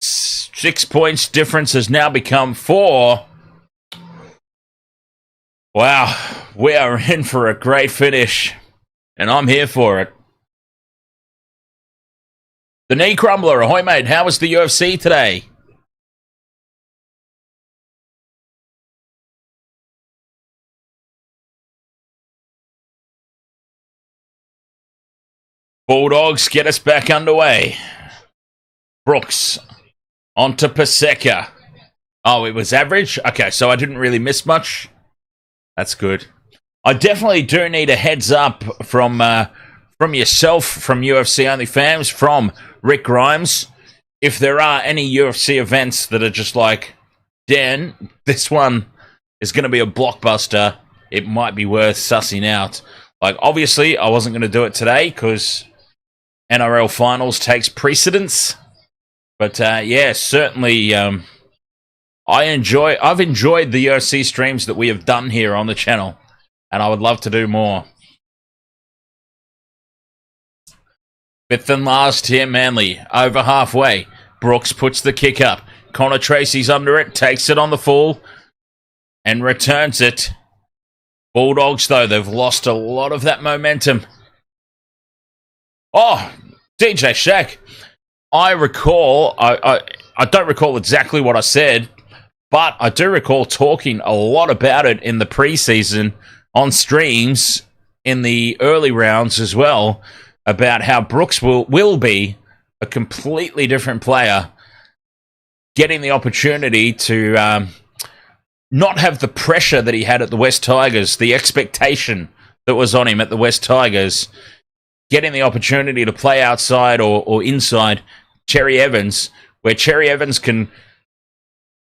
6 points difference has now become 4. Wow, we are in for a great finish, and I'm here for it. The Knee Crumbler, ahoy mate, how was the UFC today? Bulldogs get us back underway. Brooks onto Paseka. Oh, it was average? Okay, so I didn't really miss much. That's good. I definitely do need a heads up from yourself, from UFC Only Fans, from Rick Grimes. If there are any UFC events that are just like, Dan, this one is going to be a blockbuster, it might be worth sussing out. Like, obviously, I wasn't going to do it today because NRL Finals takes precedence. But, yeah, certainly... I've enjoyed the UFC streams that we have done here on the channel, and I would love to do more. 5th and last here, Manly, over halfway. Brooks puts the kick up. Connor Tracy's under it, takes it on the full, and returns it. Bulldogs, though, they've lost a lot of that momentum. Oh, DJ Shaq. I recall, I don't recall exactly what I said, but I do recall talking a lot about it in the preseason on streams in the early rounds as well about how Brooks will be a completely different player, getting the opportunity to not have the pressure that he had at the West Tigers, the expectation that was on him at the West Tigers, getting the opportunity to play outside or inside Cherry Evans, where Cherry Evans can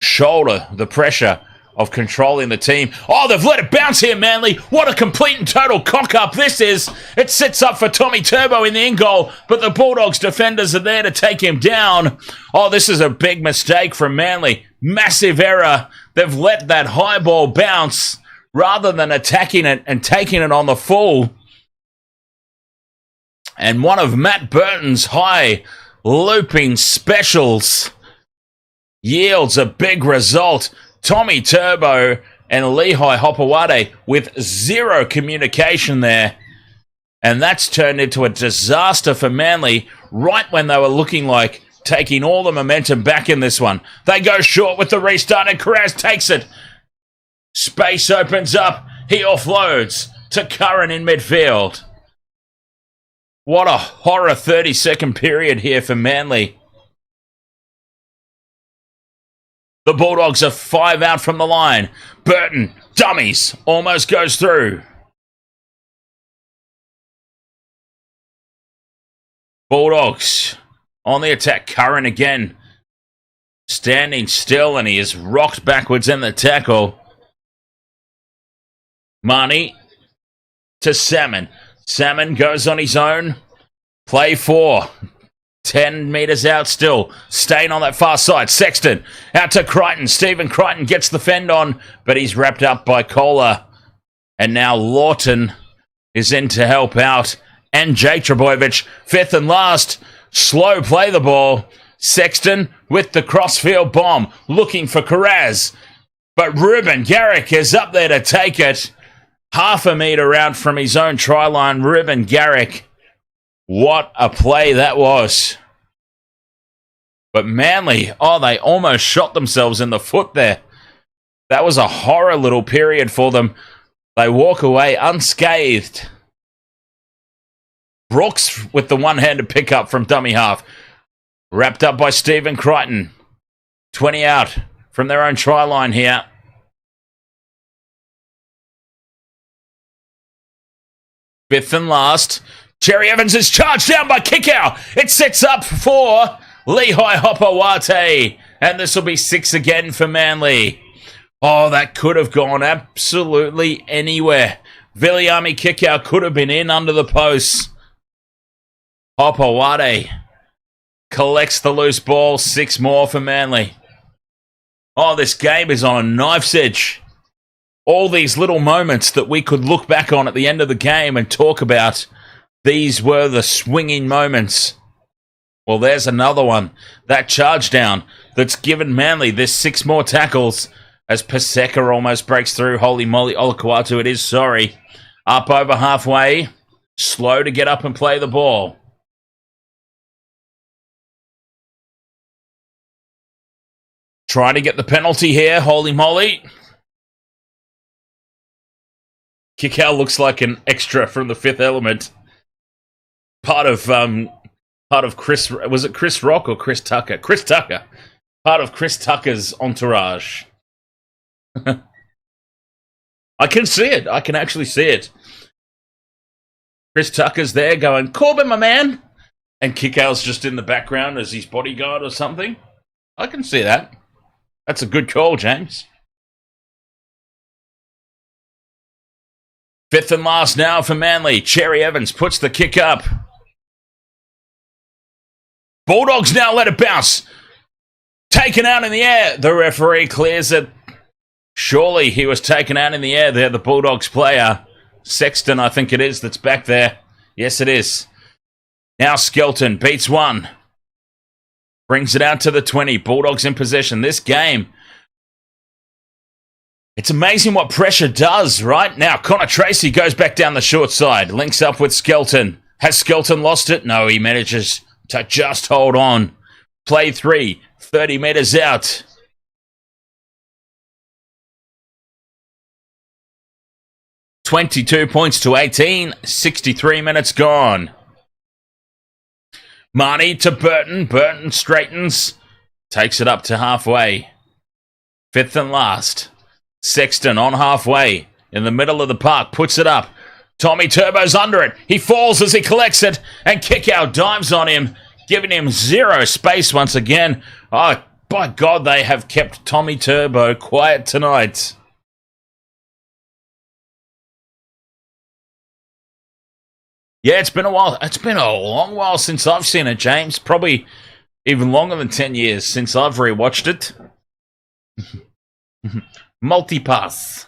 shoulder the pressure of controlling the team. Oh, they've let it bounce here, Manly. What a complete and total cock-up this is. It sits up for Tommy Turbo in the in-goal, but the Bulldogs defenders are there to take him down. Oh, this is a big mistake from Manly. Massive error. They've let that high ball bounce rather than attacking it and taking it on the full. And one of Matt Burton's high looping specials yields a big result. Tommy Turbo and Lehigh Hopewade with zero communication there. And that's turned into a disaster for Manly right when they were looking like taking all the momentum back in this one. They go short with the restart and Carraz takes it. Space opens up. He offloads to Curran in midfield. What a horror 30-second period here for Manly. The Bulldogs are 5 out from the line. Burton, dummies, almost goes through. Bulldogs on the attack. Curran again standing still, and he is rocked backwards in the tackle. Marnie to Salmon. Salmon goes on his own. Play 4. 10 metres out still. Staying on that far side. Sexton out to Crichton. Stephen Crichton gets the fend on, but he's wrapped up by Kohler. And now Lawton is in to help out. And Jake Trebojevic, 5th and last. Slow play the ball. Sexton with the crossfield bomb. Looking for Carraz. But Ruben Garrick is up there to take it. Half a metre out from his own try line. Ruben Garrick. What a play that was. But Manly, oh, they almost shot themselves in the foot there. That was a horror little period for them. They walk away unscathed. Brooks with the one-handed pickup from dummy half. Wrapped up by Stephen Crichton. 20 out from their own try line here. Fifth and last. Cherry Evans is charged down by Kickow. It sets up for Lehigh Hopewade. And this will be 6 again for Manly. Oh, that could have gone absolutely anywhere. Viliami Kickow could have been in under the posts. Hopewade collects the loose ball. 6 more for Manly. Oh, this game is on a knife's edge. All these little moments that we could look back on at the end of the game and talk about. These were the swinging moments. Well, there's another one. That charge down that's given Manly this 6 more tackles as Paseka almost breaks through. Holy moly, Olakuatu it is, sorry. Up over halfway. Slow to get up and play the ball. Trying to get the penalty here. Holy moly. Kickow looks like an extra from The Fifth Element. Part of Chris, was it Chris Rock or Chris Tucker? Chris Tucker. Part of Chris Tucker's entourage. I can see it. I can actually see it. Chris Tucker's there going, Corbin, my man. And Kickow's just in the background as his bodyguard or something. I can see that. That's a good call, James. 5th and last now for Manly. Cherry Evans puts the kick up. Bulldogs now let it bounce. Taken out in the air. The referee clears it. Surely he was taken out in the air there, the Bulldogs player. Sexton, I think it is, that's back there. Yes, it is. Now Skelton beats one. Brings it out to the 20. Bulldogs in possession. This game, it's amazing what pressure does, right? Now, Connor Tracy goes back down the short side. Links up with Skelton. Has Skelton lost it? No, he manages to just hold on. Play 3. 30 metres out. 22 points to 18. 63 minutes gone. Marnie to Burton. Burton straightens. Takes it up to halfway. Fifth and last. Sexton on halfway. In the middle of the park. Puts it up. Tommy Turbo's under it. He falls as he collects it. And kick out dives on him. Giving him zero space once again. Oh, by God, they have kept Tommy Turbo quiet tonight. Yeah, it's been a while. It's been a long while since I've seen it, James. Probably even longer than 10 years since I've rewatched it. Multipass.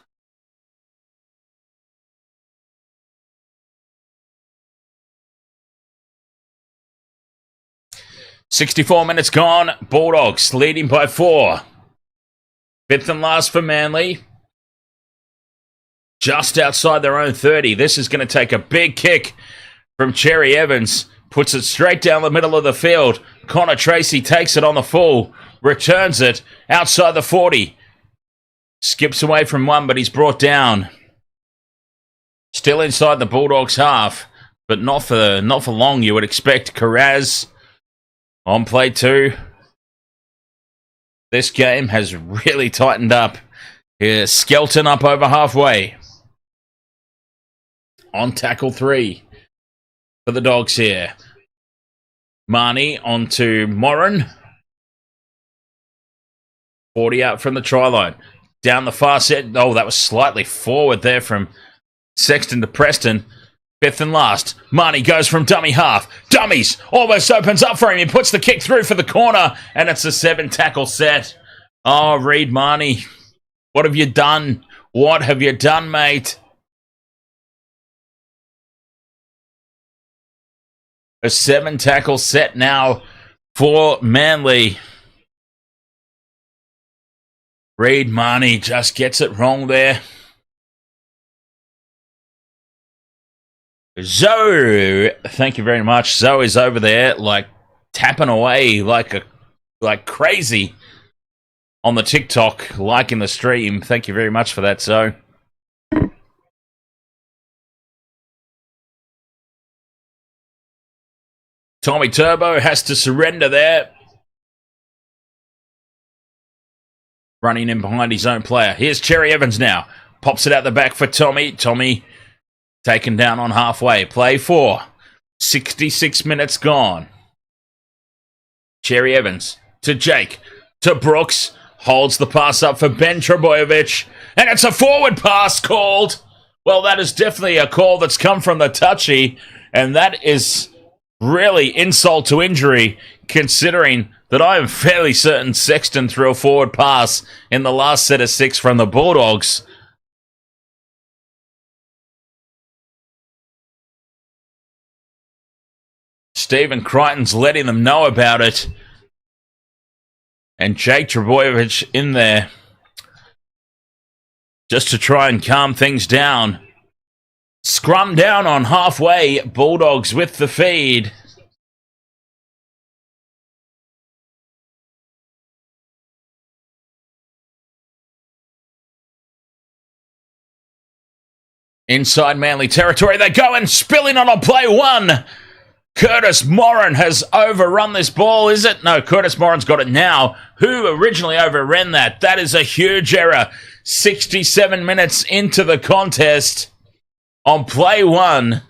$64 minutes gone. Bulldogs leading by 4. Fifth and last for Manly. Just outside their own 30. This is going to take a big kick from Cherry Evans. Puts it straight down the middle of the field. Connor Tracy takes it on the full. Returns it outside the 40. Skips away from one, but he's brought down. Still inside the Bulldogs half, but not for long, you would expect. Carraz on play 2. This game has really tightened up. Here's Skelton up over halfway. On tackle 3 for the Dogs here. Marnie onto Moran. 40 out from the try line. Down the far set. Oh, that was slightly forward there from Sexton to Preston. Fifth and last. Marnie goes from dummy half. Dummies almost opens up for him. He puts the kick through for the corner, and it's a 7-tackle set. Oh, Reed Marnie. What have you done? What have you done, mate? A 7-tackle set now for Manly. Reed Marnie just gets it wrong there. Zoe, thank you very much. Zoe's over there, like tapping away like crazy on the TikTok, liking the stream. Thank you very much for that, Zoe. Tommy Turbo has to surrender there. Running in behind his own player. Here's Cherry Evans now. Pops it out the back for Tommy. Tommy taken down on halfway. Play 4. 66 minutes gone. Cherry Evans to Jake. To Brooks. Holds the pass up for Ben Trebojevic. And it's a forward pass called. Well, that is definitely a call that's come from the touchy. And that is really insult to injury, considering that I am fairly certain Sexton threw a forward pass in the last set of 6 from the Bulldogs. Stephen Crichton's letting them know about it. And Jake Trebojevic in there just to try and calm things down. Scrum down on halfway. Bulldogs with the feed. Inside Manly territory they go and spilling on play 1. Curtis Moran has overrun this ball, is it? No, Curtis Moran's got it now. Who originally overran that? That is a huge error. 67 minutes into the contest. On play 1,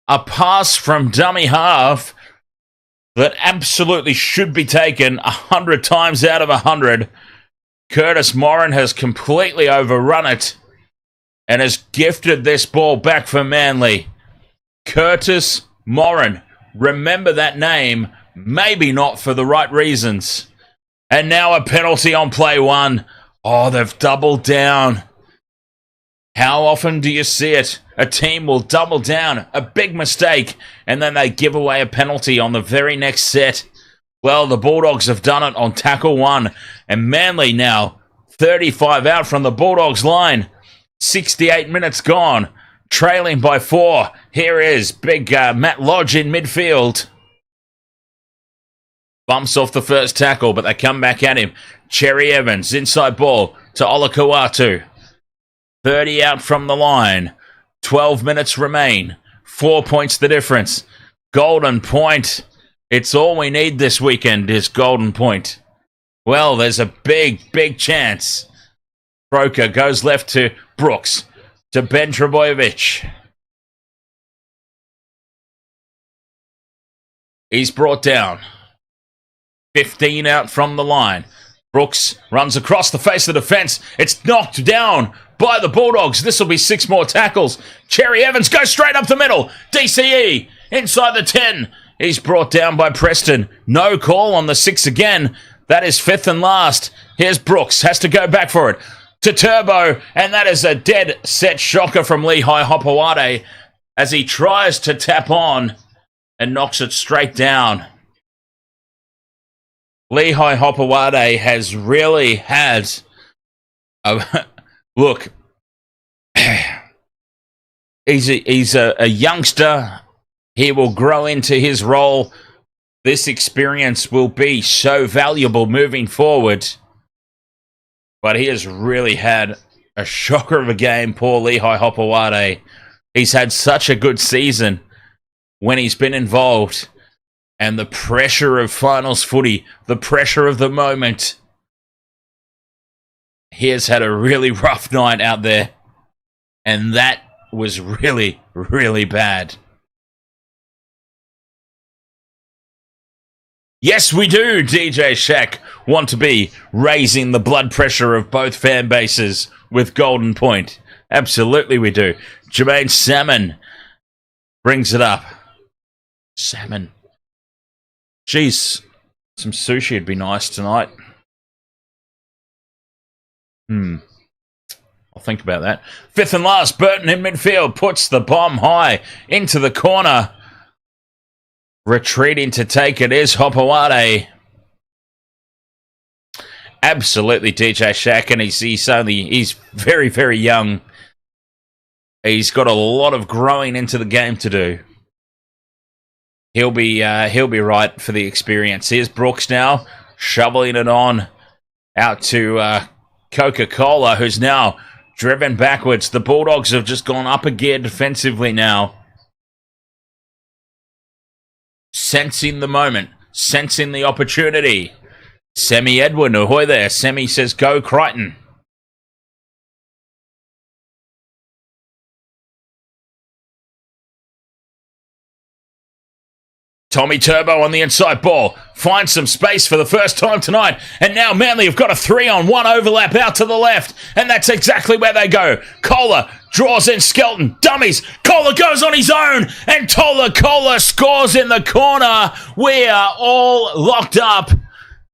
a pass from dummy half that absolutely should be taken 100 times out of 100. Curtis Moran has completely overrun it and has gifted this ball back for Manly. Curtis Moran. Remember that name, maybe not for the right reasons. And now a penalty on play 1. Oh, they've doubled down. How often do you see it? A team will double down, a big mistake, and then they give away a penalty on the very next set. Well, the Bulldogs have done it on tackle 1, and Manly now 35 out from the Bulldogs line. 68 minutes gone, trailing by 4. Here is big Matt Lodge in midfield. Bumps off the first tackle, but they come back at him. Cherry Evans, inside ball to Olakau'atu. 30 out from the line. 12 minutes remain. 4 points the difference. Golden point. It's all we need this weekend is golden point. Well, there's a big, big chance. Croker goes left to Brooks. To Ben Trebojevic. He's brought down. 15 out from the line. Brooks runs across the face of the defence. It's knocked down by the Bulldogs. This will be 6 more tackles. Cherry Evans goes straight up the middle. DCE inside the 10. He's brought down by Preston. No call on the 6 again. That is 5th and last. Here's Brooks. Has to go back for it. To Turbo. And that is a dead set shocker from Lehigh Hopewade as he tries to tap on and knocks it straight down. Lehigh Hopewade has really had a look. He's a youngster. He will grow into his role. This experience will be so valuable moving forward. But he has really had a shocker of a game, poor Lehigh Hopewade. He's had such a good season when he's been involved. And the pressure of finals footy, the pressure of the moment. He has had a really rough night out there. And that was really, really bad. Yes, we do, DJ Shaq, want to be raising the blood pressure of both fan bases with Golden Point. Absolutely we do. Jermaine Salmon brings it up. Salmon. Jeez, some sushi would be nice tonight. I'll think about that. 5th and last, Burton in midfield puts the bomb high into the corner. Retreating to take it is Hopewade. Absolutely, DJ Shaq, and he's very, very young. He's got a lot of growing into the game to do. He'll be right for the experience. Here's Brooks now, shoveling it on out to Coca-Cola, who's now driven backwards. The Bulldogs have just gone up a gear defensively now. Sensing the moment, sensing the opportunity. Semi Edwin, ahoy there. Semi says, go Crichton. Tommy Turbo on the inside ball. Finds some space for the first time tonight. And now Manly have got a 3-on-1 overlap out to the left. And that's exactly where they go. Kohler draws in Skelton. Dummies. Kohler goes on his own. And Kohler scores in the corner. We are all locked up.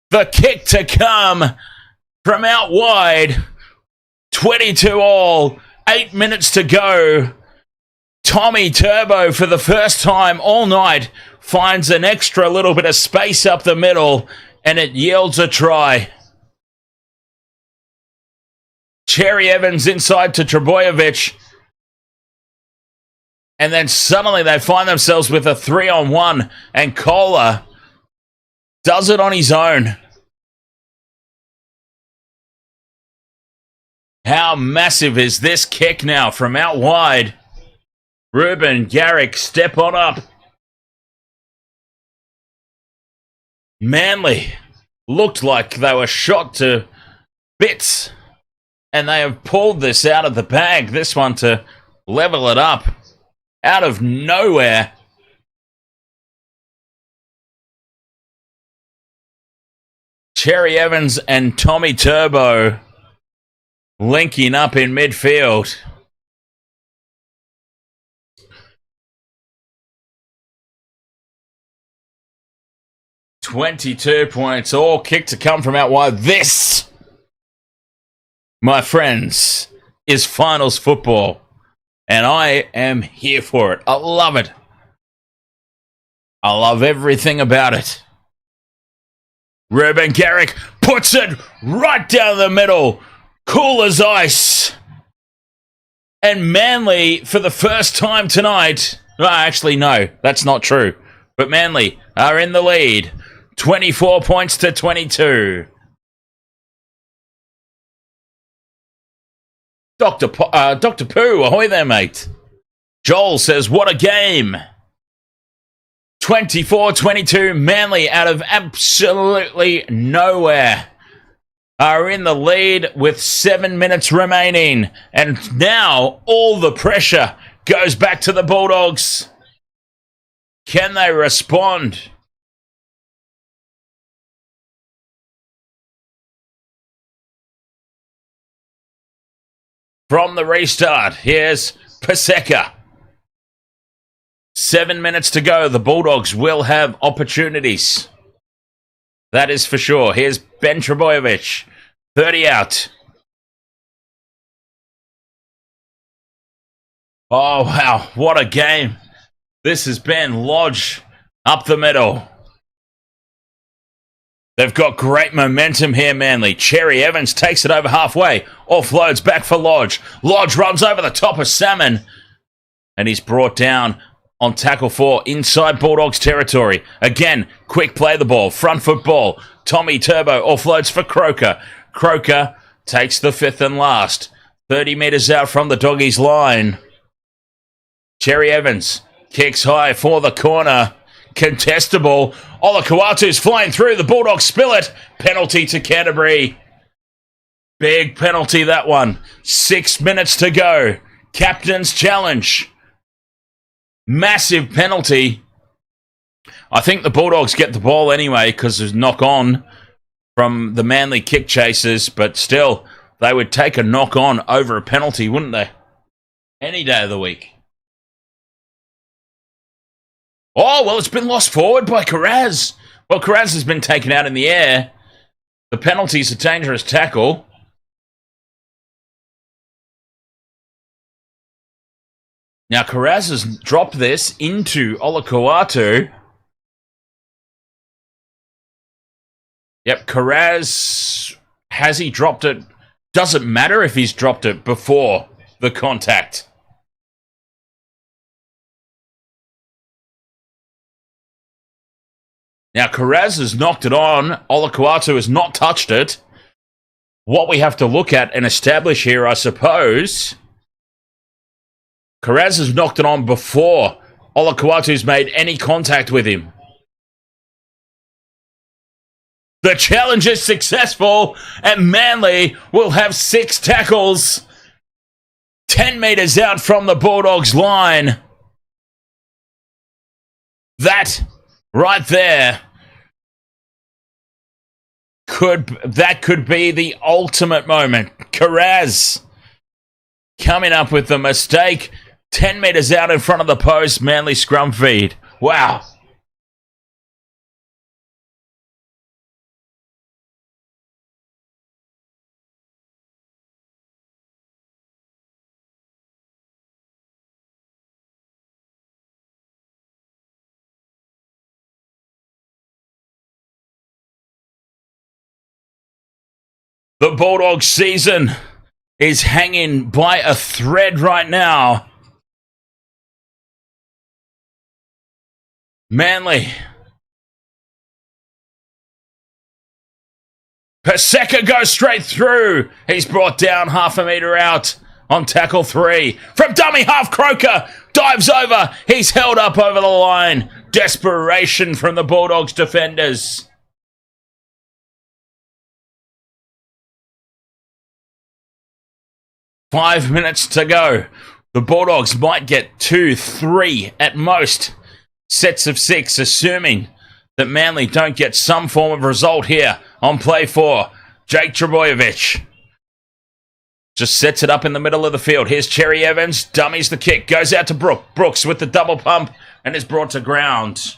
The kick to come from out wide. 22 all. 8 minutes to go. Tommy Turbo, for the first time all night, finds an extra little bit of space up the middle, and it yields a try. Cherry Evans inside to Trebojevic. And then suddenly they find themselves with a 3-on-1, and Kohler does it on his own. How massive is this kick now from out wide? Ruben Garrick, step on up. Manly looked like they were shot to bits. And they have pulled this out of the bag. This one to level it up. Out of nowhere. Cherry Evans and Tommy Turbo linking up in midfield. $22 points, all kicked to come from out wide. This, my friends, is finals football. And I am here for it. I love it. I love everything about it. Ruben Garrick puts it right down the middle. Cool as ice. And Manly, for the first time tonight... actually, no, that's not true. But Manly are in the lead. 24 points to 22. Dr. Pooh, ahoy there, mate. Joel says, what a game. 24-22, Manly out of absolutely nowhere are in the lead with 7 minutes remaining. And now all the pressure goes back to the Bulldogs. Can they respond? From the restart, here's Paseka. 7 minutes to go. The Bulldogs will have opportunities. That is for sure. Here's Ben Trebojevic. 30 out. Oh, wow. What a game. This has been Lodge up the middle. They've got great momentum here, Manly. Cherry Evans takes it over halfway. Offloads back for Lodge. Lodge runs over the top of Salmon. And he's brought down on tackle 4 inside Bulldogs territory. Again, quick play the ball. Front foot ball. Tommy Turbo offloads for Croker. Croker takes the 5th and last. 30 metres out from the Doggies line. Cherry Evans kicks high for the corner. Contestable. Olakau'atu's flying through. The Bulldogs spill it. Penalty to Canterbury. Big penalty, that one. 6 minutes to go. Captain's challenge. Massive penalty. I think the Bulldogs get the ball anyway because there's knock on from the Manly kick chasers, but still, they would take a knock on over a penalty, wouldn't they? Any day of the week. Oh, well, it's been lost forward by Carraz. Well, Carraz has been taken out in the air. The penalty's a dangerous tackle. Now, Carraz has dropped this into Olakau'atu. Yep, Carraz, has he dropped it? Doesn't matter if he's dropped it before the contact. Now, Carraz has knocked it on. Olakau'atu has not touched it. What we have to look at and establish here, I suppose, Carraz has knocked it on before Olakau'atu's made any contact with him. The challenge is successful, and Manly will have 6 tackles 10 metres out from the Bulldogs line. That right there could be the ultimate moment. Carraz coming up with the mistake. 10 metres out in front of the post. Manly scrum feed. Wow. The Bulldogs season is hanging by a thread right now. Manly. Paseka goes straight through. He's brought down half a metre out on tackle 3. From dummy half, Croker dives over. He's held up over the line. Desperation from the Bulldogs defenders. Five minutes to go. The Bulldogs might get 2, 3 at most sets of 6, assuming that Manly don't get some form of result here on play 4. Jake Trebojevic just sets it up in the middle of the field. Here's Cherry Evans, dummies the kick, goes out to Brooks with the double pump and is brought to ground.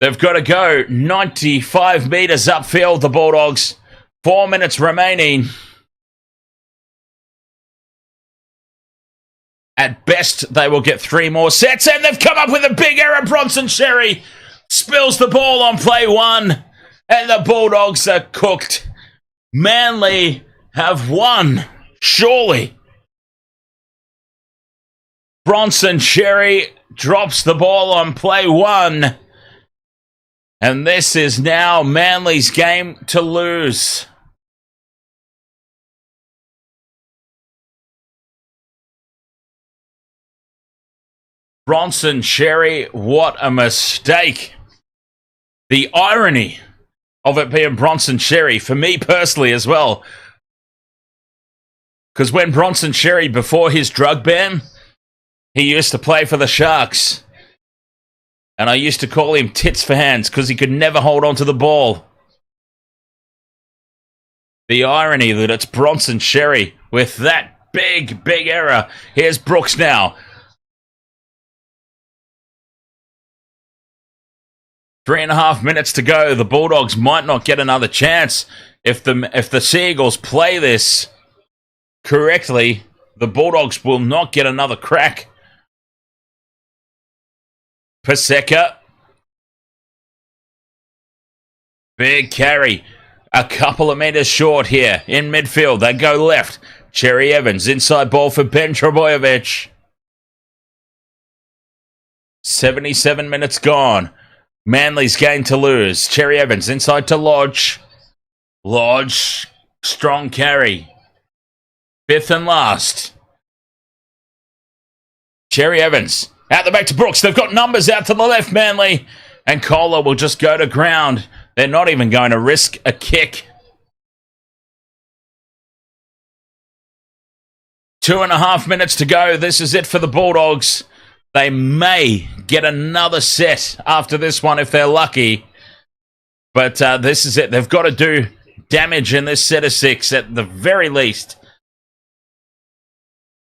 They've got to go 95 metres upfield, the Bulldogs. 4 minutes remaining. At best, they will get 3 more sets, and they've come up with a big error. Bronson Xerri spills the ball on play 1, and the Bulldogs are cooked. Manly have won, surely. Bronson Xerri drops the ball on play 1. And this is now Manly's game to lose. Bronson Xerri, what a mistake. The irony of it being Bronson Xerri, for me personally as well. Because when Bronson Xerri, before his drug ban, he used to play for the Sharks. And I used to call him tits for hands because he could never hold on to the ball. The irony that it's Bronson Xerri with that big error. Here's Brooks now. 3.5 minutes to go. The Bulldogs might not get another chance. If the Sea Eagles play this correctly, the Bulldogs will not get another crack. Paseka. Big carry. A couple of meters short here in midfield. They go left. Cherry Evans. Inside ball for Ben Trebojevic. 77 minutes gone. Manly's game to lose. Cherry Evans inside to Lodge. Lodge. Strong carry. 5th and last. Cherry Evans. Out the back to Brooks. They've got numbers out to the left, Manly. And Kohler will just go to ground. They're not even going to risk a kick. 2.5 minutes to go. This is it for the Bulldogs. They may get another set after this one if they're lucky. But this is it. They've got to do damage in this set of 6 at the very least.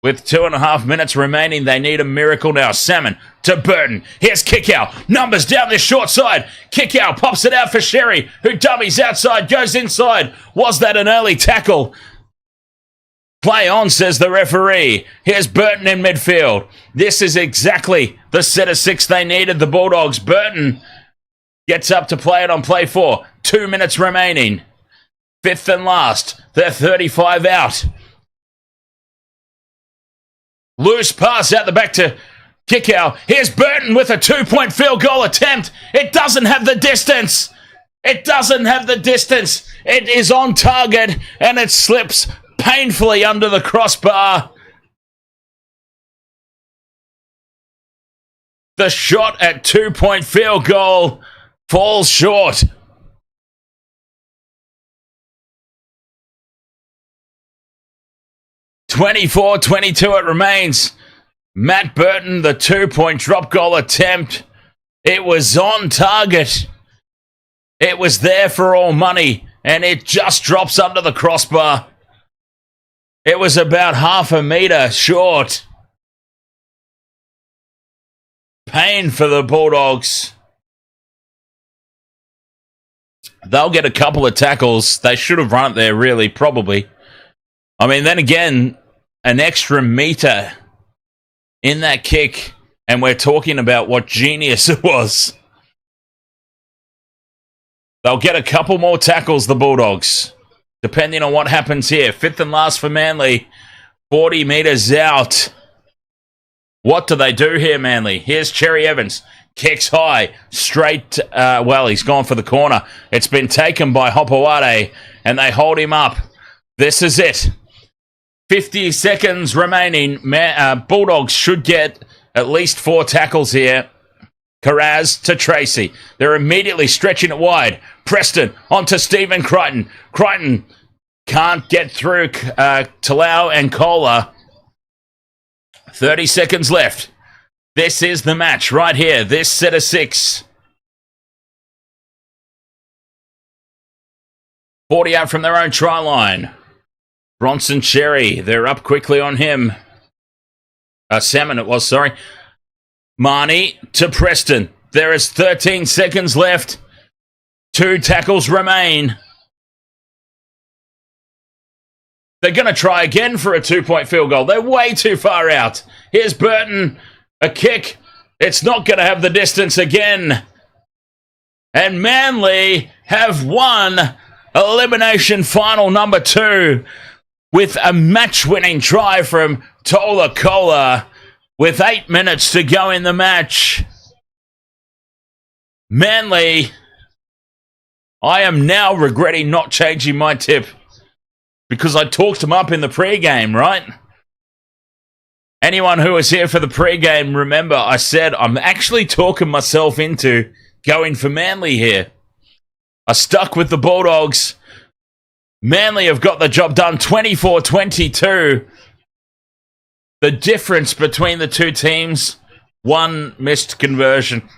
With 2.5 minutes remaining, they need a miracle now. Salmon to Burton. Here's Kickout. Numbers down this short side. Kickout pops it out for Xerri, who dummies outside, goes inside. Was that an early tackle? Play on, says the referee. Here's Burton in midfield. This is exactly the set of 6 they needed, the Bulldogs. Burton gets up to play it on play 4. 2 minutes remaining. 5th and last. They're 35 out. Loose pass out the back to Kickout. Here's Burton with a 2-point field goal attempt. It doesn't have the distance. It doesn't have the distance. It is on target and it slips painfully under the crossbar. The shot at 2-point field goal falls short. (24-22) it remains. Matt Burton, the 2-point drop goal attempt. It was on target. It was there for all money, and it just drops under the crossbar. It was about half a metre short. Pain for the Bulldogs. They'll get a couple of tackles. They should have run it there, really, probably. I mean, then again, an extra metre in that kick, and we're talking about what genius it was. They'll get a couple more tackles, the Bulldogs, depending on what happens here. 5th and last for Manly. 40 metres out. What do they do here, Manly? Here's Cherry Evans. Kicks high. Straight, he's gone for the corner. It's been taken by Hopewade, and they hold him up. This is it. 50 seconds remaining. Bulldogs should get at least 4 tackles here. Carraz to Tracy. They're immediately stretching it wide. Preston onto Stephen Crichton. Crichton can't get through Talau and Kohler. 30 seconds left. This is the match right here. This set of 6. 40 out from their own try line. Bronson Xerri, they're up quickly on him. Salmon it was, sorry. Marnie to Preston. There is 13 seconds left. 2 tackles remain. They're going to try again for a 2-point field goal. They're way too far out. Here's Burton. A kick. It's not going to have the distance again. And Manly have won elimination final number 2. With a match-winning try from Tola Kola. with 8 minutes to go in the match. Manly, I am now regretting not changing my tip because I talked them up in the pre-game, right? Anyone who was here for the pre-game, remember I said I'm actually talking myself into going for Manly here. I stuck with the Bulldogs. Manly have got the job done 24-22. The difference between the two teams, one missed conversion.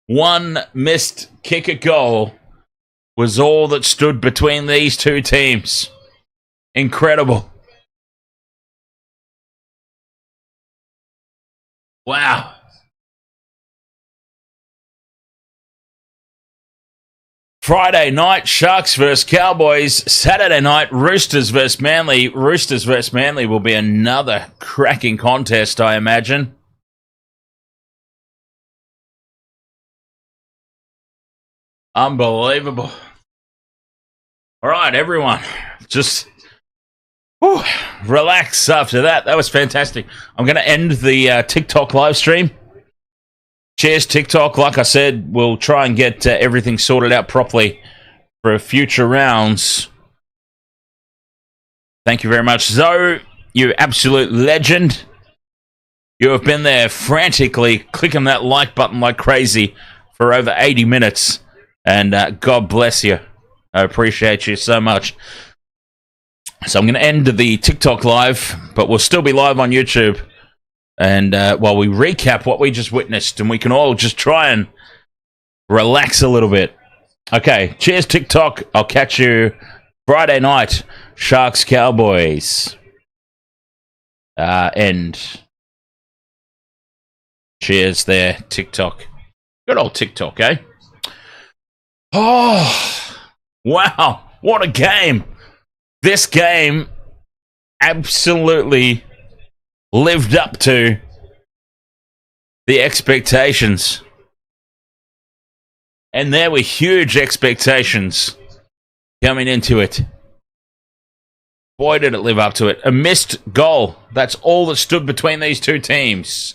One missed kick at goal was all that stood between these two teams. Incredible. Wow. Friday night, Sharks versus Cowboys. Saturday night, Roosters versus Manly. Roosters versus Manly will be another cracking contest, I imagine. Unbelievable. All right, everyone. Just relax after that. That was fantastic. I'm going to end the TikTok live stream. Cheers, TikTok. Like I said, we'll try and get everything sorted out properly for future rounds. Thank you very much, Zoe. You absolute legend. You have been there frantically clicking that like button like crazy for over 80 minutes. And God bless you. I appreciate you so much. So I'm going to end the TikTok live, but we'll still be live on YouTube. And while we recap what we just witnessed, and we can all just try and relax a little bit. Okay, cheers, TikTok. I'll catch you Friday night. Sharks, Cowboys. End. Cheers there, TikTok. Good old TikTok, eh? Oh, wow. What a game. This game absolutely lived up to the expectations. And there were huge expectations coming into it. Boy, did it live up to it. A missed goal. That's all that stood between these two teams.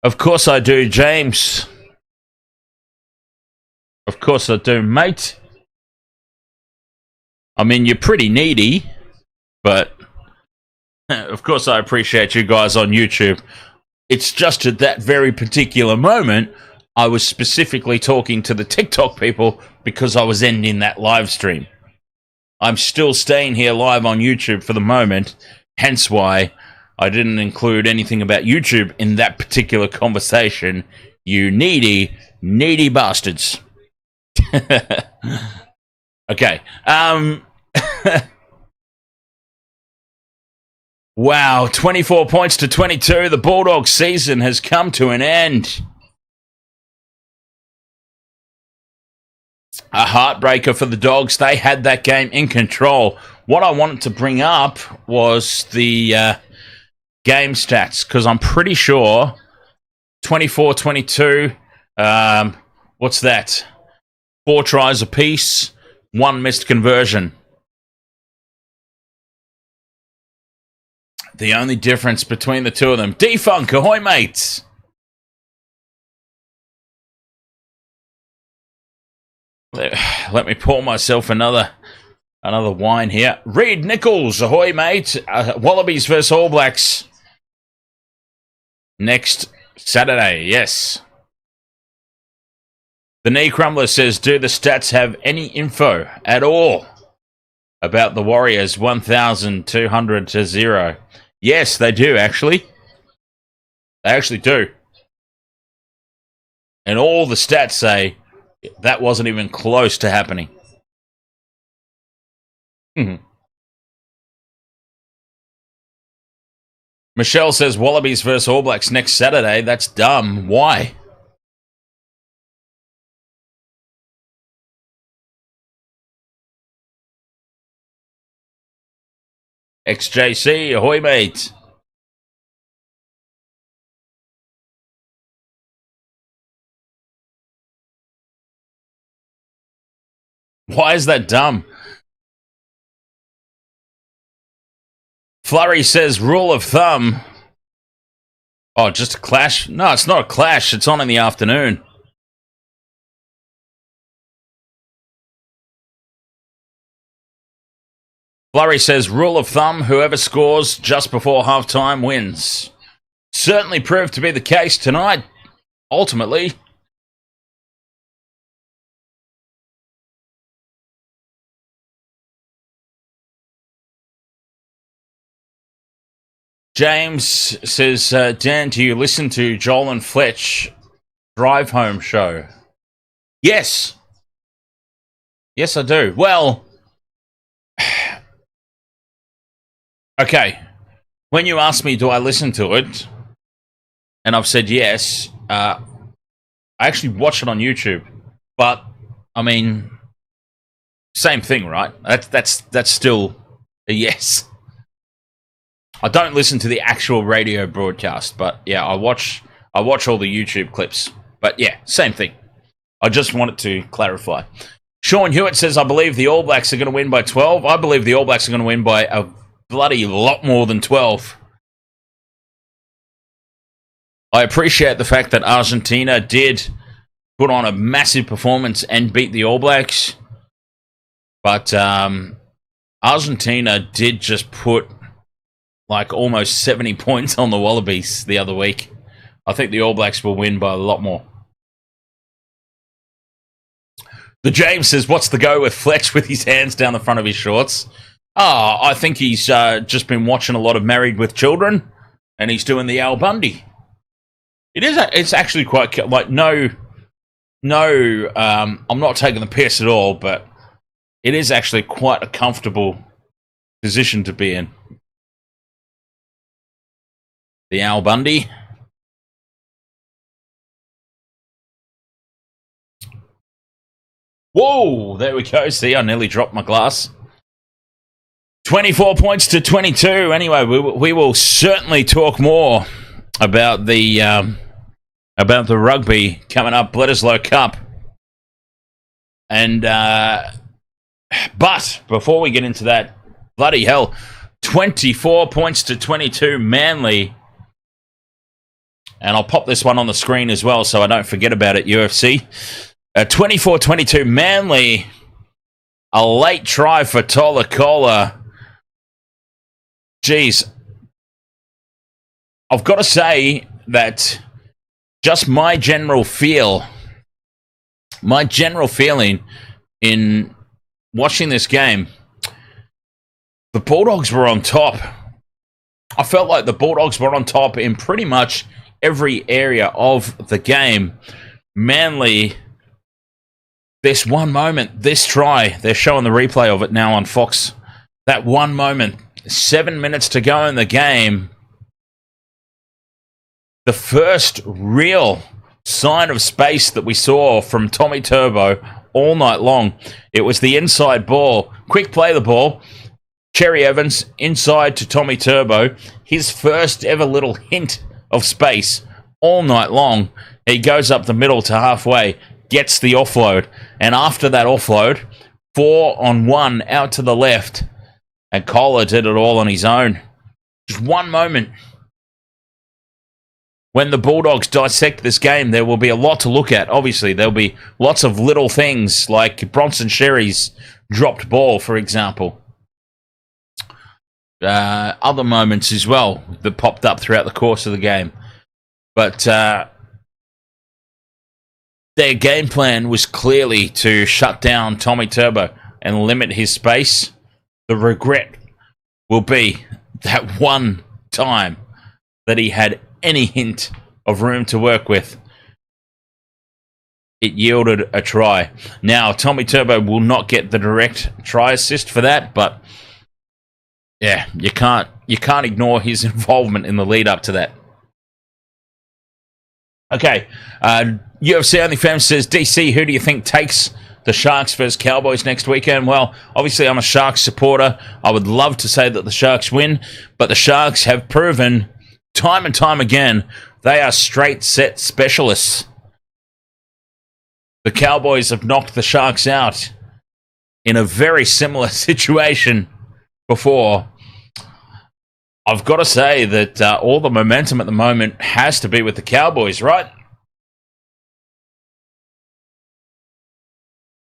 Of course I do, James. Of course I do, mate. I mean, you're pretty needy, but of course I appreciate you guys on YouTube. It's just at that very particular moment, I was specifically talking to the TikTok people because I was ending that live stream. I'm still staying here live on YouTube for the moment, hence why I didn't include anything about YouTube in that particular conversation. You needy, needy bastards. Okay. Wow, 24 points to 22. The Bulldogs season has come to an end. A heartbreaker for the Dogs. They had that game in control. What I wanted to bring up was the game stats, because I'm pretty sure 24-22, what's that? 4 tries apiece, 1 missed conversion. The only difference between the two of them. Defunk, ahoy, mates! Let me pour myself another wine here. Reed Nichols, ahoy, mate! Wallabies versus All Blacks. Next Saturday, yes. The Knee Crumbler says, do the stats have any info at all about the Warriors 1,200 to 0? Yes, they do, actually. They actually do. And all the stats say that wasn't even close to happening. Michelle says Wallabies versus All Blacks next Saturday. That's dumb. Why? XJC, ahoy, mate. Why is that dumb? Flurry says, rule of thumb. Oh, just a clash? No, it's not a clash. It's on in the afternoon. Flurry says, rule of thumb, whoever scores just before halftime wins. Certainly proved to be the case tonight, ultimately. James says, Dan, do you listen to Joel and Fletch Drive Home show? Yes. Yes, I do. Well, okay. When you ask me, do I listen to it? And I've said yes. I actually watch it on YouTube. But, I mean, same thing, right? That's still a yes. I don't listen to the actual radio broadcast, but yeah, I watch all the YouTube clips. But yeah, same thing. I just wanted to clarify. Sean Hewitt says, I believe the All Blacks are going to win by 12. I believe the All Blacks are going to win by a bloody lot more than 12. I appreciate the fact that Argentina did put on a massive performance and beat the All Blacks. But Argentina did just put like almost 70 points on the Wallabies the other week. I think the All Blacks will win by a lot more. The James says, what's the go with Fletch with his hands down the front of his shorts? Oh, I think he's just been watching a lot of Married with Children, and he's doing the Al Bundy. It's actually quite, like, no, I'm not taking the piss at all, but it is actually quite a comfortable position to be in. The Al Bundy. Whoa, there we go. See, I nearly dropped my glass. 24 points to 22. Anyway, we will certainly talk more about the rugby coming up, Bledisloe Cup. And but before we get into that, bloody hell, 24 points to 22, Manly. And I'll pop this one on the screen as well so I don't forget about it, UFC. 24-22, Manly. A late try for Tolakola. Jeez. I've got to say that just my general feeling in watching this game, the Bulldogs were on top. I felt like the Bulldogs were on top in pretty much every area of the game. Manly, this one moment, this try, they're showing the replay of it now on Fox. That one moment, 7 minutes to go in the game. The first real sign of space that we saw from Tommy Turbo all night long. It was the inside ball. Quick play the ball. Cherry Evans inside to Tommy Turbo. His first ever little hint of space all night long. He goes up the middle to halfway, gets the offload, and after that offload, 4-on-1 out to the left, and Kohler did it all on his own. Just one moment. When the Bulldogs dissect this game, there will be a lot to look at. Obviously, there'll be lots of little things like Bronson Xerri's dropped ball, for example. Other moments as well that popped up throughout the course of the game. But their game plan was clearly to shut down Tommy Turbo and limit his space. The regret will be that one time that he had any hint of room to work with. It yielded a try. Now, Tommy Turbo will not get the direct try assist for that, but yeah, you can't ignore his involvement in the lead up to that. Okay, UFC OnlyFans says, DC, who do you think takes the Sharks versus Cowboys next weekend? Well, obviously I'm a Sharks supporter. I would love to say that the Sharks win, but the Sharks have proven time and time again they are straight set specialists. The Cowboys have knocked the Sharks out in a very similar situation before. I've got to say that all the momentum at the moment has to be with the Cowboys, right?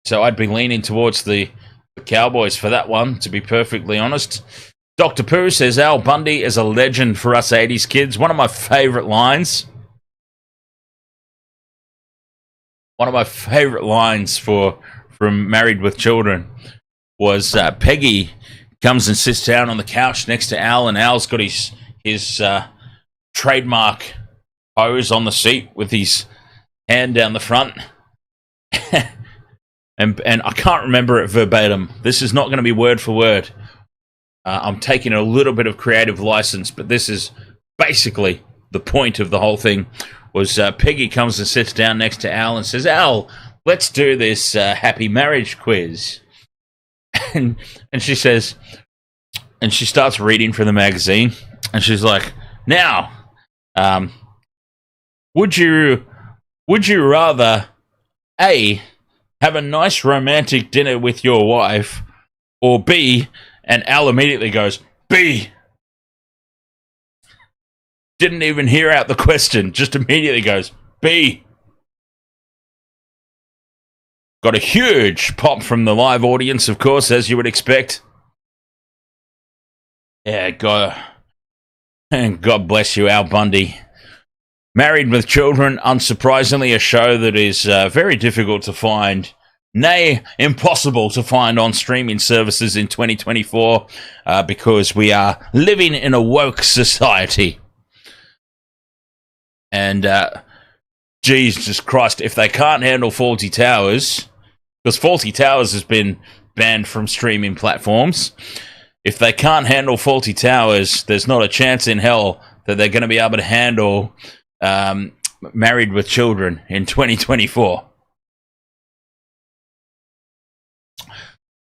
So I'd be leaning towards the Cowboys for that one, to be perfectly honest. Dr. Pooh says, Al Bundy is a legend for us 80s kids. One of my favourite lines. One of my favourite lines from Married with Children was Peggy comes and sits down on the couch next to Al, and Al's got his trademark pose on the seat with his hand down the front. and I can't remember it verbatim. This is not going to be word for word. I'm taking a little bit of creative license, but this is basically the point of the whole thing. Was Peggy comes and sits down next to Al and says, Al, let's do this happy marriage quiz. And she says, and she starts reading from the magazine, and she's like, now, would you rather A, have a nice romantic dinner with your wife, or B, and Al immediately goes, B. Didn't even hear out the question, just immediately goes, B. Got a huge pop from the live audience, of course, as you would expect. Yeah, God bless you, Al Bundy. Married with Children, unsurprisingly, a show that is very difficult to find, nay, impossible to find on streaming services in 2024 because we are living in a woke society. And Jesus Christ, if they can't handle Fawlty Towers, because Fawlty Towers has been banned from streaming platforms, if they can't handle Fawlty Towers, there's not a chance in hell that they're going to be able to handle Married with Children in 2024.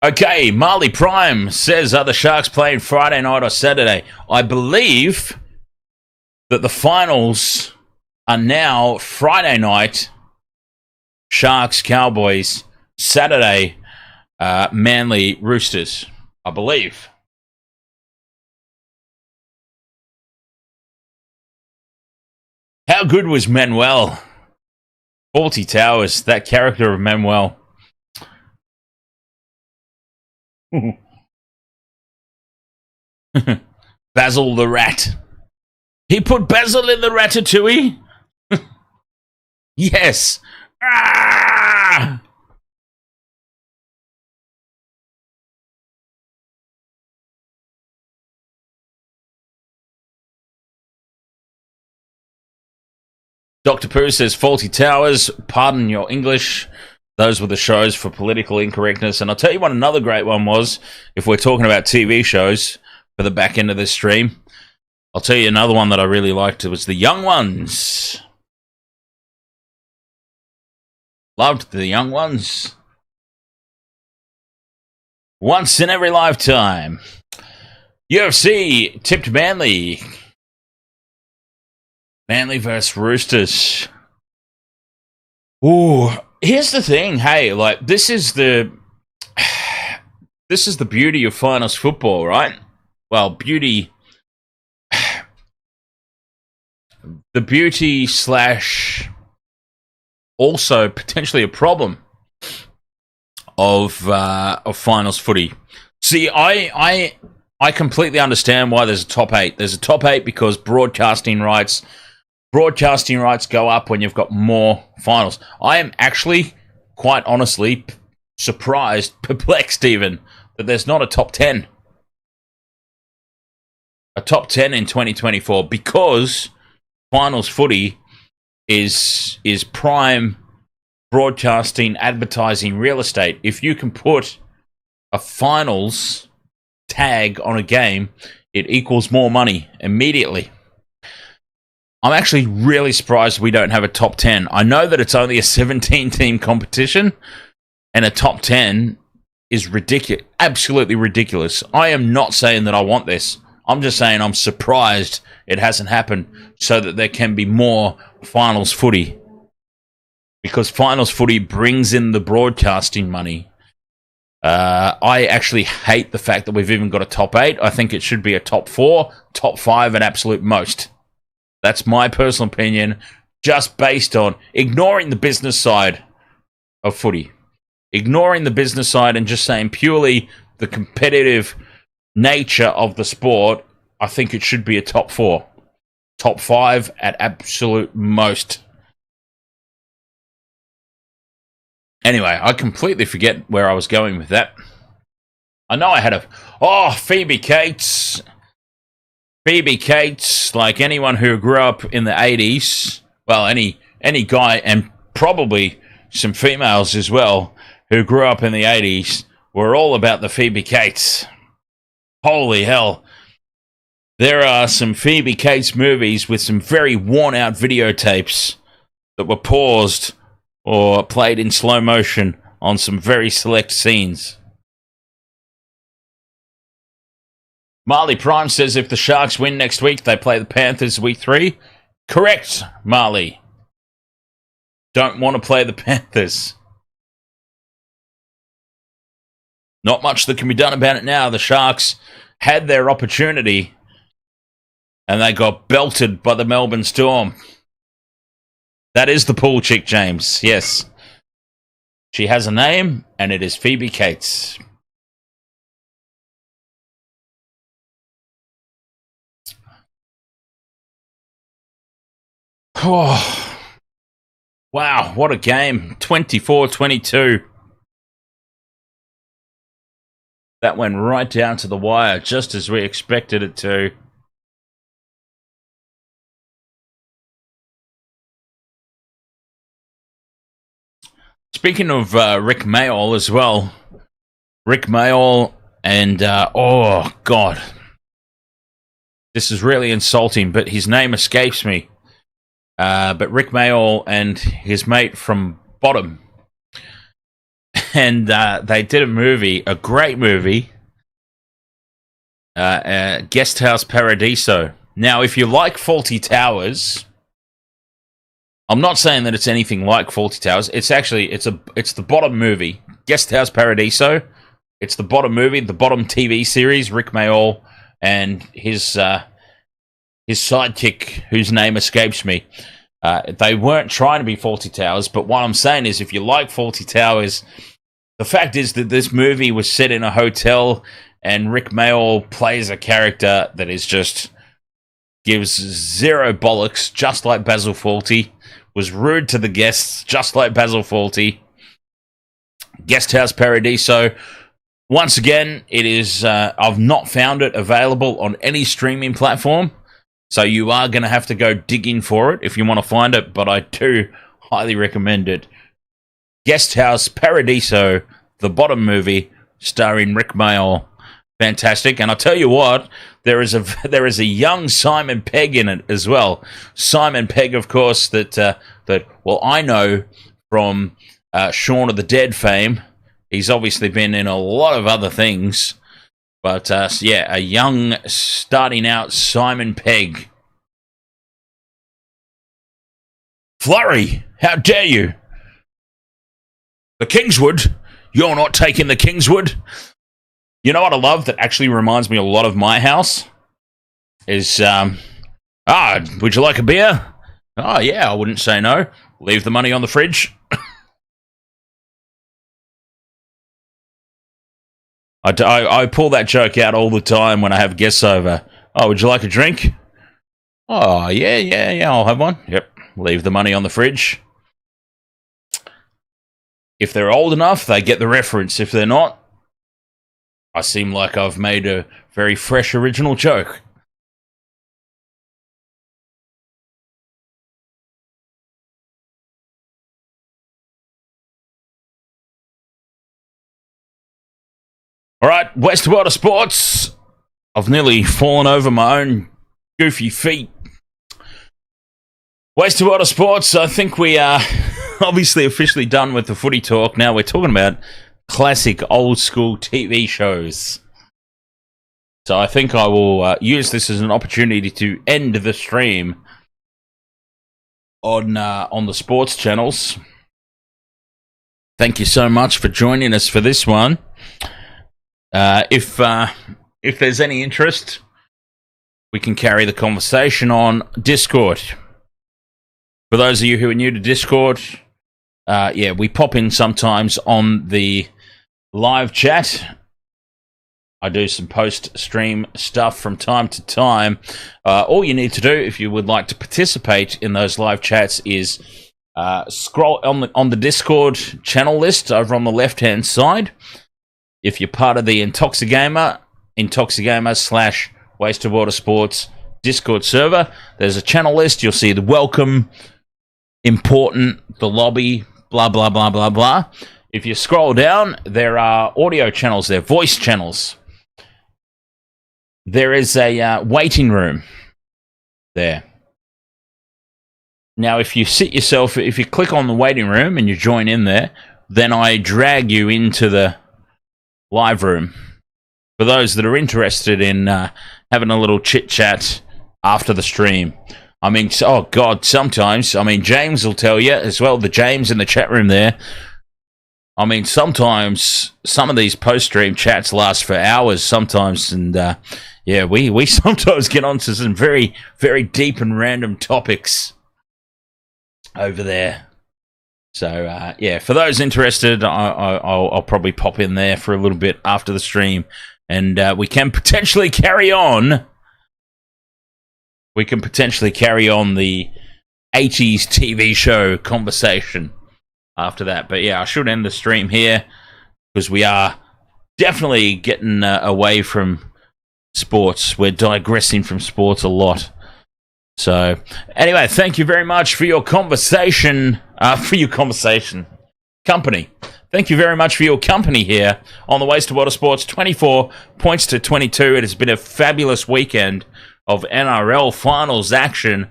Okay, Marley Prime says, are the Sharks playing Friday night or Saturday? I believe that the finals are now Friday night, Sharks, Cowboys, Saturday, Manly, Roosters, I believe. How good was Manuel? Fawlty Towers, that character of Manuel. Basil the Rat. He put Basil in the ratatouille? Yes. Ah! Dr. Pooh says, Fawlty Towers, pardon your English. Those were the shows for political incorrectness. And I'll tell you what another great one was, if we're talking about TV shows for the back end of this stream. I'll tell you another one that I really liked. It was The Young Ones. Loved The Young Ones. Once in every lifetime. UFC tipped Manly. Manly versus Roosters. Ooh, here's the thing. Hey, like, this is the beauty of finals football, right? Well, beauty. The beauty slash also potentially a problem of finals footy. See, I completely understand why there's a top 8. There's a top 8 because broadcasting rights go up when you've got more finals. I am actually, quite honestly, surprised, perplexed even, that there's not a top 10. A top 10 in 2024 because finals footy is prime broadcasting, advertising, real estate. If you can put a finals tag on a game, it equals more money immediately. I'm actually really surprised we don't have a top 10. I know that it's only a 17-team competition, and a top 10 is ridiculous, absolutely ridiculous. I am not saying that I want this. I'm just saying I'm surprised it hasn't happened so that there can be more finals footy. Because finals footy brings in the broadcasting money. I actually hate the fact that we've even got a top 8. I think it should be a top 4, top 5 at absolute most. That's my personal opinion, just based on ignoring the business side of footy. Ignoring the business side and just saying purely the competitive nature of the sport, I think it should be a top 4. Top 5 at absolute most. Anyway, I completely forget where I was going with that. I know I had a... Oh, Phoebe Cates. Phoebe Cates, like anyone who grew up in the 80s, well, any guy, and probably some females as well, who grew up in the 80s, were all about the Phoebe Cates. Holy hell. There are some Phoebe Cates movies with some very worn-out videotapes that were paused or played in slow motion on some very select scenes. Marley Prime says if the Sharks win next week, they play the Panthers week 3. Correct, Marley. Don't want to play the Panthers. Not much that can be done about it now. The Sharks had their opportunity and they got belted by the Melbourne Storm. That is the pool chick, James. Yes. She has a name, and it is Phoebe Cates. Oh. Wow, what a game. 24-22. That went right down to the wire, just as we expected it to. Speaking of Rick Mayall as well, Rick Mayall and, oh, God. This is really insulting, but his name escapes me. But Rick Mayall and his mate from Bottom. And they did a movie, a great movie, Guest House Paradiso. Now, if you like Fawlty Towers... I'm not saying that it's anything like Fawlty Towers. It's actually, it's the Bottom movie. Guest House Paradiso. It's the Bottom movie, the Bottom TV series. Rick Mayall and his sidekick, whose name escapes me. They weren't trying to be Fawlty Towers, but what I'm saying is if you like Fawlty Towers, the fact is that this movie was set in a hotel and Rick Mayall plays a character that is just gives zero bollocks, just like Basil Fawlty. Was rude to the guests, just like Basil Fawlty. Guest House Paradiso. Once again, it is. I've not found it available on any streaming platform, so you are going to have to go digging for it if you want to find it. But I do highly recommend it. Guest House Paradiso, the Bottom movie, starring Rick Mayall. Fantastic, and I'll tell you what, there is a young Simon Pegg in it as well. Simon Pegg, of course, that I know from Shaun of the Dead fame. He's obviously been in a lot of other things, but yeah, a young starting out Simon Pegg. Flurry, how dare you? The Kingswood, you're not taking the Kingswood. You know what I love that actually reminds me a lot of my house? Is, would you like a beer? Oh, yeah, I wouldn't say no. Leave the money on the fridge. I pull that joke out all the time when I have guests over. Oh, would you like a drink? Oh, yeah, I'll have one. Yep, leave the money on the fridge. If they're old enough, they get the reference. If they're not, I seem like I've made a very fresh original joke. All right, West World of Sports. I've nearly fallen over my own goofy feet. West World of Sports, I think we are obviously officially done with the footy talk. Now we're talking about classic old school TV shows. So I think I will use this as an opportunity to end the stream on the sports channels. thank you so much for joining us for this one. If there's any interest, we can carry the conversation on Discord. For those of you who are new to Discord, we pop in sometimes on the live chat. I do some post-stream stuff from time to time. All you need to do if you would like to participate in those live chats is scroll on the Discord channel list over on the left-hand side. If you're part of the Intoxigamer / Waste of Water Sports Discord server, there's a channel list. You'll see the welcome, important, the lobby, blah, blah, blah, blah, blah. If you scroll down, there are audio channels there, voice channels. There is a waiting room there. Now, if you click on the waiting room and you join in there, then I drag you into the live room. For those that are interested in having a little chit-chat after the stream. I mean, oh God, sometimes, James will tell you as well, the James in the chat room there. I mean, sometimes some of these post-stream chats last for hours sometimes, and we sometimes get onto some very, very deep and random topics over there. So, for those interested, I'll probably pop in there for a little bit after the stream, and we can potentially carry on. We can potentially carry on the 80s TV show conversation after that. But yeah, I should end the stream here because we are definitely getting away from sports. We're digressing from sports a lot. So anyway, thank you very much for your company. Thank you very much for your company here on the Waste of Water Sports. 24 points to 22. It has been a fabulous weekend of NRL finals action.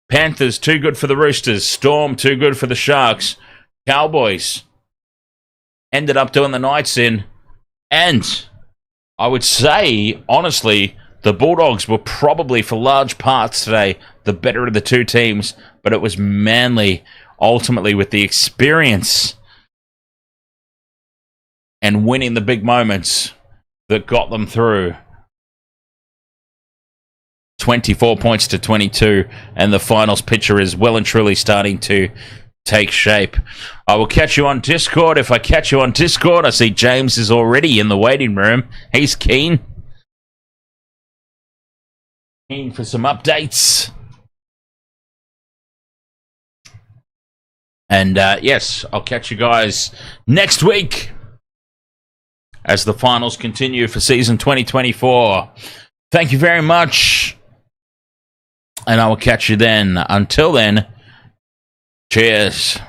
Panthers, too good for the Roosters. Storm, too good for the Sharks. Cowboys ended up doing the Knights in. And I would say, honestly, the Bulldogs were probably, for large parts today, the better of the two teams. But it was Manly, ultimately, with the experience and winning the big moments that got them through. 24 points to 22, and the finals picture is well and truly starting to take shape. I will catch you on Discord. If I catch you on Discord, I see James is already in the waiting room. He's keen for some updates. And yes, I'll catch you guys next week as the finals continue for season 2024. Thank you very much. And I will catch you then. Until then, cheers.